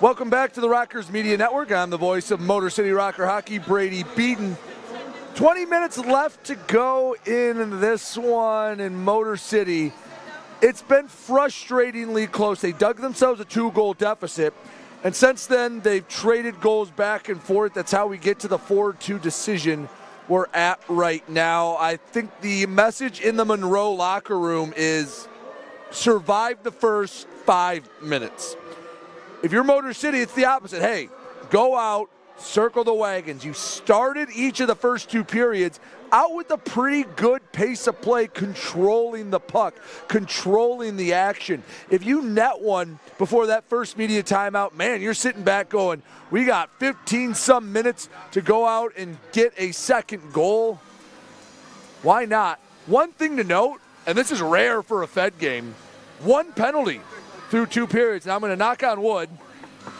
Welcome back to the Rockers Media Network. I'm the voice of Motor City Rocker Hockey, Brady Beaton. 20 minutes left to go in this one in Motor City. It's been frustratingly close. They dug themselves a 2-goal deficit, and since then they've traded goals back and forth. That's how we get to the 4-2 decision we're at right now. I think the message in the Monroe locker room is survive the first 5 minutes. If you're Motor City, it's the opposite. Hey, go out, circle the wagons. You started each of the first 2 periods out with a pretty good pace of play, controlling the puck, controlling the action. If you net one before that first media timeout, man, you're sitting back going, we got 15-some minutes to go out and get a second goal. Why not? One thing to note, and this is rare for a Fed game, 1 penalty through 2 periods. Now I'm going to knock on wood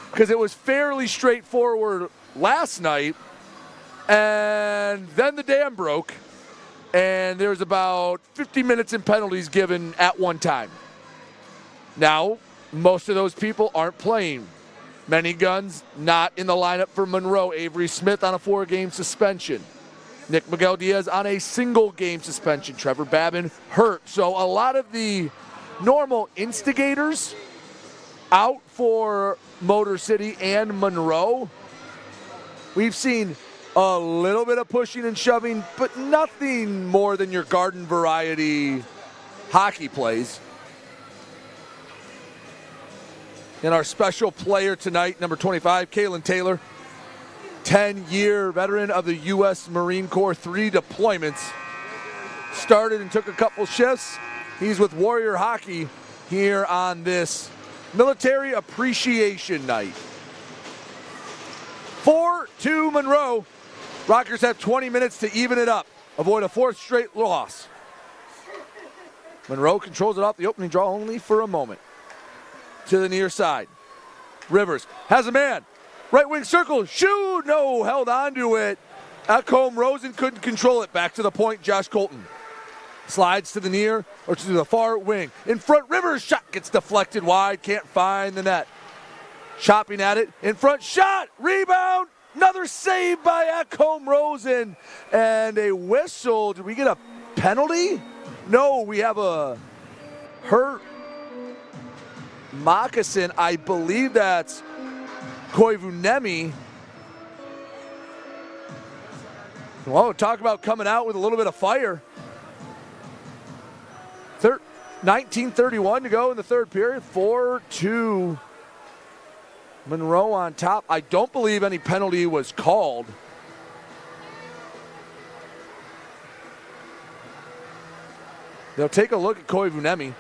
because it was fairly straightforward last night, and then the dam broke, and there was about 50 minutes in penalties given at one time. Now, most of those people aren't playing. Many guns not in the lineup for Monroe. Avery Smith on a 4-game suspension. Nick Miguel Diaz on a single-game suspension. Trevor Babin hurt. So a lot of the normal instigators out for Motor City and Monroe. We've seen a little bit of pushing and shoving, but nothing more than your garden variety hockey plays. And our special player tonight, number 25, Kalen Taylor, 10-year veteran of the U.S. Marine Corps, 3 deployments. Started and took a couple shifts. He's with Warrior Hockey here on this Military Appreciation Night. 4-2 Monroe. Rockers have 20 minutes to even it up, avoid a 4th straight loss. Monroe controls it off the opening draw only for a moment. To the near side. Rivers has a man. Right wing circle. Shoot! No, held on to it. Ekholm Rosen couldn't control it. Back to the point, Josh Colton. Slides to the near or to the far wing. In front, Rivers shot gets deflected wide. Can't find the net. Chopping at it. In front, shot! Rebound! Another save by Ekholm Rosen. And a whistle. Did we get a penalty? No, we have a hurt Moccasin. I believe that's Koivunemi. Well, talk about coming out with a little bit of fire. 19:31 to go in the 3rd period. 4-2. Monroe on top. I don't believe any penalty was called. They'll take a look at Koivunemi.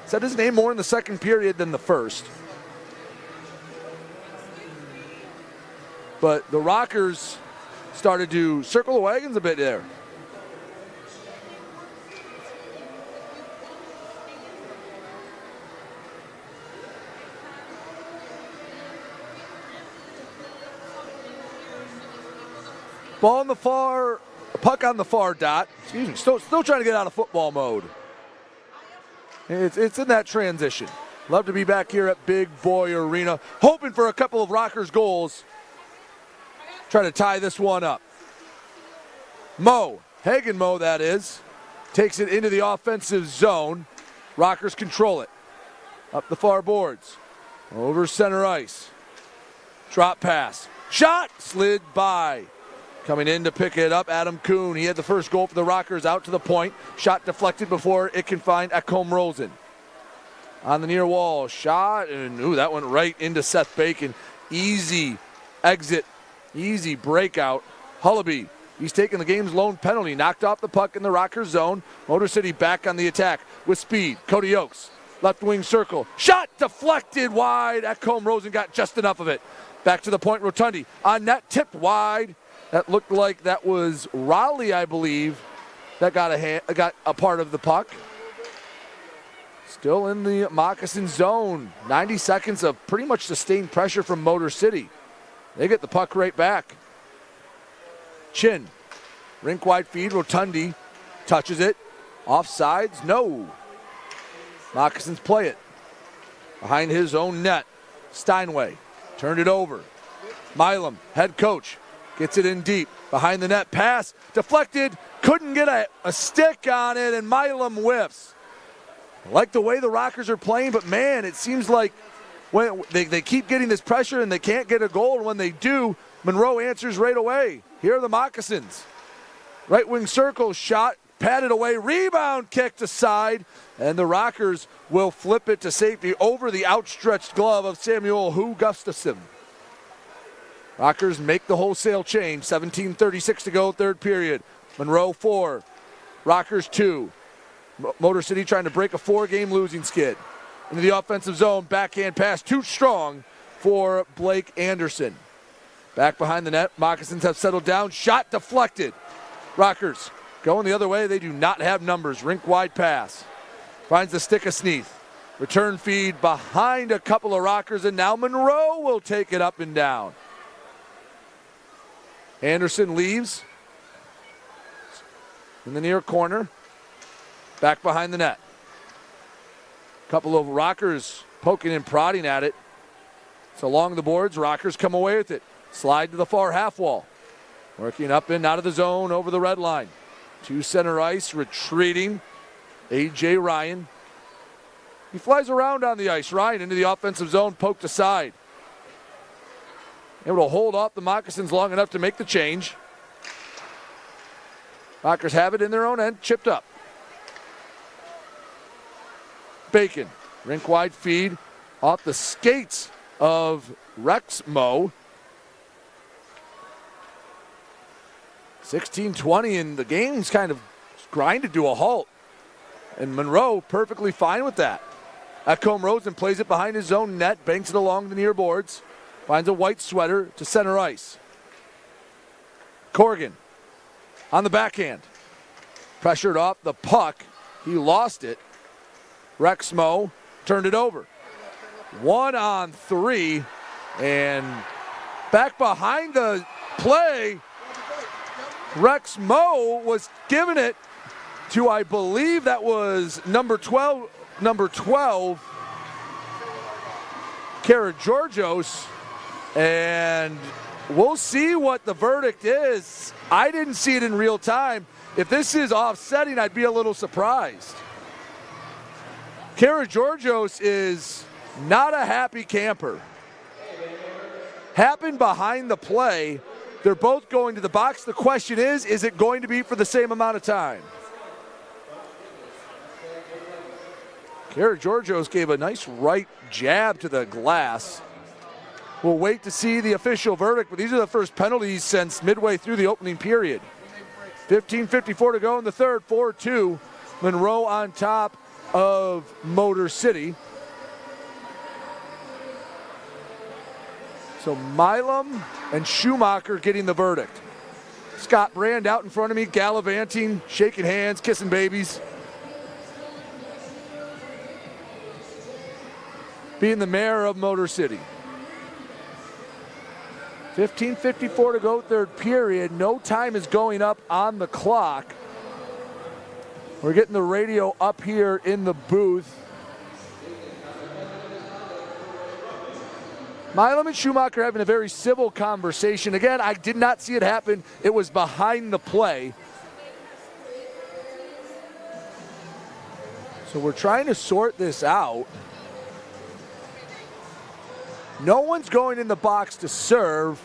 Said his name more in the 2nd period than the 1st. But the Rockers started to circle the wagons a bit there. Ball on the far, puck on the far dot. Excuse me, still trying to get out of football mode. It's in that transition. Love to be back here at Big Boy Arena, hoping for a couple of Rockers goals. Trying to tie this one up. Hagen Mo that is, takes it into the offensive zone. Rockers control it. Up the far boards, over center ice. Drop pass, shot, slid by. Coming in to pick it up, Adam Kuhn. He had the first goal for the Rockers out to the point. Shot deflected before it can find Ekholm Rosen. On the near wall, shot, and that went right into Seth Bacon. Easy exit, easy breakout. Hullaby, he's taking the game's lone penalty. Knocked off the puck in the Rockers zone. Motor City back on the attack with speed. Cody Oakes, left wing circle. Shot deflected wide. Ekholm Rosen got just enough of it. Back to the point, Rotundi. On net, tipped wide. That looked like that was Raleigh, I believe, that got a part of the puck. Still in the Moccasin zone. 90 seconds of pretty much sustained pressure from Motor City. They get the puck right back. Chin, rink wide feed, Rotundi touches it. Offsides, no. Moccasins play it. Behind his own net, Steinway Turned it over. Milam, head coach, gets it in deep. Behind the net, pass, deflected, couldn't get a stick on it, and Milam whiffs. I like the way the Rockers are playing, but man, it seems like when they keep getting this pressure and they can't get a goal, and when they do, Monroe answers right away. Here are the Moccasins. Right wing circle, shot, patted away, rebound kicked aside, and the Rockers will flip it to safety over the outstretched glove of Samuel Hu Gustafson. Rockers make the wholesale change. 17:36 to go, third period. Monroe 4, Rockers 2. Motor City trying to break a 4-game losing skid. Into the offensive zone, backhand pass too strong for Blake Anderson. Back behind the net, Moccasins have settled down. Shot deflected. Rockers going the other way. They do not have numbers. Rink-wide pass. Finds the stick of Sneath. Return feed behind a couple of Rockers, and now Monroe will take it up and down. Anderson leaves in the near corner. Back behind the net. Couple of Rockers poking and prodding at it. It's along the boards. Rockers come away with it. Slide to the far half wall. Working up and out of the zone over the red line. To center ice, retreating. A.J. Ryan. He flies around on the ice. Ryan into the offensive zone, poked aside. Able to hold off the Moccasins long enough to make the change. Rockers have it in their own end, chipped up. Bacon, rink-wide feed off the skates of Rex Moe. 16:20, and the game's kind of grinded to a halt. And Monroe perfectly fine with that. Ecom Rosen plays it behind his own net, banks it along the near boards, finds a white sweater to center ice. Corrigan on the backhand. Pressured off the puck. He lost it. Rex Moe turned it over. 1-on-3, and back behind the play, Rex Moe was giving it to, I believe that was number 12, Karageorgios, and we'll see what the verdict is. I didn't see it in real time. If this is offsetting, I'd be a little surprised. Karageorgios is not a happy camper. Happened behind the play. They're both going to the box. The question is it going to be for the same amount of time? Karageorgios gave a nice right jab to the glass. We'll wait to see the official verdict, but these are the first penalties since midway through the opening period. 15:54 to go in the third, 4-2. Monroe on top of Motor City. So Milam and Schumacher getting the verdict. Scott Brand out in front of me, gallivanting, shaking hands, kissing babies. Being the mayor of Motor City. 15:54 to go, third period. No time is going up on the clock. We're getting the radio up here in the booth. Milam and Schumacher having a very civil conversation. Again, I did not see it happen. It was behind the play. So we're trying to sort this out. No one's going in the box to serve.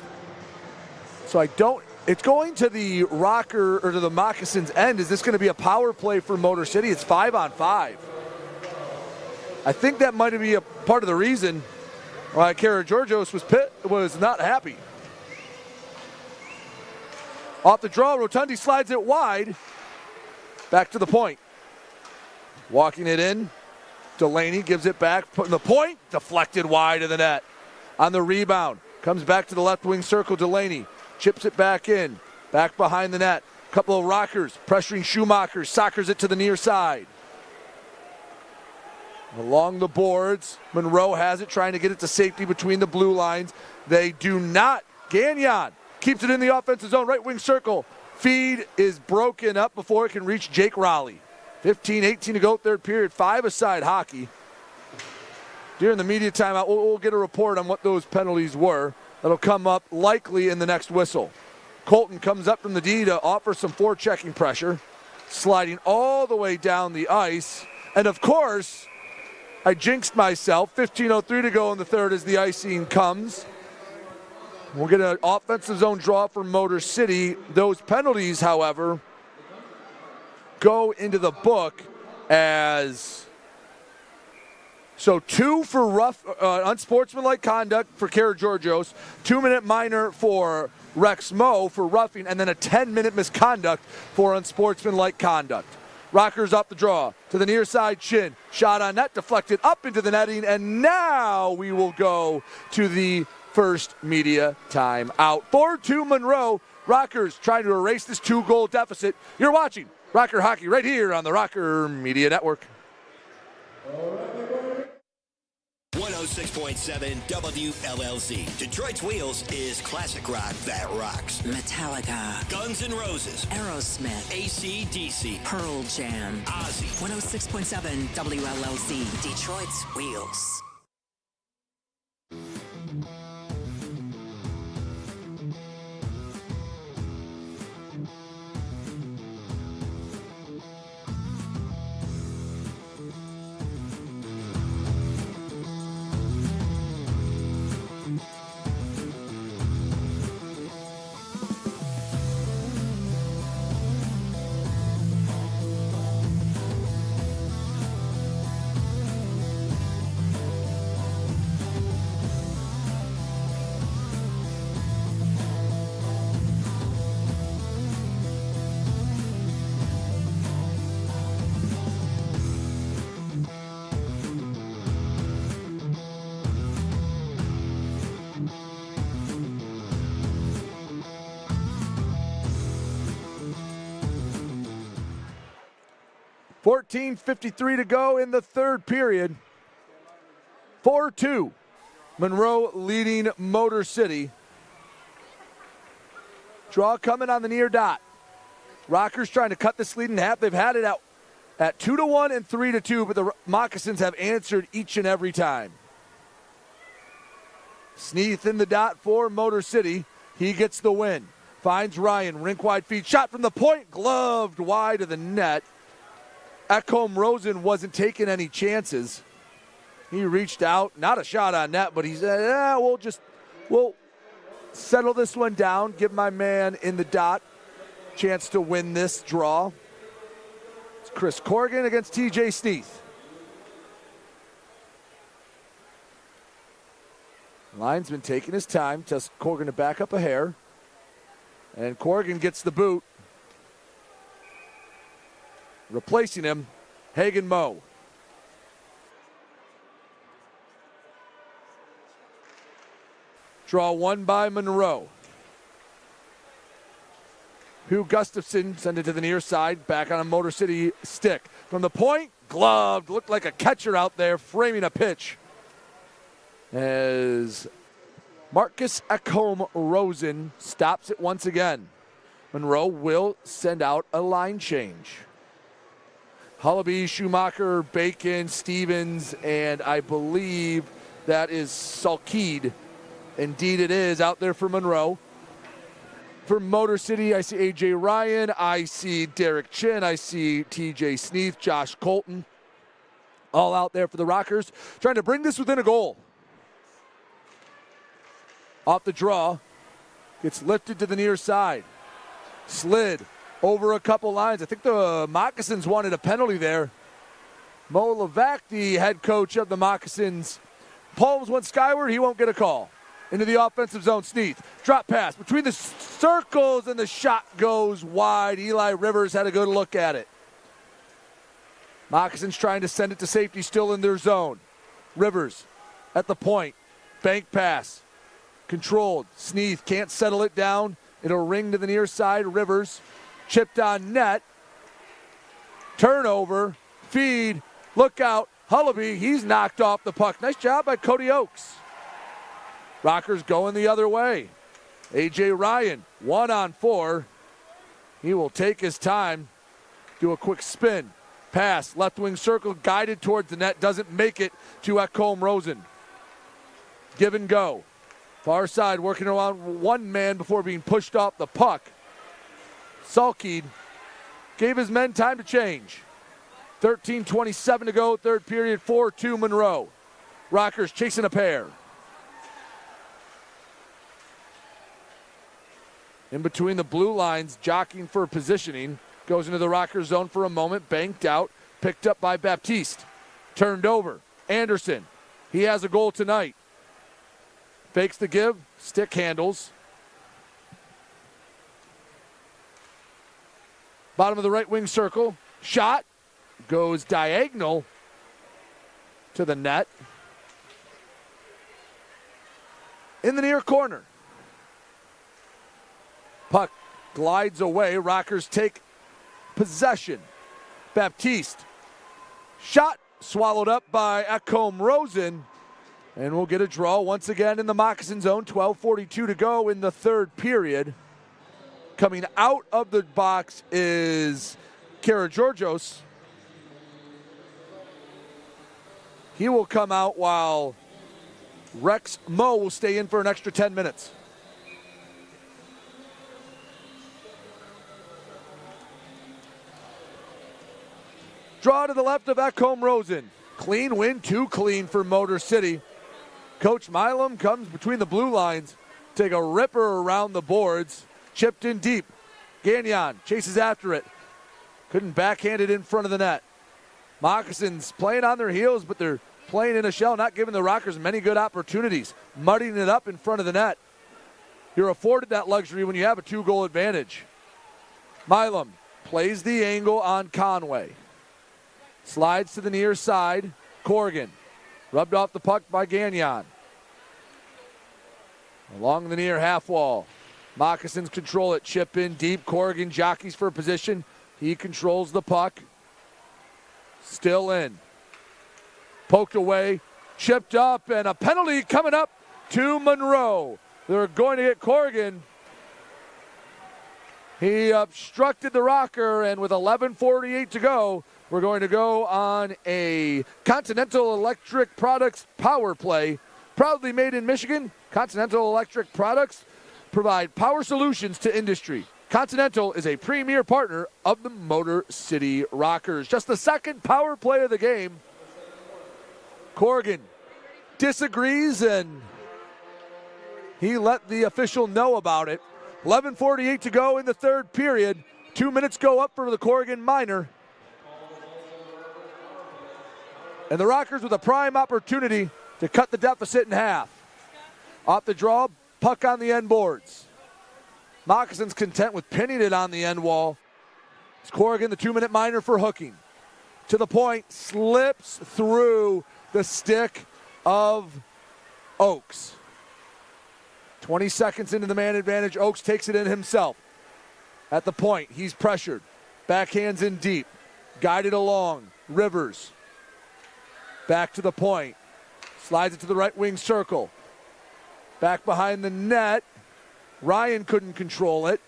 So it's going to the Rocker or to the Moccasins end. Is this going to be a power play for Motor City? It's 5-on-5. I think that might be a part of the reason why Karageorgios was not happy. Off the draw, Rotundi slides it wide. Back to the point. Walking it in. Delaney gives it back, putting the point, deflected wide of the net. On the rebound, comes back to the left wing circle, Delaney. Chips it back in, back behind the net. Couple of Rockers pressuring Schumacher, soccers it to the near side. Along the boards, Monroe has it, trying to get it to safety between the blue lines. They do not. Gagnon keeps it in the offensive zone, right wing circle. Feed is broken up before it can reach Jake Raleigh. 15-18 to go, third period, 5-a-side hockey. During the media timeout, we'll get a report on what those penalties were. That'll come up likely in the next whistle. Colton comes up from the D to offer some forechecking pressure, sliding all the way down the ice. And of course, I jinxed myself. 15:03 to go in the third as the icing comes. We'll get an offensive zone draw for Motor City. Those penalties, however, go into the book as... So 2 for rough, unsportsmanlike conduct for Karageorgios, 2-minute minor for Rex Moe for roughing, and then a 10-minute misconduct for unsportsmanlike conduct. Rockers up the draw to the near side shin. Shot on net, deflected up into the netting, and now we will go to the first media timeout. 4-2 Monroe. Rockers trying to erase this 2-goal deficit. You're watching Rocker Hockey right here on the Rocker Media Network. 106.7 WLLZ. Detroit's Wheels is classic rock that rocks. Metallica, Guns N' Roses, Aerosmith, AC/DC, Pearl Jam. Ozzy. 106.7 WLLC, Detroit's Wheels. .53 to go in the third period. 4-2. Monroe leading Motor City. Draw coming on the near dot. Rockers trying to cut this lead in half. They've had it at 2-1 and 3-2, but the Moccasins have answered each and every time. Sneath in the dot for Motor City. He gets the win. Finds Ryan, rink wide feed. Shot from the point, gloved wide of the net. Ekholm Rosen wasn't taking any chances. He reached out, not a shot on net, but he said, we'll settle this one down, give my man in the dot chance to win this draw. It's Chris Corrigan against TJ Sneath. Linesman taking his time, tells Corrigan to back up a hair. And Corrigan gets the boot. Replacing him, Hagen Moe. Draw one by Monroe. Hugh Gustafson send it to the near side, back on a Motor City stick. From the point, gloved, looked like a catcher out there, framing a pitch. As Marcus Ekholm Rosen stops it once again. Monroe will send out a line change. Hullaby, Schumacher, Bacon, Stevens, and I believe that is Salkeed. Indeed it is, out there for Monroe. For Motor City, I see A.J. Ryan, I see Derek Chin, I see T.J. Sneath, Josh Colton, all out there for the Rockers, trying to bring this within a goal. Off the draw, gets lifted to the near side. Slid over a couple lines. I think the Moccasins wanted a penalty there. Mo Levac, the head coach of the Moccasins. Palms went skyward, he won't get a call. Into the offensive zone, Sneath. Drop pass between the circles, and the shot goes wide. Eli Rivers had a good look at it. Moccasins trying to send it to safety, still in their zone. Rivers at the point. Bank pass. Controlled. Sneath can't settle it down. It'll ring to the near side. Rivers chipped on net. Turnover. Feed. Look out. Hullaby, he's knocked off the puck. Nice job by Cody Oakes. Rockers going the other way. A.J. Ryan, 1-on-4. He will take his time, do a quick spin. Pass, left wing circle, guided towards the net, doesn't make it to Ekholm Rosen. Give and go. Far side, working around one man before being pushed off the puck. Sulkied, gave his men time to change. 13:27 to go, third period, 4-2 Monroe. Rockers chasing a pair. In between the blue lines, jockeying for positioning. Goes into the Rocker zone for a moment, banked out, picked up by Baptiste. Turned over. Anderson, he has a goal tonight. Fakes the give, stick handles. Bottom of the right wing circle, shot, goes diagonal to the net. In the near corner. Puck glides away, Rockers take possession. Baptiste, shot, swallowed up by Ekholm Rosen, and we'll get a draw once again in the Moccasin zone. 12:42 to go in the third period. Coming out of the box is Karageorgios. He will come out while Rex Moe will stay in for an extra 10 minutes. Draw to the left of Ekholm Rosen. Clean win, too clean for Motor City. Coach Milam comes between the blue lines, take a ripper around the boards, chipped in deep. Gagnon chases after it. Couldn't backhand it in front of the net. Moccasins playing on their heels, but they're playing in a shell, not giving the Rockers many good opportunities, muddying it up in front of the net. You're afforded that luxury when you have a 2-goal advantage. Milam plays the angle on Conway. Slides to the near side. Corrigan rubbed off the puck by Gagnon. Along the near half wall. Moccasins control it. Chip in deep. Corrigan jockeys for position. He controls the puck. Still in. Poked away. Chipped up. And a penalty coming up to Monroe. They're going to get Corrigan. He obstructed the Rocker, and with 11:48 to go, we're going to go on a Continental Electric Products power play. Proudly made in Michigan, Continental Electric Products provide power solutions to industry. Continental is a premier partner of the Motor City Rockers. Just the second power play of the game. Corrigan disagrees, and he let the official know about it. 11:48 to go in the third period. 2 minutes go up for the Corrigan minor. And the Rockers with a prime opportunity to cut the deficit in half. Off the draw, puck on the end boards. Moccasins content with pinning it on the end wall. It's Corrigan, the 2-minute minor for hooking. To the point, slips through the stick of Oakes. 20 seconds into the man advantage, Oakes takes it in himself. At the point, he's pressured. Backhands in deep. Guided along. Rivers. Back to the point. Slides it to the right wing circle. Back behind the net. Ryan couldn't control it.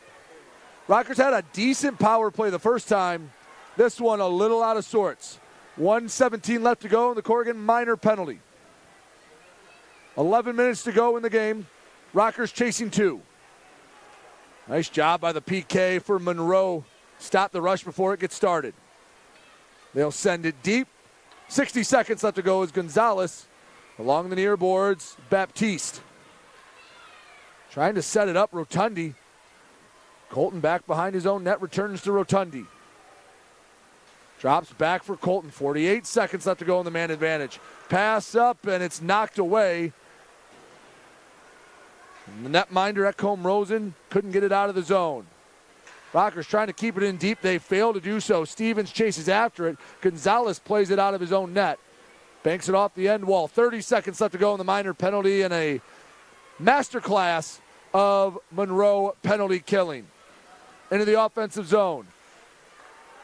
Rockers had a decent power play the first time. This one a little out of sorts. 1:17 left to go in the Corrigan minor penalty. 11 minutes to go in the game. Rockers chasing 2. Nice job by the PK for Monroe. Stop the rush before it gets started. They'll send it deep. 60 seconds left to go as Gonzalez along the near boards. Baptiste trying to set it up. Rotundi. Colton back behind his own net, returns to Rotundi. Drops back for Colton. 48 seconds left to go in the man advantage. Pass up, and it's knocked away. And the netminder Ekholm Rosen couldn't get it out of the zone. Rockers trying to keep it in deep. They fail to do so. Stevens chases after it. Gonzalez plays it out of his own net. Banks it off the end wall. 30 seconds left to go in the minor penalty, and a masterclass of Monroe penalty killing. Into the offensive zone.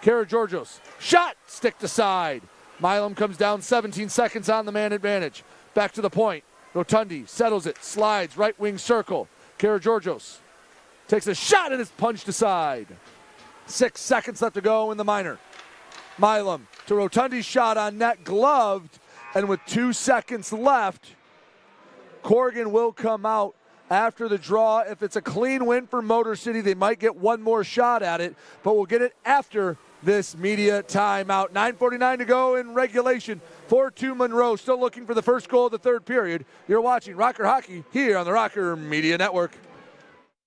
Karageorgios. Shot! Sticked aside. Milam comes down 17 seconds on the man advantage. Back to the point. Rotundi settles it, slides, right wing circle. Karageorgios takes a shot and is punched aside. 6 seconds left to go in the minor. Milam to Rotundi's shot on net, gloved, and with 2 seconds left, Corrigan will come out after the draw. If it's a clean win for Motor City, they might get one more shot at it, but we'll get it after this media timeout. 9:49 to go in regulation. 4-2 Monroe, still looking for the first goal of the third period. You're watching Rocker Hockey here on the Rocker Media Network.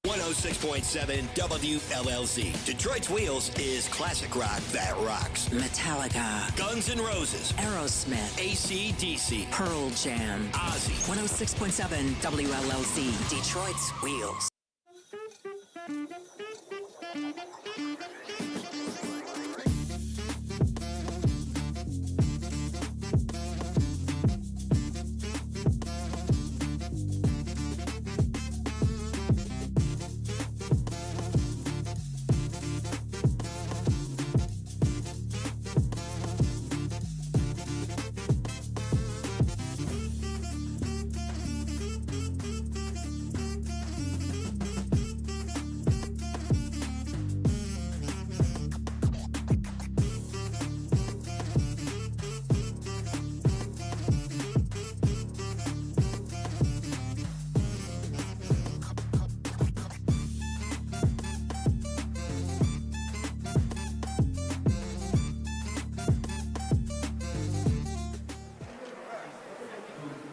106.7 WLLZ. Detroit's Wheels is classic rock that rocks. Metallica, Guns N' Roses, Aerosmith, AC/DC, Pearl Jam. Ozzy. 106.7 WLLZ, Detroit's Wheels.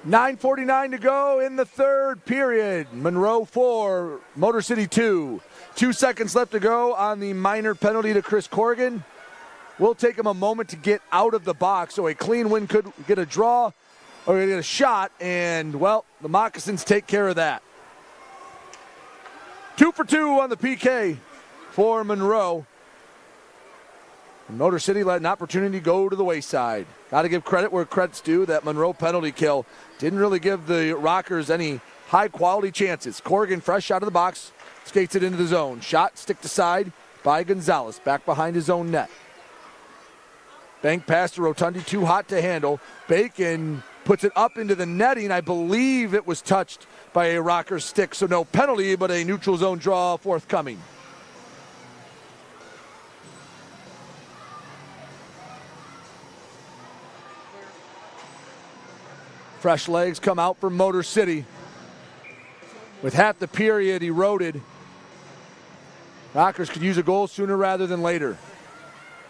$9:49 to go in the third period. Monroe 4, Motor City 2. 2 seconds left to go on the minor penalty to Chris Corrigan. Will take him a moment to get out of the box, so a clean win could get a draw or get a shot, and, well, the Moccasins take care of that. 2 for 2 on the PK for Monroe. And Motor City let an opportunity go to the wayside. Got to give credit where credit's due. That Monroe penalty kill didn't really give the Rockers any high-quality chances. Corrigan, fresh out of the box, skates it into the zone. Shot stick to side by Gonzalez, back behind his own net. Bank pass to Rotundi, too hot to handle. Bacon puts it up into the netting. I believe it was touched by a Rocker stick, so no penalty, but a neutral zone draw forthcoming. Fresh legs come out for Motor City. With half the period eroded, Rockers could use a goal sooner rather than later.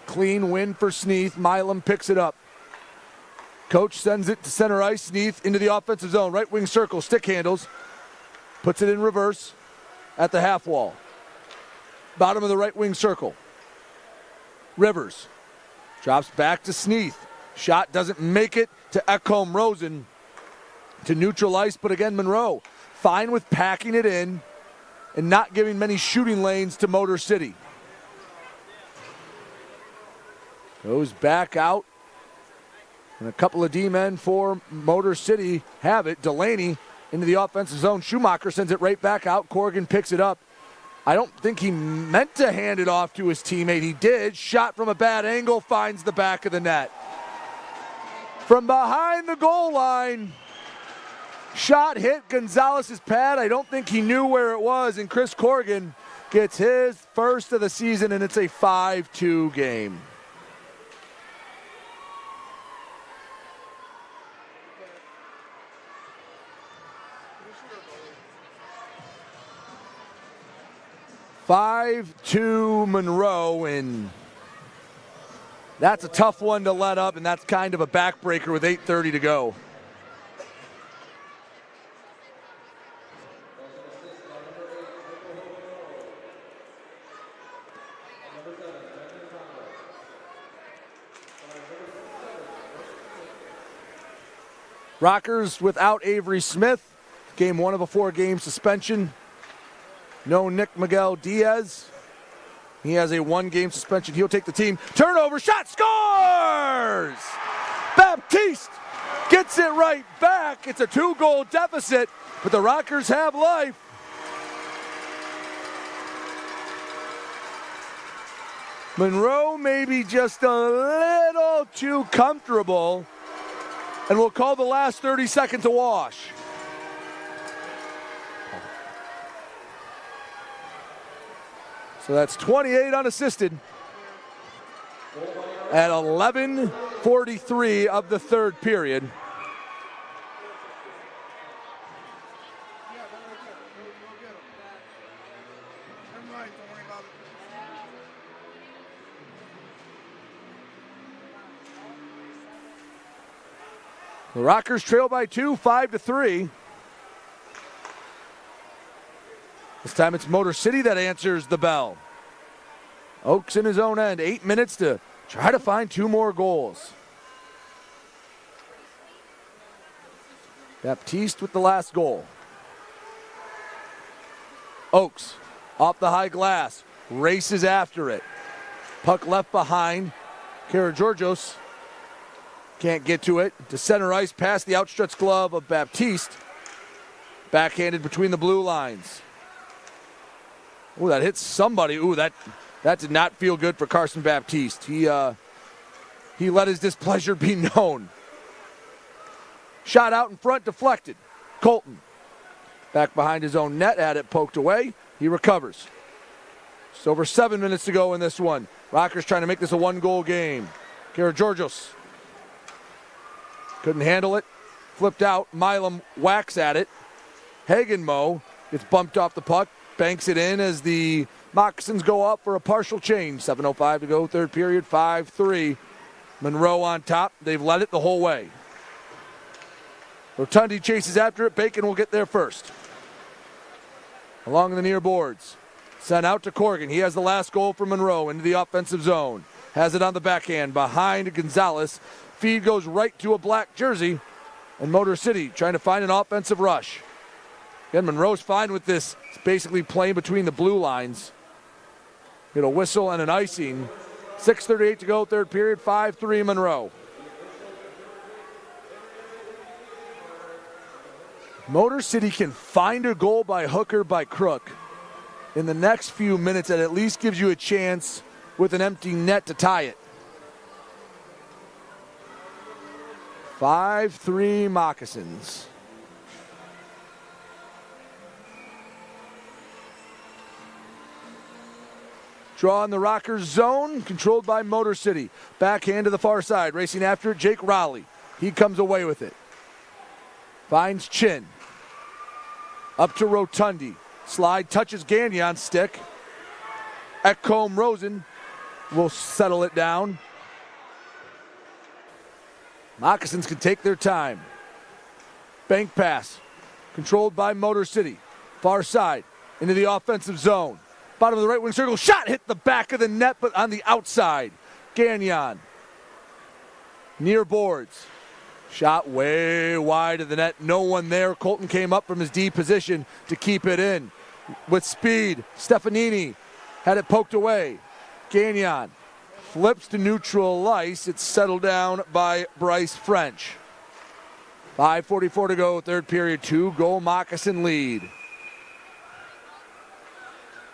Clean win for Sneath. Milam picks it up. Coach sends it to center ice. Sneath into the offensive zone. Right wing circle, stick handles. Puts it in reverse at the half wall. Bottom of the right wing circle. Rivers drops back to Sneath. Shot doesn't make it to Ekholm Rosen to neutral ice, but again, Monroe fine with packing it in and not giving many shooting lanes to Motor City. Goes back out, and a couple of D-men for Motor City have it. Delaney into the offensive zone. Schumacher sends it right back out. Corrigan picks it up. I don't think he meant to hand it off to his teammate. He did. Shot from a bad angle, finds the back of the net. From behind the goal line, shot hit Gonzalez's pad. I don't think he knew where it was, and Chris Corrigan gets his first of the season, and it's a 5-2 game. (5-2) Monroe, and that's a tough one to let up, and that's kind of a backbreaker with 8:30 to go. Rockers without Avery Smith. Game 1 of a 4-game suspension. No Nick Miguel Diaz. He has a 1-game suspension. He'll take the team. Turnover, shot, scores! Baptiste gets it right back. It's a 2-goal deficit, but the Rockers have life. Monroe maybe just a little too comfortable, and we'll call the last 30 seconds a wash. So that's 28 unassisted. at 11:43 of the third period. The Rockers trail by 2, 5-3. This time it's Motor City that answers the bell. Oaks in his own end. 8 minutes to try to find 2 more goals. Baptiste with the last goal. Oaks off the high glass. Races after it. Puck left behind. Karageorgios can't get to it. To center ice past the outstretched glove of Baptiste. Backhanded between the blue lines. Ooh, that hits somebody. Ooh, that did not feel good for Carson Baptiste. He let his displeasure be known. Shot out in front, deflected. Colton back behind his own net, had it poked away. He recovers. Just over 7 minutes to go in this one. Rockers trying to make this a 1-goal game. Karageorgios couldn't handle it. Flipped out. Milam whacks at it. Hagenmo gets bumped off the puck. Banks it in as the Moccasins go up for a partial change. 7:05 to go, third period, 5-3. Monroe on top. They've led it the whole way. Rotundi chases after it. Bacon will get there first. Along the near boards. Sent out to Corrigan. He has the last goal for Monroe into the offensive zone. Has it on the backhand behind Gonzalez. Feed goes right to a black jersey. And Motor City trying to find an offensive rush. Again, Monroe's fine with this. It's basically playing between the blue lines. Get a whistle and an icing. 6:38 to go, third period, 5-3 Monroe. Motor City can find a goal by hook or by crook in the next few minutes, that at least gives you a chance with an empty net to tie it. 5-3 Moccasins. Draw in the Rockers zone, controlled by Motor City. Backhand to the far side, racing after it, Jake Rowley. He comes away with it. Finds Chin. Up to Rotundi. Slide touches Gagnon's stick. Ekholm Rosen will settle it down. Moccasins can take their time. Bank pass, controlled by Motor City. Far side, into the offensive zone. Bottom of the right wing circle, shot hit the back of the net, but on the outside. Gagnon. Near boards. Shot way wide of the net. No one there. Colton came up from his D position to keep it in. With speed, Stefanini had it poked away. Gagnon flips to neutral ice. It's settled down by Bryce French. 5:44 to go, third period, 2-goal Moccasin lead.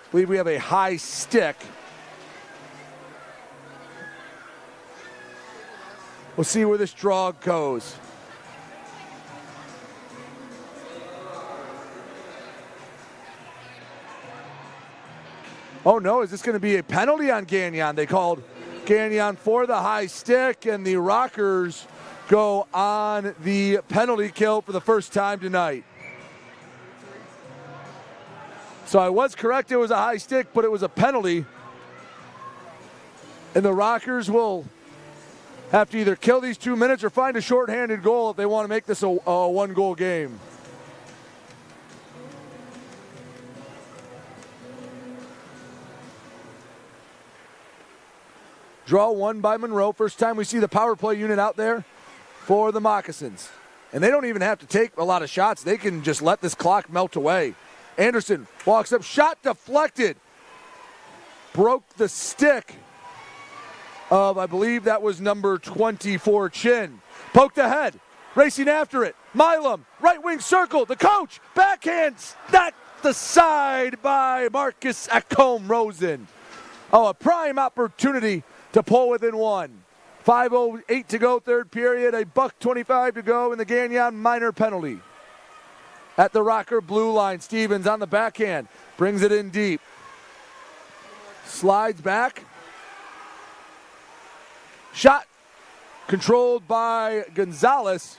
I believe we have a high stick. We'll see where this draw goes. Oh no, is this going to be a penalty on Gagnon? They called Gagnon for the high stick, and the Rockers go on the penalty kill for the first time tonight. So I was correct, it was a high stick, but it was a penalty. And the Rockers will have to either kill these 2 minutes or find a shorthanded goal if they want to make this a 1-goal game. Draw won by Monroe. First time we see the power play unit out there for the Moccasins. And they don't even have to take a lot of shots. They can just let this clock melt away. Anderson walks up, shot deflected. Broke the stick of, I believe that was number 24, Chin. Poked ahead, racing after it. Milam, right wing circle, the coach, backhand, knocked the side by Marcus Ekholm Rosen. Oh, a prime opportunity to pull within one. 5:08 to go, third period, a $1:25 to go in the Gagnon minor penalty. At the Rocker blue line, Stevens on the backhand, brings it in deep. Slides back. Shot controlled by Gonzalez.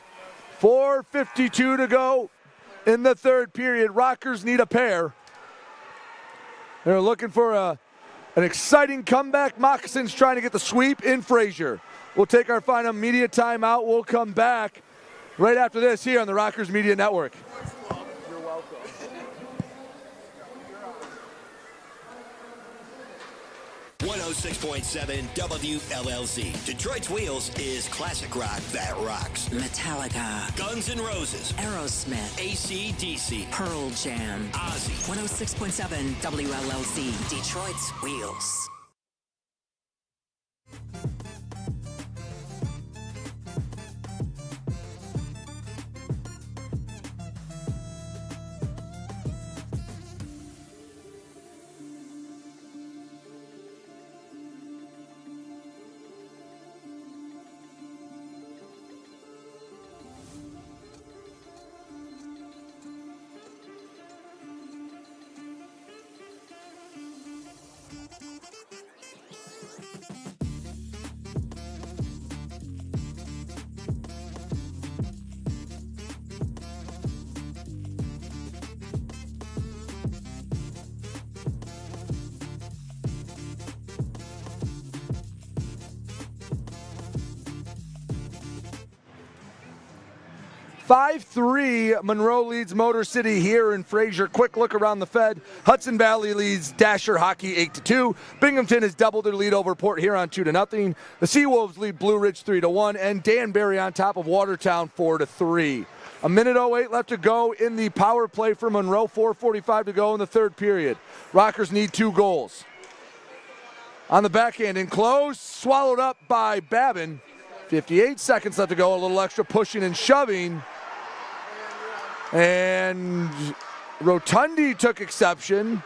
4:52 to go in the third period. Rockers need a pair. They're looking for an exciting comeback. Moccasins trying to get the sweep in Fraser. We'll take our final media timeout. We'll come back right after this here on the Rockers Media Network. You're welcome. 106.7 WLLZ. Detroit's Wheels is classic rock that rocks. Metallica, Guns N' Roses, Aerosmith, AC/DC, Pearl Jam. Ozzy. 106.7 WLLC, Detroit's Wheels. Monroe leads Motor City here in Fraser. Quick look around the Fed. Hudson Valley leads Dasher Hockey 8-2. Binghamton has doubled their lead over Port Huron 2-0. The Seawolves lead Blue Ridge 3-1, and Danbury on top of Watertown 4-3. A minute 08 left to go in the power play for Monroe. 4:45 to go in the third period. Rockers need 2 goals. On the backhand in close, swallowed up by Babin. 58 seconds left to go. A little extra pushing and shoving. And Rotundi took exception.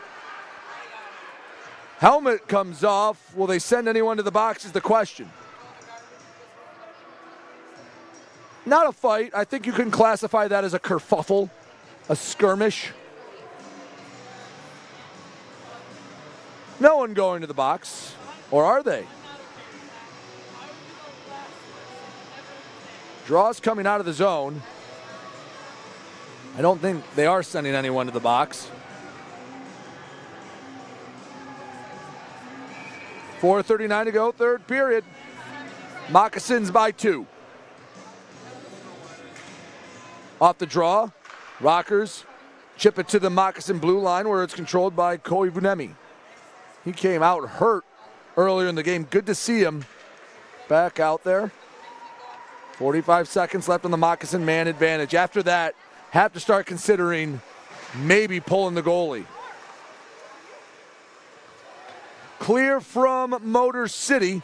Helmet comes off. Will they send anyone to the box is the question. Not a fight. I think you can classify that as a kerfuffle, a skirmish. No one going to the box. Or are they? Draws coming out of the zone. I don't think they are sending anyone to the box. 4:39 to go, third period. Moccasins by 2. Off the draw, Rockers chip it to the Moccasin blue line where it's controlled by Koivunemi. He came out hurt earlier in the game. Good to see him back out there. 45 seconds left on the Moccasin man advantage. After that, have to start considering maybe pulling the goalie. Clear from Motor City.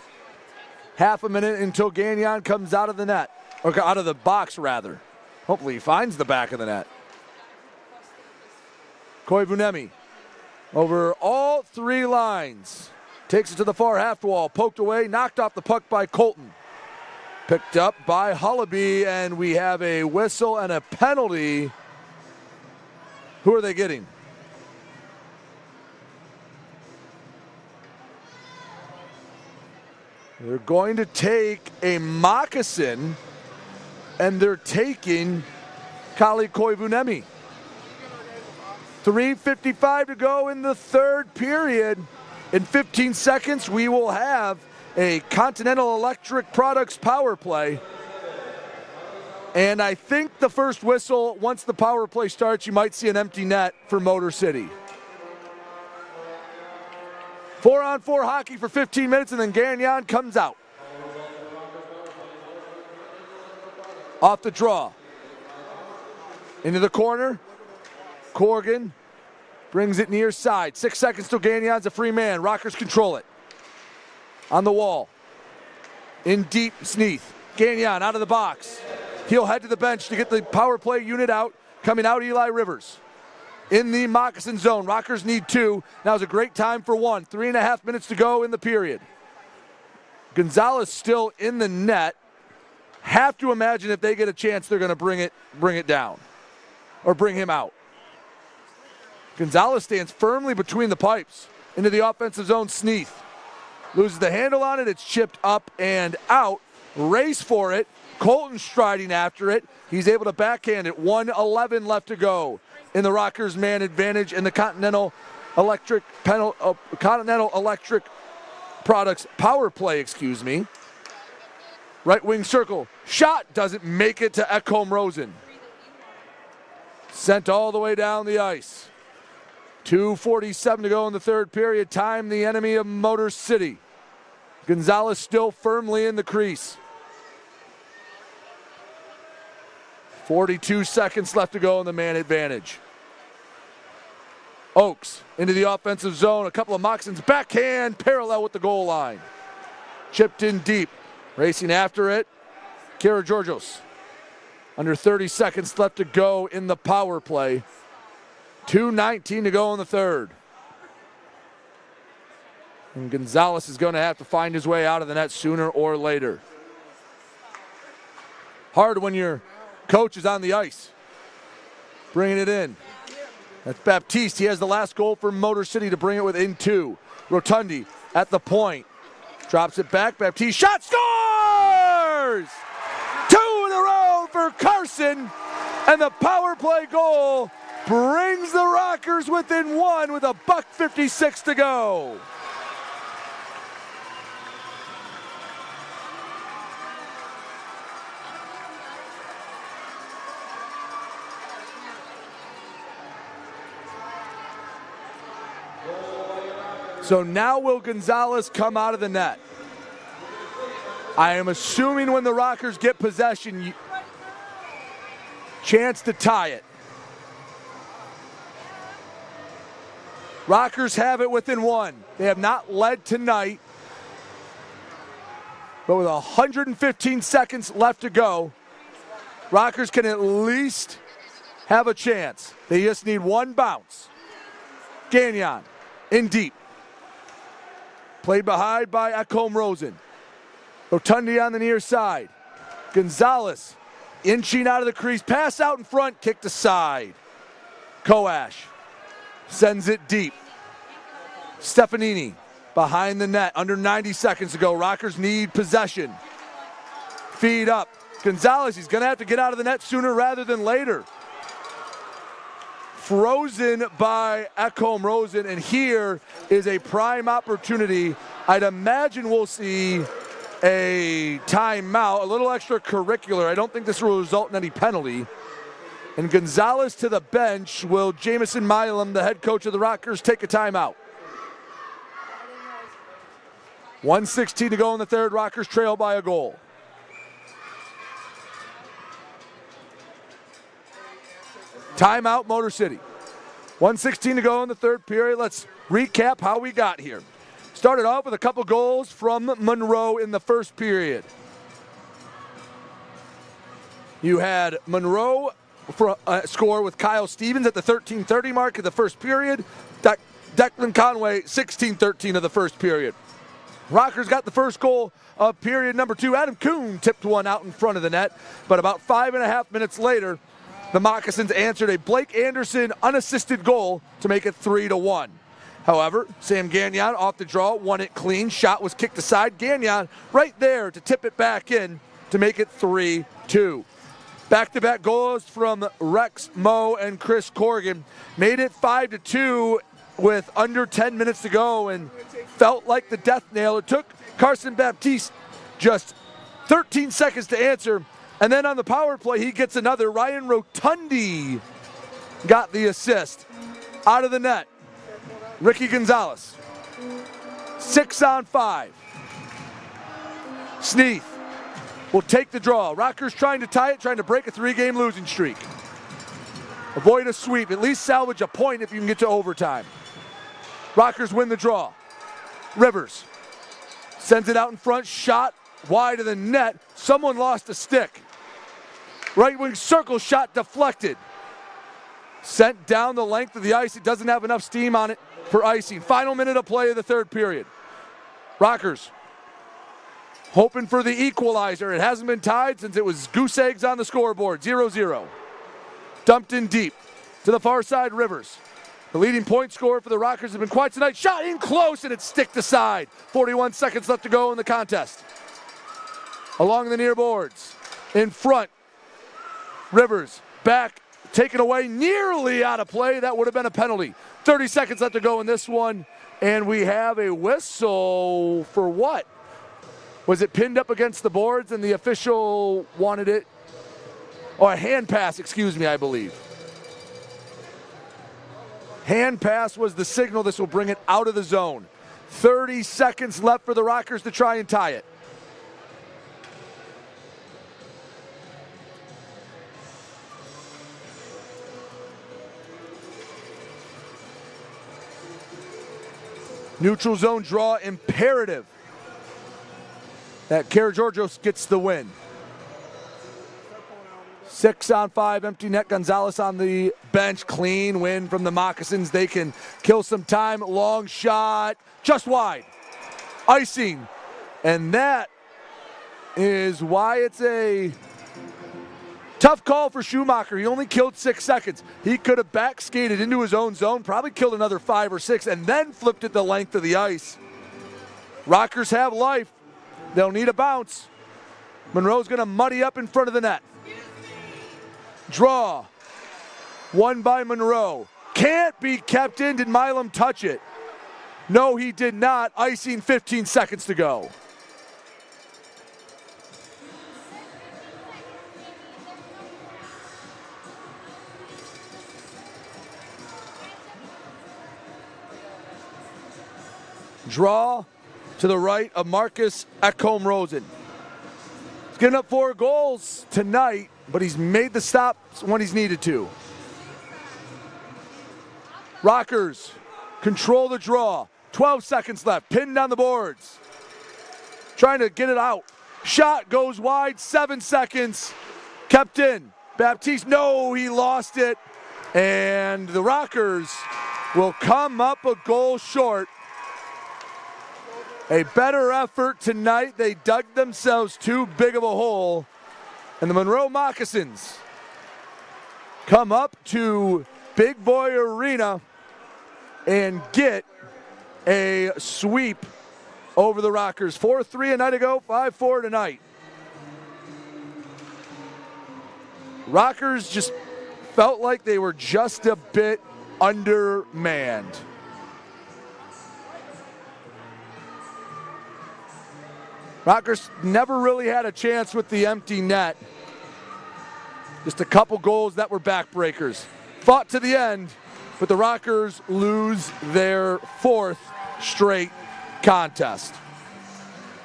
Half a minute until Gagnon comes out of the net, or out of the box rather. Hopefully he finds the back of the net. Koivunemi over all 3 lines. Takes it to the far half wall, poked away, knocked off the puck by Colton. Picked up by Hullaby, and we have a whistle and a penalty. Who are they getting? They're going to take a Moccasin, and they're taking Kali Koivunemi. 3:55 to go in the third period. In 15 seconds, we will have a Continental Electric Products power play. And I think the first whistle, once the power play starts, you might see an empty net for Motor City. 4-on-4 hockey for 15 minutes, and then Gagnon comes out. Off the draw. Into the corner. Corrigan brings it near side. 6 seconds till Gagnon's a free man. Rockers control it. On the wall. In deep, Sneath. Gagnon out of the box. He'll head to the bench to get the power play unit out. Coming out, Eli Rivers. In the Moccasin zone. Rockers need 2. Now's a great time for 1. 3.5 minutes to go in the period. Gonzalez still in the net. Have to imagine if they get a chance, they're going to bring it down. Or bring him out. Gonzalez stands firmly between the pipes. Into the offensive zone, Sneath. loses the handle on it. It's chipped up and out. Race for it. Colton striding after it. He's able to backhand it. 1:11 left to go in the Rockers man advantage in the Continental Electric Products power play, excuse me. Right wing circle. Shot doesn't make it to Ekholm Rosen. Sent all the way down the ice. 2:47 to go in the third period. Time the enemy of Motor City. Gonzalez still firmly in the crease. 42 seconds left to go in the man advantage. Oaks into the offensive zone. A couple of Moccasins backhand parallel with the goal line. Chipped in deep. Racing after it. Kira Georgios. Under 30 seconds left to go in the power play. 2:19 to go in the third. And Gonzalez is going to have to find his way out of the net sooner or later. Hard when your coach is on the ice. Bringing it in. That's Baptiste. He has the last goal for Motor City to bring it within 2. Rotundi at the point. Drops it back. Baptiste shot, scores! 2 in a row for Carson. And the power play goal brings the Rockers within 1 with $1:56 to go. So now will Gonzalez come out of the net? I am assuming when the Rockers get possession, chance to tie it. Rockers have it within 1. They have not led tonight. But with 115 seconds left to go, Rockers can at least have a chance. They just need 1 bounce. Gagnon in deep. Played behind by Ekholm Rosen. Rotundi on the near side. Gonzalez inching out of the crease. Pass out in front, kicked aside. Koash sends it deep. Stefanini behind the net. Under 90 seconds to go. Rockers need possession. Feed up. Gonzalez, he's going to have to get out of the net sooner rather than later. Frozen by Ekholm Rosen, and here is a prime opportunity. I'd imagine we'll see a timeout, a little extracurricular. I don't think this will result in any penalty. And Gonzalez to the bench. Will Jamison Milam, the head coach of the Rockers, take a timeout? 1:16 to go in the third. Rockers trail by a goal. Timeout, Motor City. 1:16 to go in the third period. Let's recap how we got here. Started off with a couple goals from Monroe in the first period. You had Monroe score with Kyle Stevens at the 13:30 mark of the first period. Declan Conway, 16:13 of the first period. Rockers got the first goal of period number 2. Adam Kuhn tipped one out in front of the net, but about 5.5 minutes later, the Moccasins answered a Blake Anderson unassisted goal to make it 3-1. However, Sam Gagnon off the draw, won it clean. Shot was kicked aside. Gagnon right there to tip it back in to make it 3-2. Back-to-back goals from Rex Moe and Chris Corrigan made it 5-2 with under 10 minutes to go and felt like the death nail. It took Carson Baptiste just 13 seconds to answer. And then on the power play, he gets another. Ryan Rotundi got the assist. Out of the net, Ricky Gonzalez. 6-on-5. Sneath will take the draw. Rockers trying to tie it, trying to break a 3-game losing streak. Avoid a sweep, at least salvage a point if you can get to overtime. Rockers win the draw. Rivers sends it out in front, shot wide of the net. Someone lost a stick. Right wing circle shot deflected. Sent down the length of the ice. It doesn't have enough steam on it for icing. Final minute of play of the third period. Rockers hoping for the equalizer. It hasn't been tied since it was goose eggs on the scoreboard. 0-0. Dumped in deep to the far side, Rivers. The leading point scorer for the Rockers has been quiet tonight. Shot in close, and it's sticked aside. 41 seconds left to go in the contest. Along the near boards. In front. Rivers back, taken away, nearly out of play. That would have been a penalty. 30 seconds left to go in this one. And we have a whistle for what? Was it pinned up against the boards and the official wanted it? Oh, a hand pass, excuse me, I believe. Hand pass was the signal. This will bring it out of the zone. 30 seconds left for the Rockers to try and tie it. Neutral zone draw imperative that Karageorgios gets the win. 6-on-5, empty net. Gonzalez on the bench. Clean win from the Moccasins. They can kill some time. Long shot, just wide. Icing. And that is why it's a tough call for Schumacher. He only killed 6 seconds. He could have back skated into his own zone, probably killed another 5 or 6, and then flipped it the length of the ice. Rockers have life. They'll need a bounce. Monroe's going to muddy up in front of the net. Draw. Won by Monroe. Can't be kept in. Did Milam touch it? No, he did not. Icing, 15 seconds to go. Draw to the right of Marcus Ekholm-Rosen. He's getting up 4 goals tonight, but he's made the stops when he's needed to. Rockers control the draw. 12 seconds left. Pinned on the boards. Trying to get it out. Shot goes wide. 7 seconds. Kept in. Baptiste, no, he lost it. And the Rockers will come up a goal short. A better effort tonight. They dug themselves too big of a hole. And the Monroe Moccasins come up to Big Boy Arena and get a sweep over the Rockers. 4-3 a night ago, 5-4 tonight. Rockers just felt like they were just a bit undermanned. Rockers never really had a chance with the empty net. Just a couple goals that were backbreakers. Fought to the end, but the Rockers lose their 4th straight contest.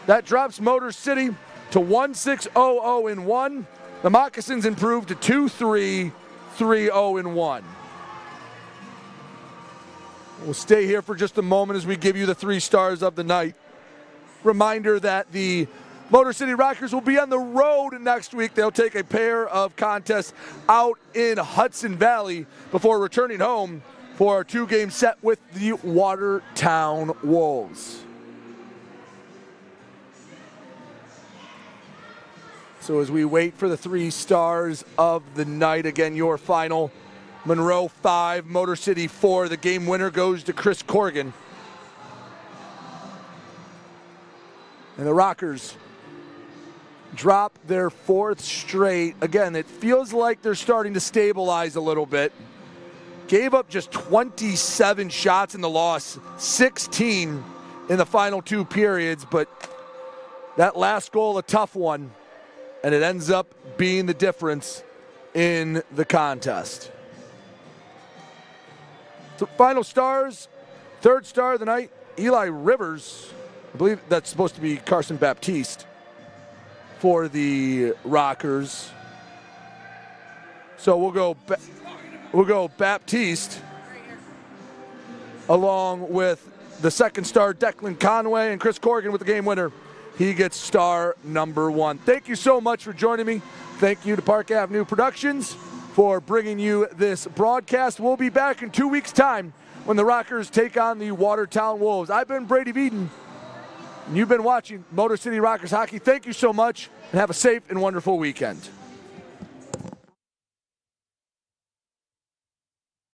That drops Motor City to 1-6-0-0-1. The Moccasins improved to 2-3-3-0-1. We'll stay here for just a moment as we give you the 3 stars of the night. Reminder that the Motor City Rockers will be on the road next week. They'll take a pair of contests out in Hudson Valley before returning home for our 2-game set with the Watertown Wolves. So as we wait for the 3 stars of the night, again, your final: Monroe 5, Motor City 4. The game winner goes to Chris Corrigan. And the Rockers drop their 4th straight. Again, it feels like they're starting to stabilize a little bit. Gave up just 27 shots in the loss, 16 in the final 2 periods, but that last goal, a tough one, and it ends up being the difference in the contest. So final stars, 3rd star of the night, Eli Rivers. I believe that's supposed to be Carson Baptiste for the Rockers. So we'll go Baptiste along with the 2nd star Declan Conway, and Chris Corrigan with the game winner. He gets star number 1. Thank you so much for joining me. Thank you to Park Avenue Productions for bringing you this broadcast. We'll be back in 2 weeks' time when the Rockers take on the Watertown Wolves. I've been Brady Beaton. You've been watching Motor City Rockers hockey. Thank you so much, and have a safe and wonderful weekend.